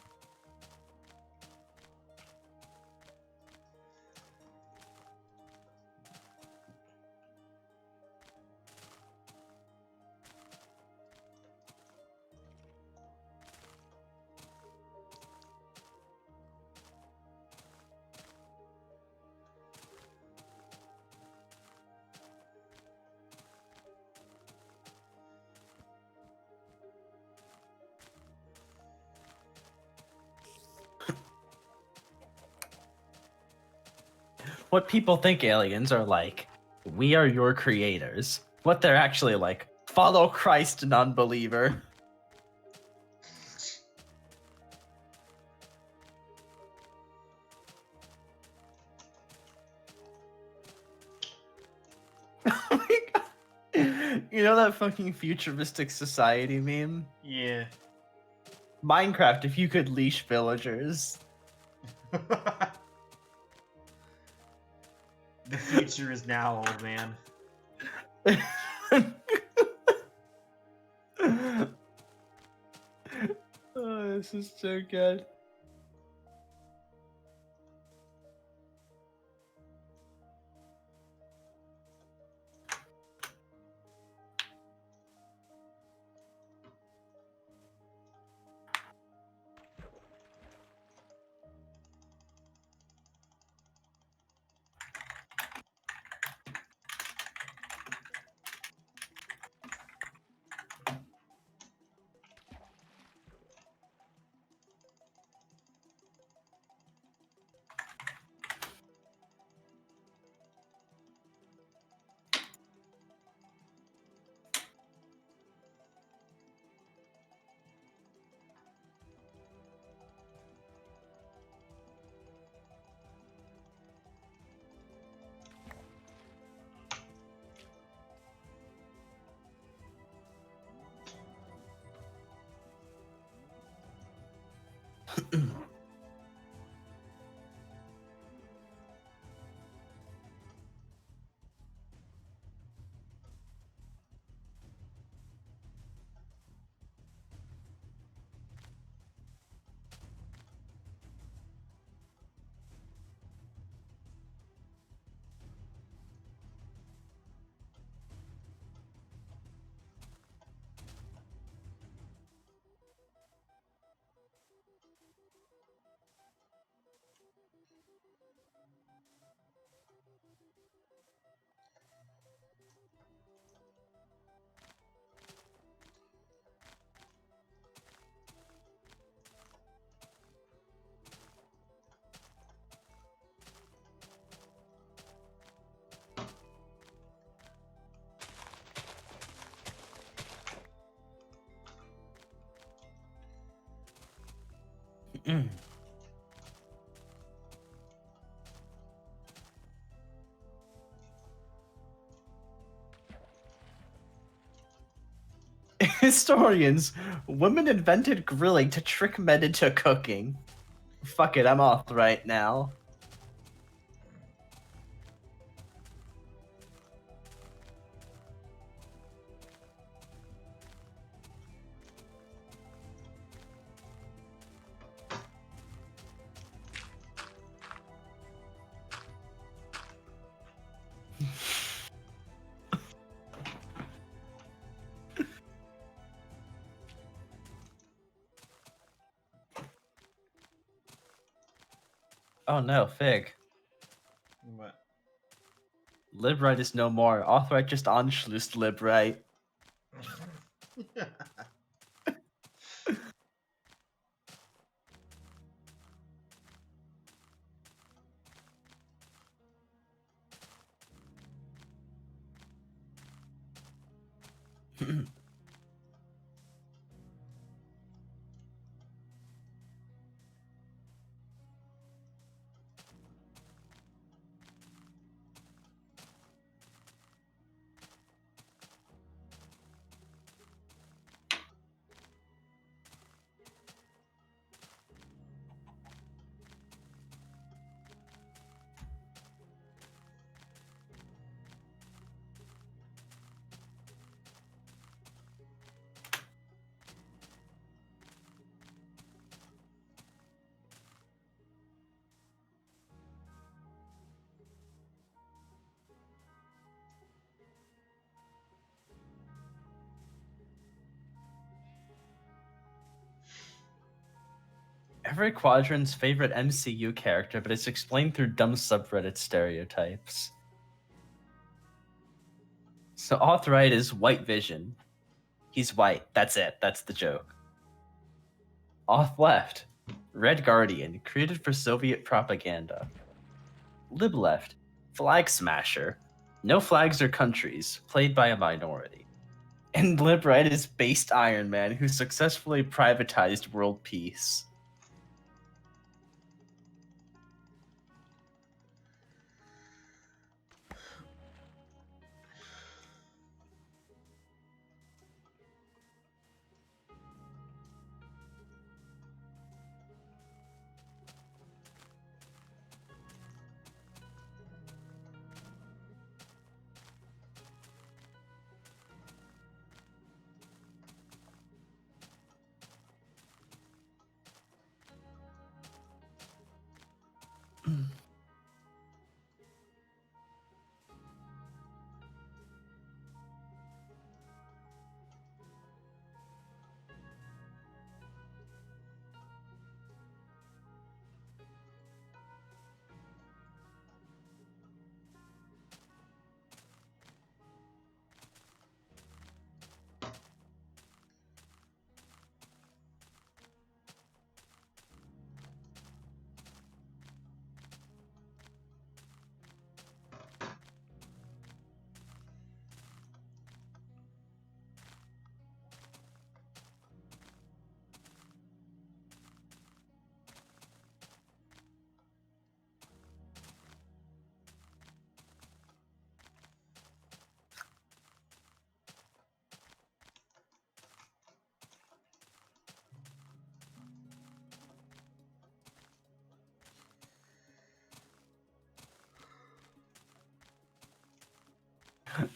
What people think aliens are like, we are your creators. What they're actually like, follow Christ, non-believer. Oh my God. You know that fucking futuristic society meme? Yeah. Minecraft, if you could leash villagers. The future is now, old man. Oh, this is so good. Historians, women invented grilling to trick men into cooking. Fuck it, I'm off right now. Oh no, Fig. What? Libright is no more. Authorite just anschlussed Libright. Every quadrant's favorite MCU character, but it's explained through dumb subreddit stereotypes. So Authorite is White Vision. He's white. That's it. That's the joke. Off left, Red Guardian, created for Soviet propaganda. Lib left, Flag Smasher. No flags or countries, played by a minority. And Lib right is Based Iron Man, who successfully privatized world peace.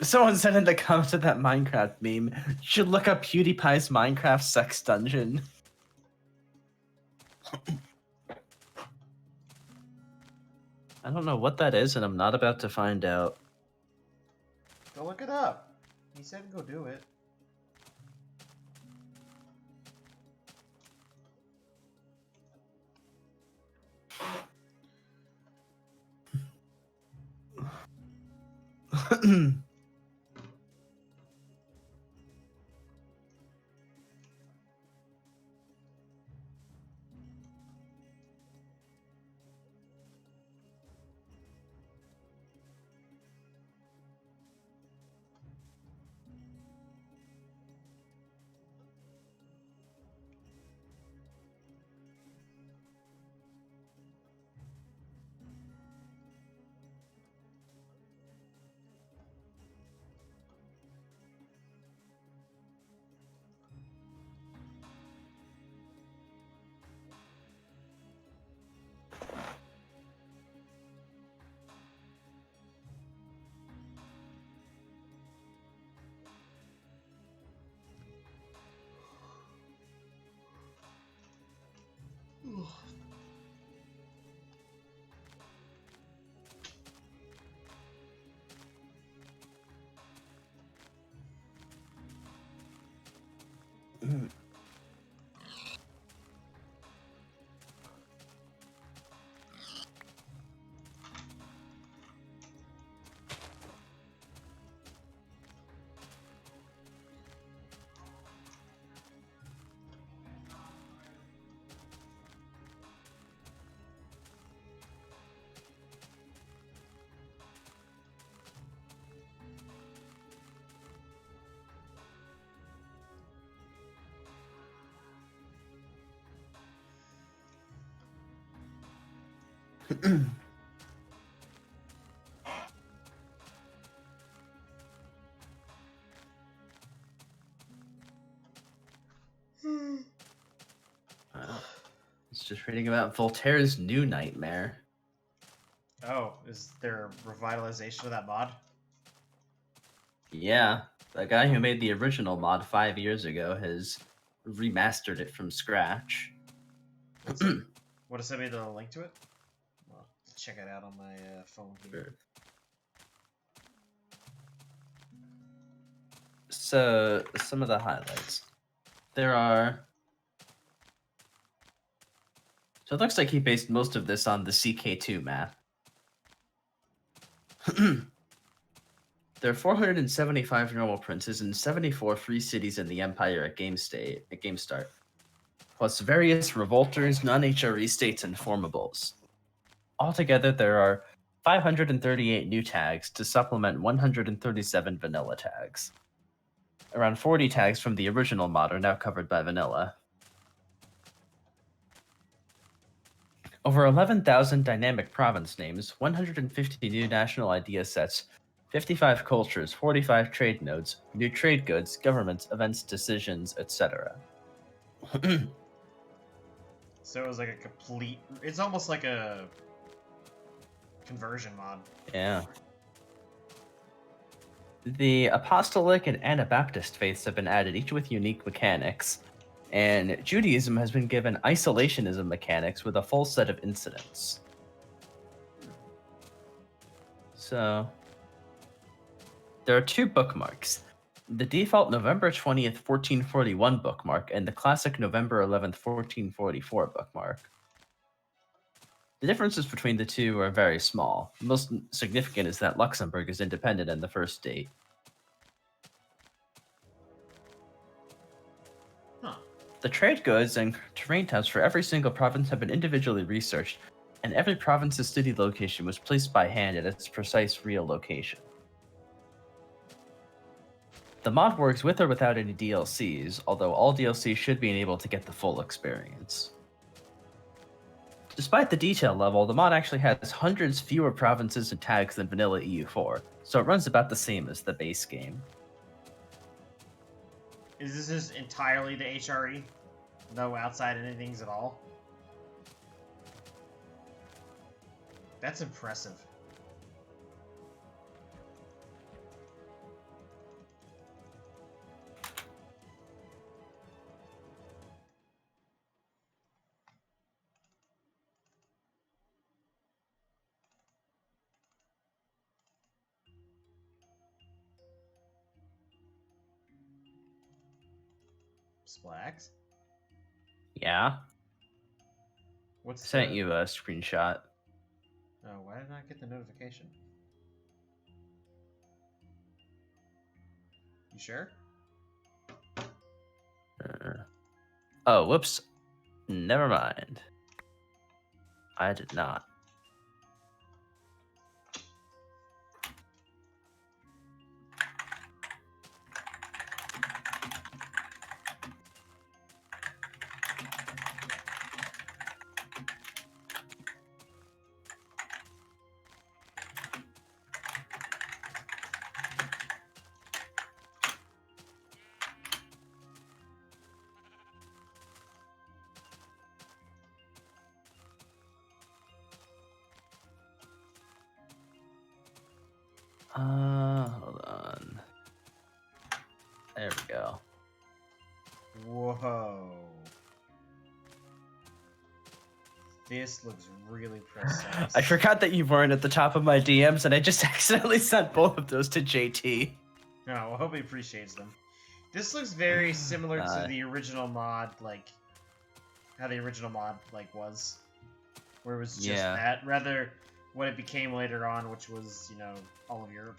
Someone said in the comments of that Minecraft meme, you should look up PewDiePie's Minecraft sex dungeon. I don't know what that is, and I'm not about to find out. Go look it up. He said go do it. It's just reading about Voltaire's new nightmare. Oh, is there a revitalization of that mod? Yeah, the guy who made the original mod 5 years ago has remastered it from scratch. What does send me the link to it? Well, check it out on my phone here. So, some of the highlights. There are... So it looks like he based most of this on the CK2 map. There are 475 normal princes and 74 free cities in the Empire at game start, plus various revolters, non-HRE states, and formables. Altogether, there are 538 new tags to supplement 137 vanilla tags. Around 40 tags from the original mod are now covered by vanilla. Over 11,000 dynamic province names, 150 new national idea sets, 55 cultures, 45 trade nodes, new trade goods, governments, events, decisions, etc. So it was like a complete... It's almost like a conversion mod. Yeah. The Apostolic and Anabaptist faiths have been added, each with unique mechanics, and Judaism has been given isolationism mechanics with a full set of incidents. So, there are 2 bookmarks. The default November 20th, 1441 bookmark and the classic November 11th, 1444 bookmark. The differences between the two are very small. Most significant is that Luxembourg is independent in the first date. Huh. The trade goods and terrain types for every single province have been individually researched, and every province's city location was placed by hand at its precise real location. The mod works with or without any DLCs, although all DLCs should be enabled to get the full experience. Despite the detail level, the mod actually has hundreds fewer provinces and tags than vanilla EU4, so it runs about the same as the base game. Is this just entirely the HRE? No outside anythings at all? That's impressive. Splax? Yeah? What's Sent the... you a screenshot. Oh, why did I not get the notification? You sure? Oh, whoops. Never mind. I did not. Hold on. There we go. Whoa. This looks really precise. I forgot that you weren't at the top of my DMs, and I just accidentally sent both of those to JT. Oh, well, I hope he appreciates them. This looks very similar to the original mod, like, how the original mod, like, was. Where it was just that, rather what it became later on, which was, you know, all of Europe.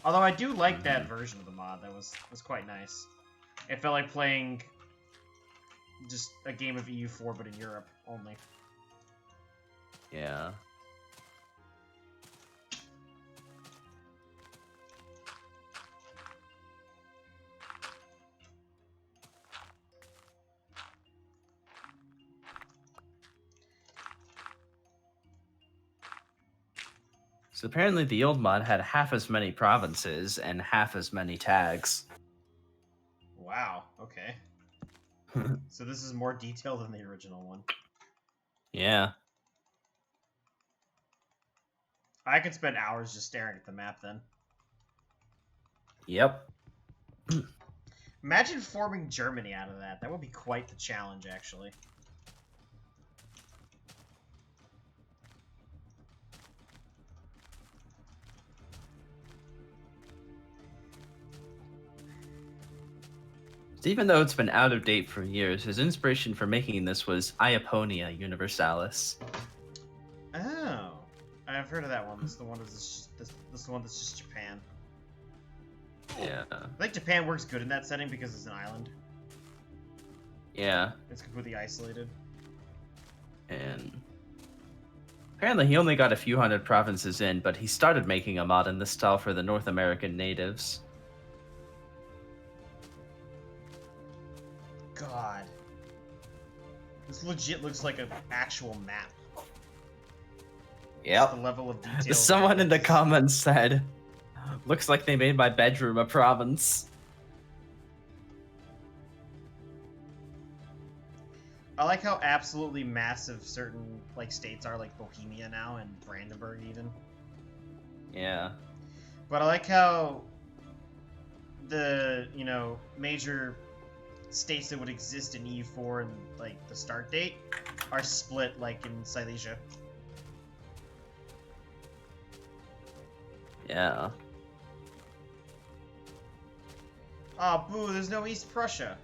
Although I do like that version of the mod, that was quite nice. It felt like playing just a game of EU4, but in Europe only. Yeah. So apparently the old mod had half as many provinces and half as many tags. Wow. Okay. So this is more detailed than the original one. Yeah. I could spend hours just staring at the map then. Yep. Imagine forming Germany out of that. That would be quite the challenge, actually. Even though it's been out of date for years, his inspiration for making this was Iaponia Universalis. Oh, I've heard of that one. This is the one that's this the one that's just Japan. Yeah. I think Japan works good in that setting because it's an island. Yeah. It's completely isolated. And apparently he only got a few hundred provinces in, but he started making a mod in this style for the North American natives. God. This legit looks like an actual map. Yep. Just the level of detail. Someone in the comments said, looks like they made my bedroom a province. I like how absolutely massive certain like states are, like Bohemia now and Brandenburg even. Yeah. But I like how the, major states that would exist in EU4 and like the start date are split like in Silesia. Yeah. Oh, boo, there's no East Prussia.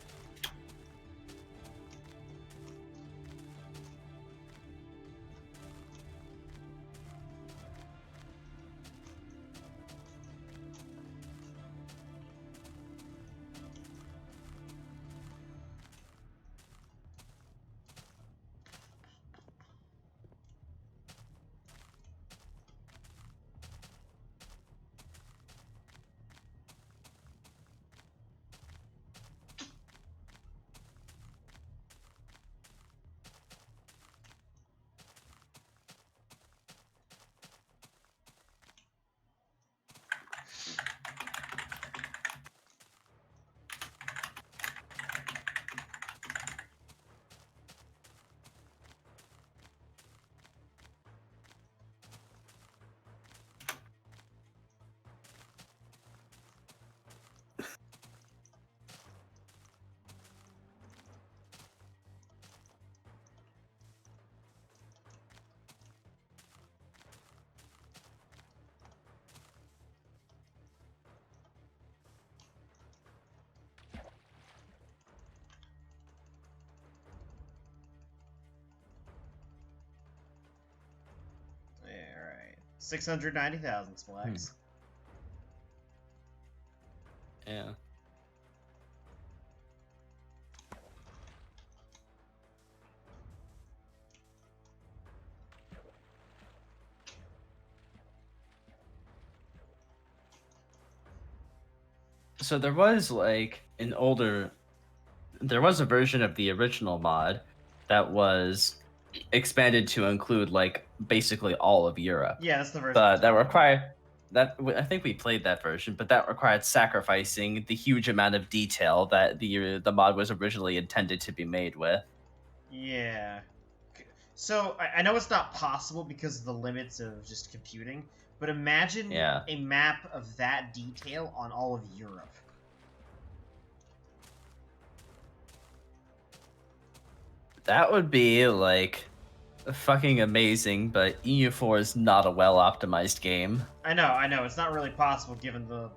Alright. 690,000 splags. Yeah. So there was there was a version of the original mod that was expanded to include like basically all of Europe. Yeah, that's the version. But that required I think we played that version, but that required sacrificing the huge amount of detail that the mod was originally intended to be made with. Yeah. So, I know it's not possible because of the limits of just computing, but imagine a map of that detail on all of Europe. That would be, like, fucking amazing, but EU4 is not a well-optimized game. I know. It's not really possible given the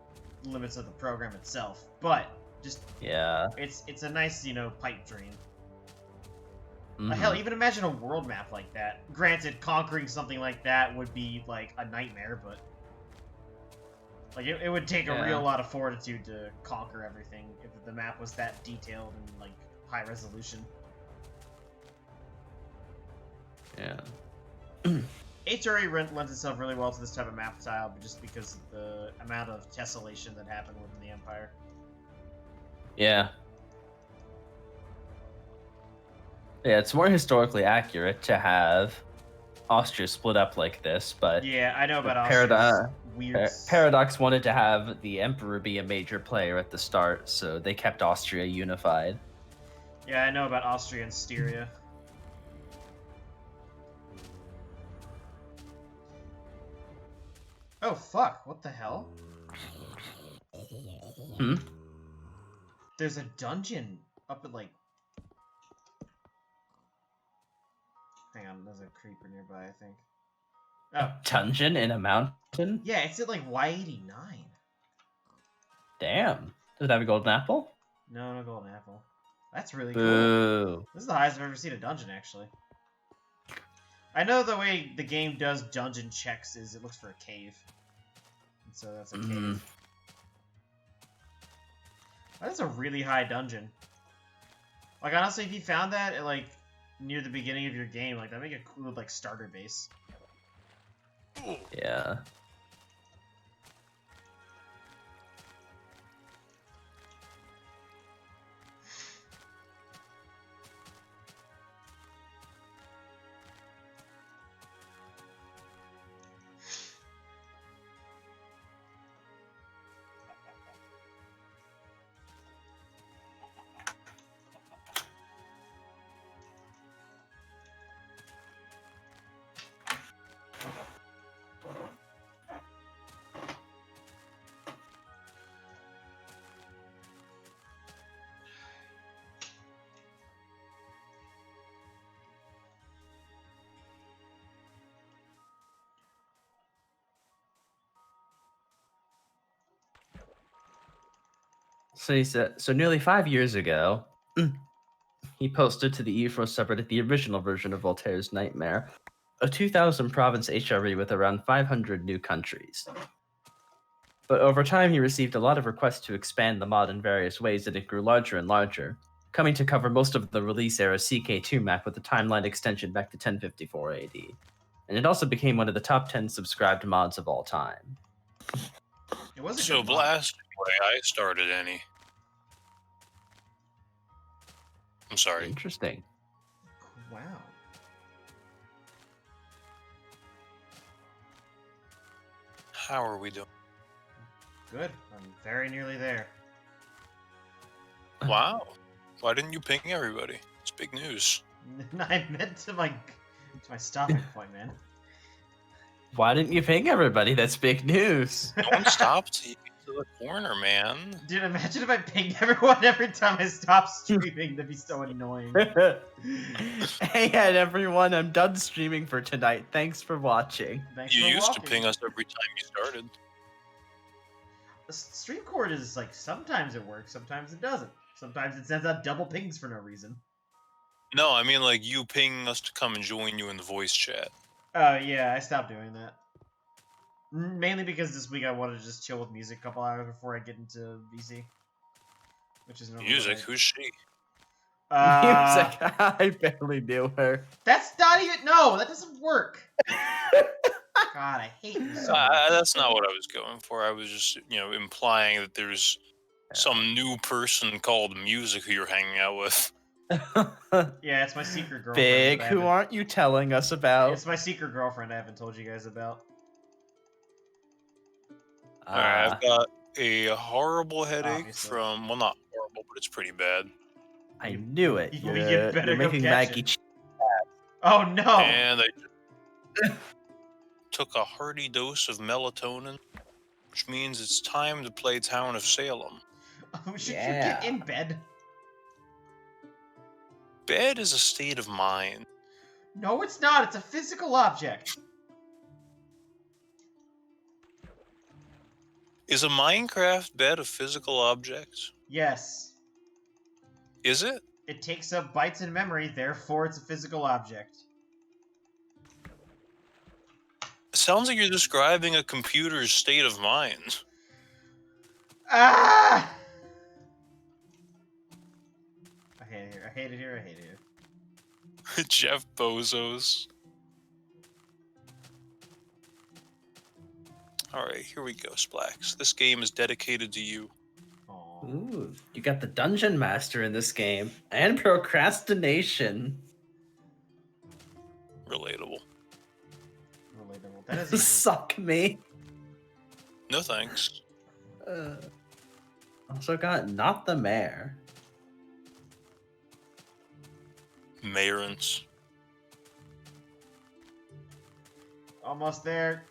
limits of the program itself, but just... Yeah. It's a nice, pipe dream. Mm-hmm. Hell, even imagine a world map like that. Granted, conquering something like that would be, like, a nightmare, but... Like, it would take a real lot of fortitude to conquer everything if the map was that detailed and, like, high resolution. Yeah. HRE lends itself really well to this type of map style, but just because of the amount of tessellation that happened within the Empire. Yeah. Yeah, it's more historically accurate to have Austria split up like this, but Yeah, I know about Paradox, Austria's weird. Paradox wanted to have the Emperor be a major player at the start, so they kept Austria unified. Yeah, I know about Austria and Styria. Oh fuck! What the hell? Hmm? There's a dungeon up at like. Hang on, there's a creeper nearby, I think. Oh. Dungeon in a mountain? Yeah, it's at like Y89. Damn. Does it have a golden apple? No, no golden apple. That's really cool. Boo. This is the highest I've ever seen a dungeon, actually. I know the way the game does dungeon checks is it looks for a cave. And so that's a cave. That's a really high dungeon. Like, honestly, if you found that at, like, near the beginning of your game, like, that'd make a cool, like, starter base. Yeah. So he said, so nearly 5 years ago, he posted to the E4 subreddit the original version of Voltaire's Nightmare, a 2,000 province HRE with around 500 new countries. But over time, he received a lot of requests to expand the mod in various ways, and it grew larger and larger, coming to cover most of the release era CK2 map with a timeline extension back to 1054 AD. And it also became one of the top 10 subscribed mods of all time. It was a So good mod. blast away, I started any. I'm sorry. Interesting. Wow. How are we doing? Good. I'm very nearly there. Wow. Why didn't you ping everybody? It's big news. I meant to my stopping point, man. Why didn't you ping everybody? That's big news. No one stopped to the corner, man. Dude, imagine if I pinged everyone every time I stopped streaming. That'd be so annoying. Hey, everyone, I'm done streaming for tonight. Thanks for watching. Thanks You for used watching. to ping us every time you started. The stream cord is like, sometimes it works, sometimes it doesn't. Sometimes it sends out double pings for no reason. No, I mean like you pinging us to come and join you in the voice chat. Oh, yeah, I stopped doing that. Mainly because this week I wanted to just chill with music a couple hours before I get into VC. Which is normally Music? what Who's she? Music. I barely knew her. That's not even... No, that doesn't work. God, I hate you so much. That's not what I was going for. I was just, implying that there's some new person called Music who you're hanging out with. Yeah, it's my secret girlfriend. Big, that I who haven't- aren't you telling us about? It's my secret girlfriend I haven't told you guys about. Alright, I've got a horrible headache Obviously. from, well, not horrible, but it's pretty bad. I knew it. You You're, better you're go making catch Maggie. it. Oh, no! And I just took a hearty dose of melatonin, which means it's time to play Town of Salem. Should you Yeah. get in bed? Bed is a state of mind. No, it's not. It's a physical object. Is a Minecraft bed a physical object? Yes. Is it? It takes up bytes in memory, therefore it's a physical object. It sounds like you're describing a computer's state of mind. Ah! I hate it here. I hate it here. I hate it here. Jeff Bezos. Alright, here we go, Splax. This game is dedicated to you. Aw. Ooh, you got the Dungeon Master in this game. And procrastination. Relatable. That is easy. Suck me. No thanks. Also got not the mayor. Mayorance. Almost there.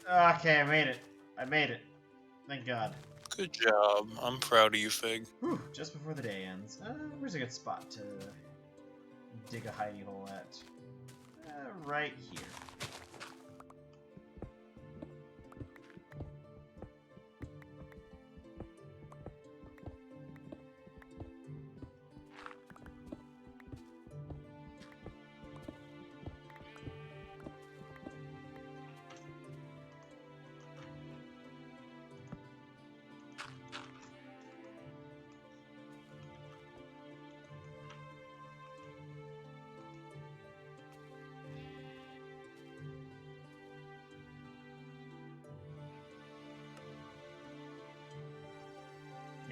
Okay, I made it. I made it. Thank God. Good job. I'm proud of you, Fig. Whew, just before the day ends. Where's a good spot to dig a hidey hole at? Right here.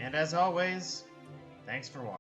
And as always, thanks for watching.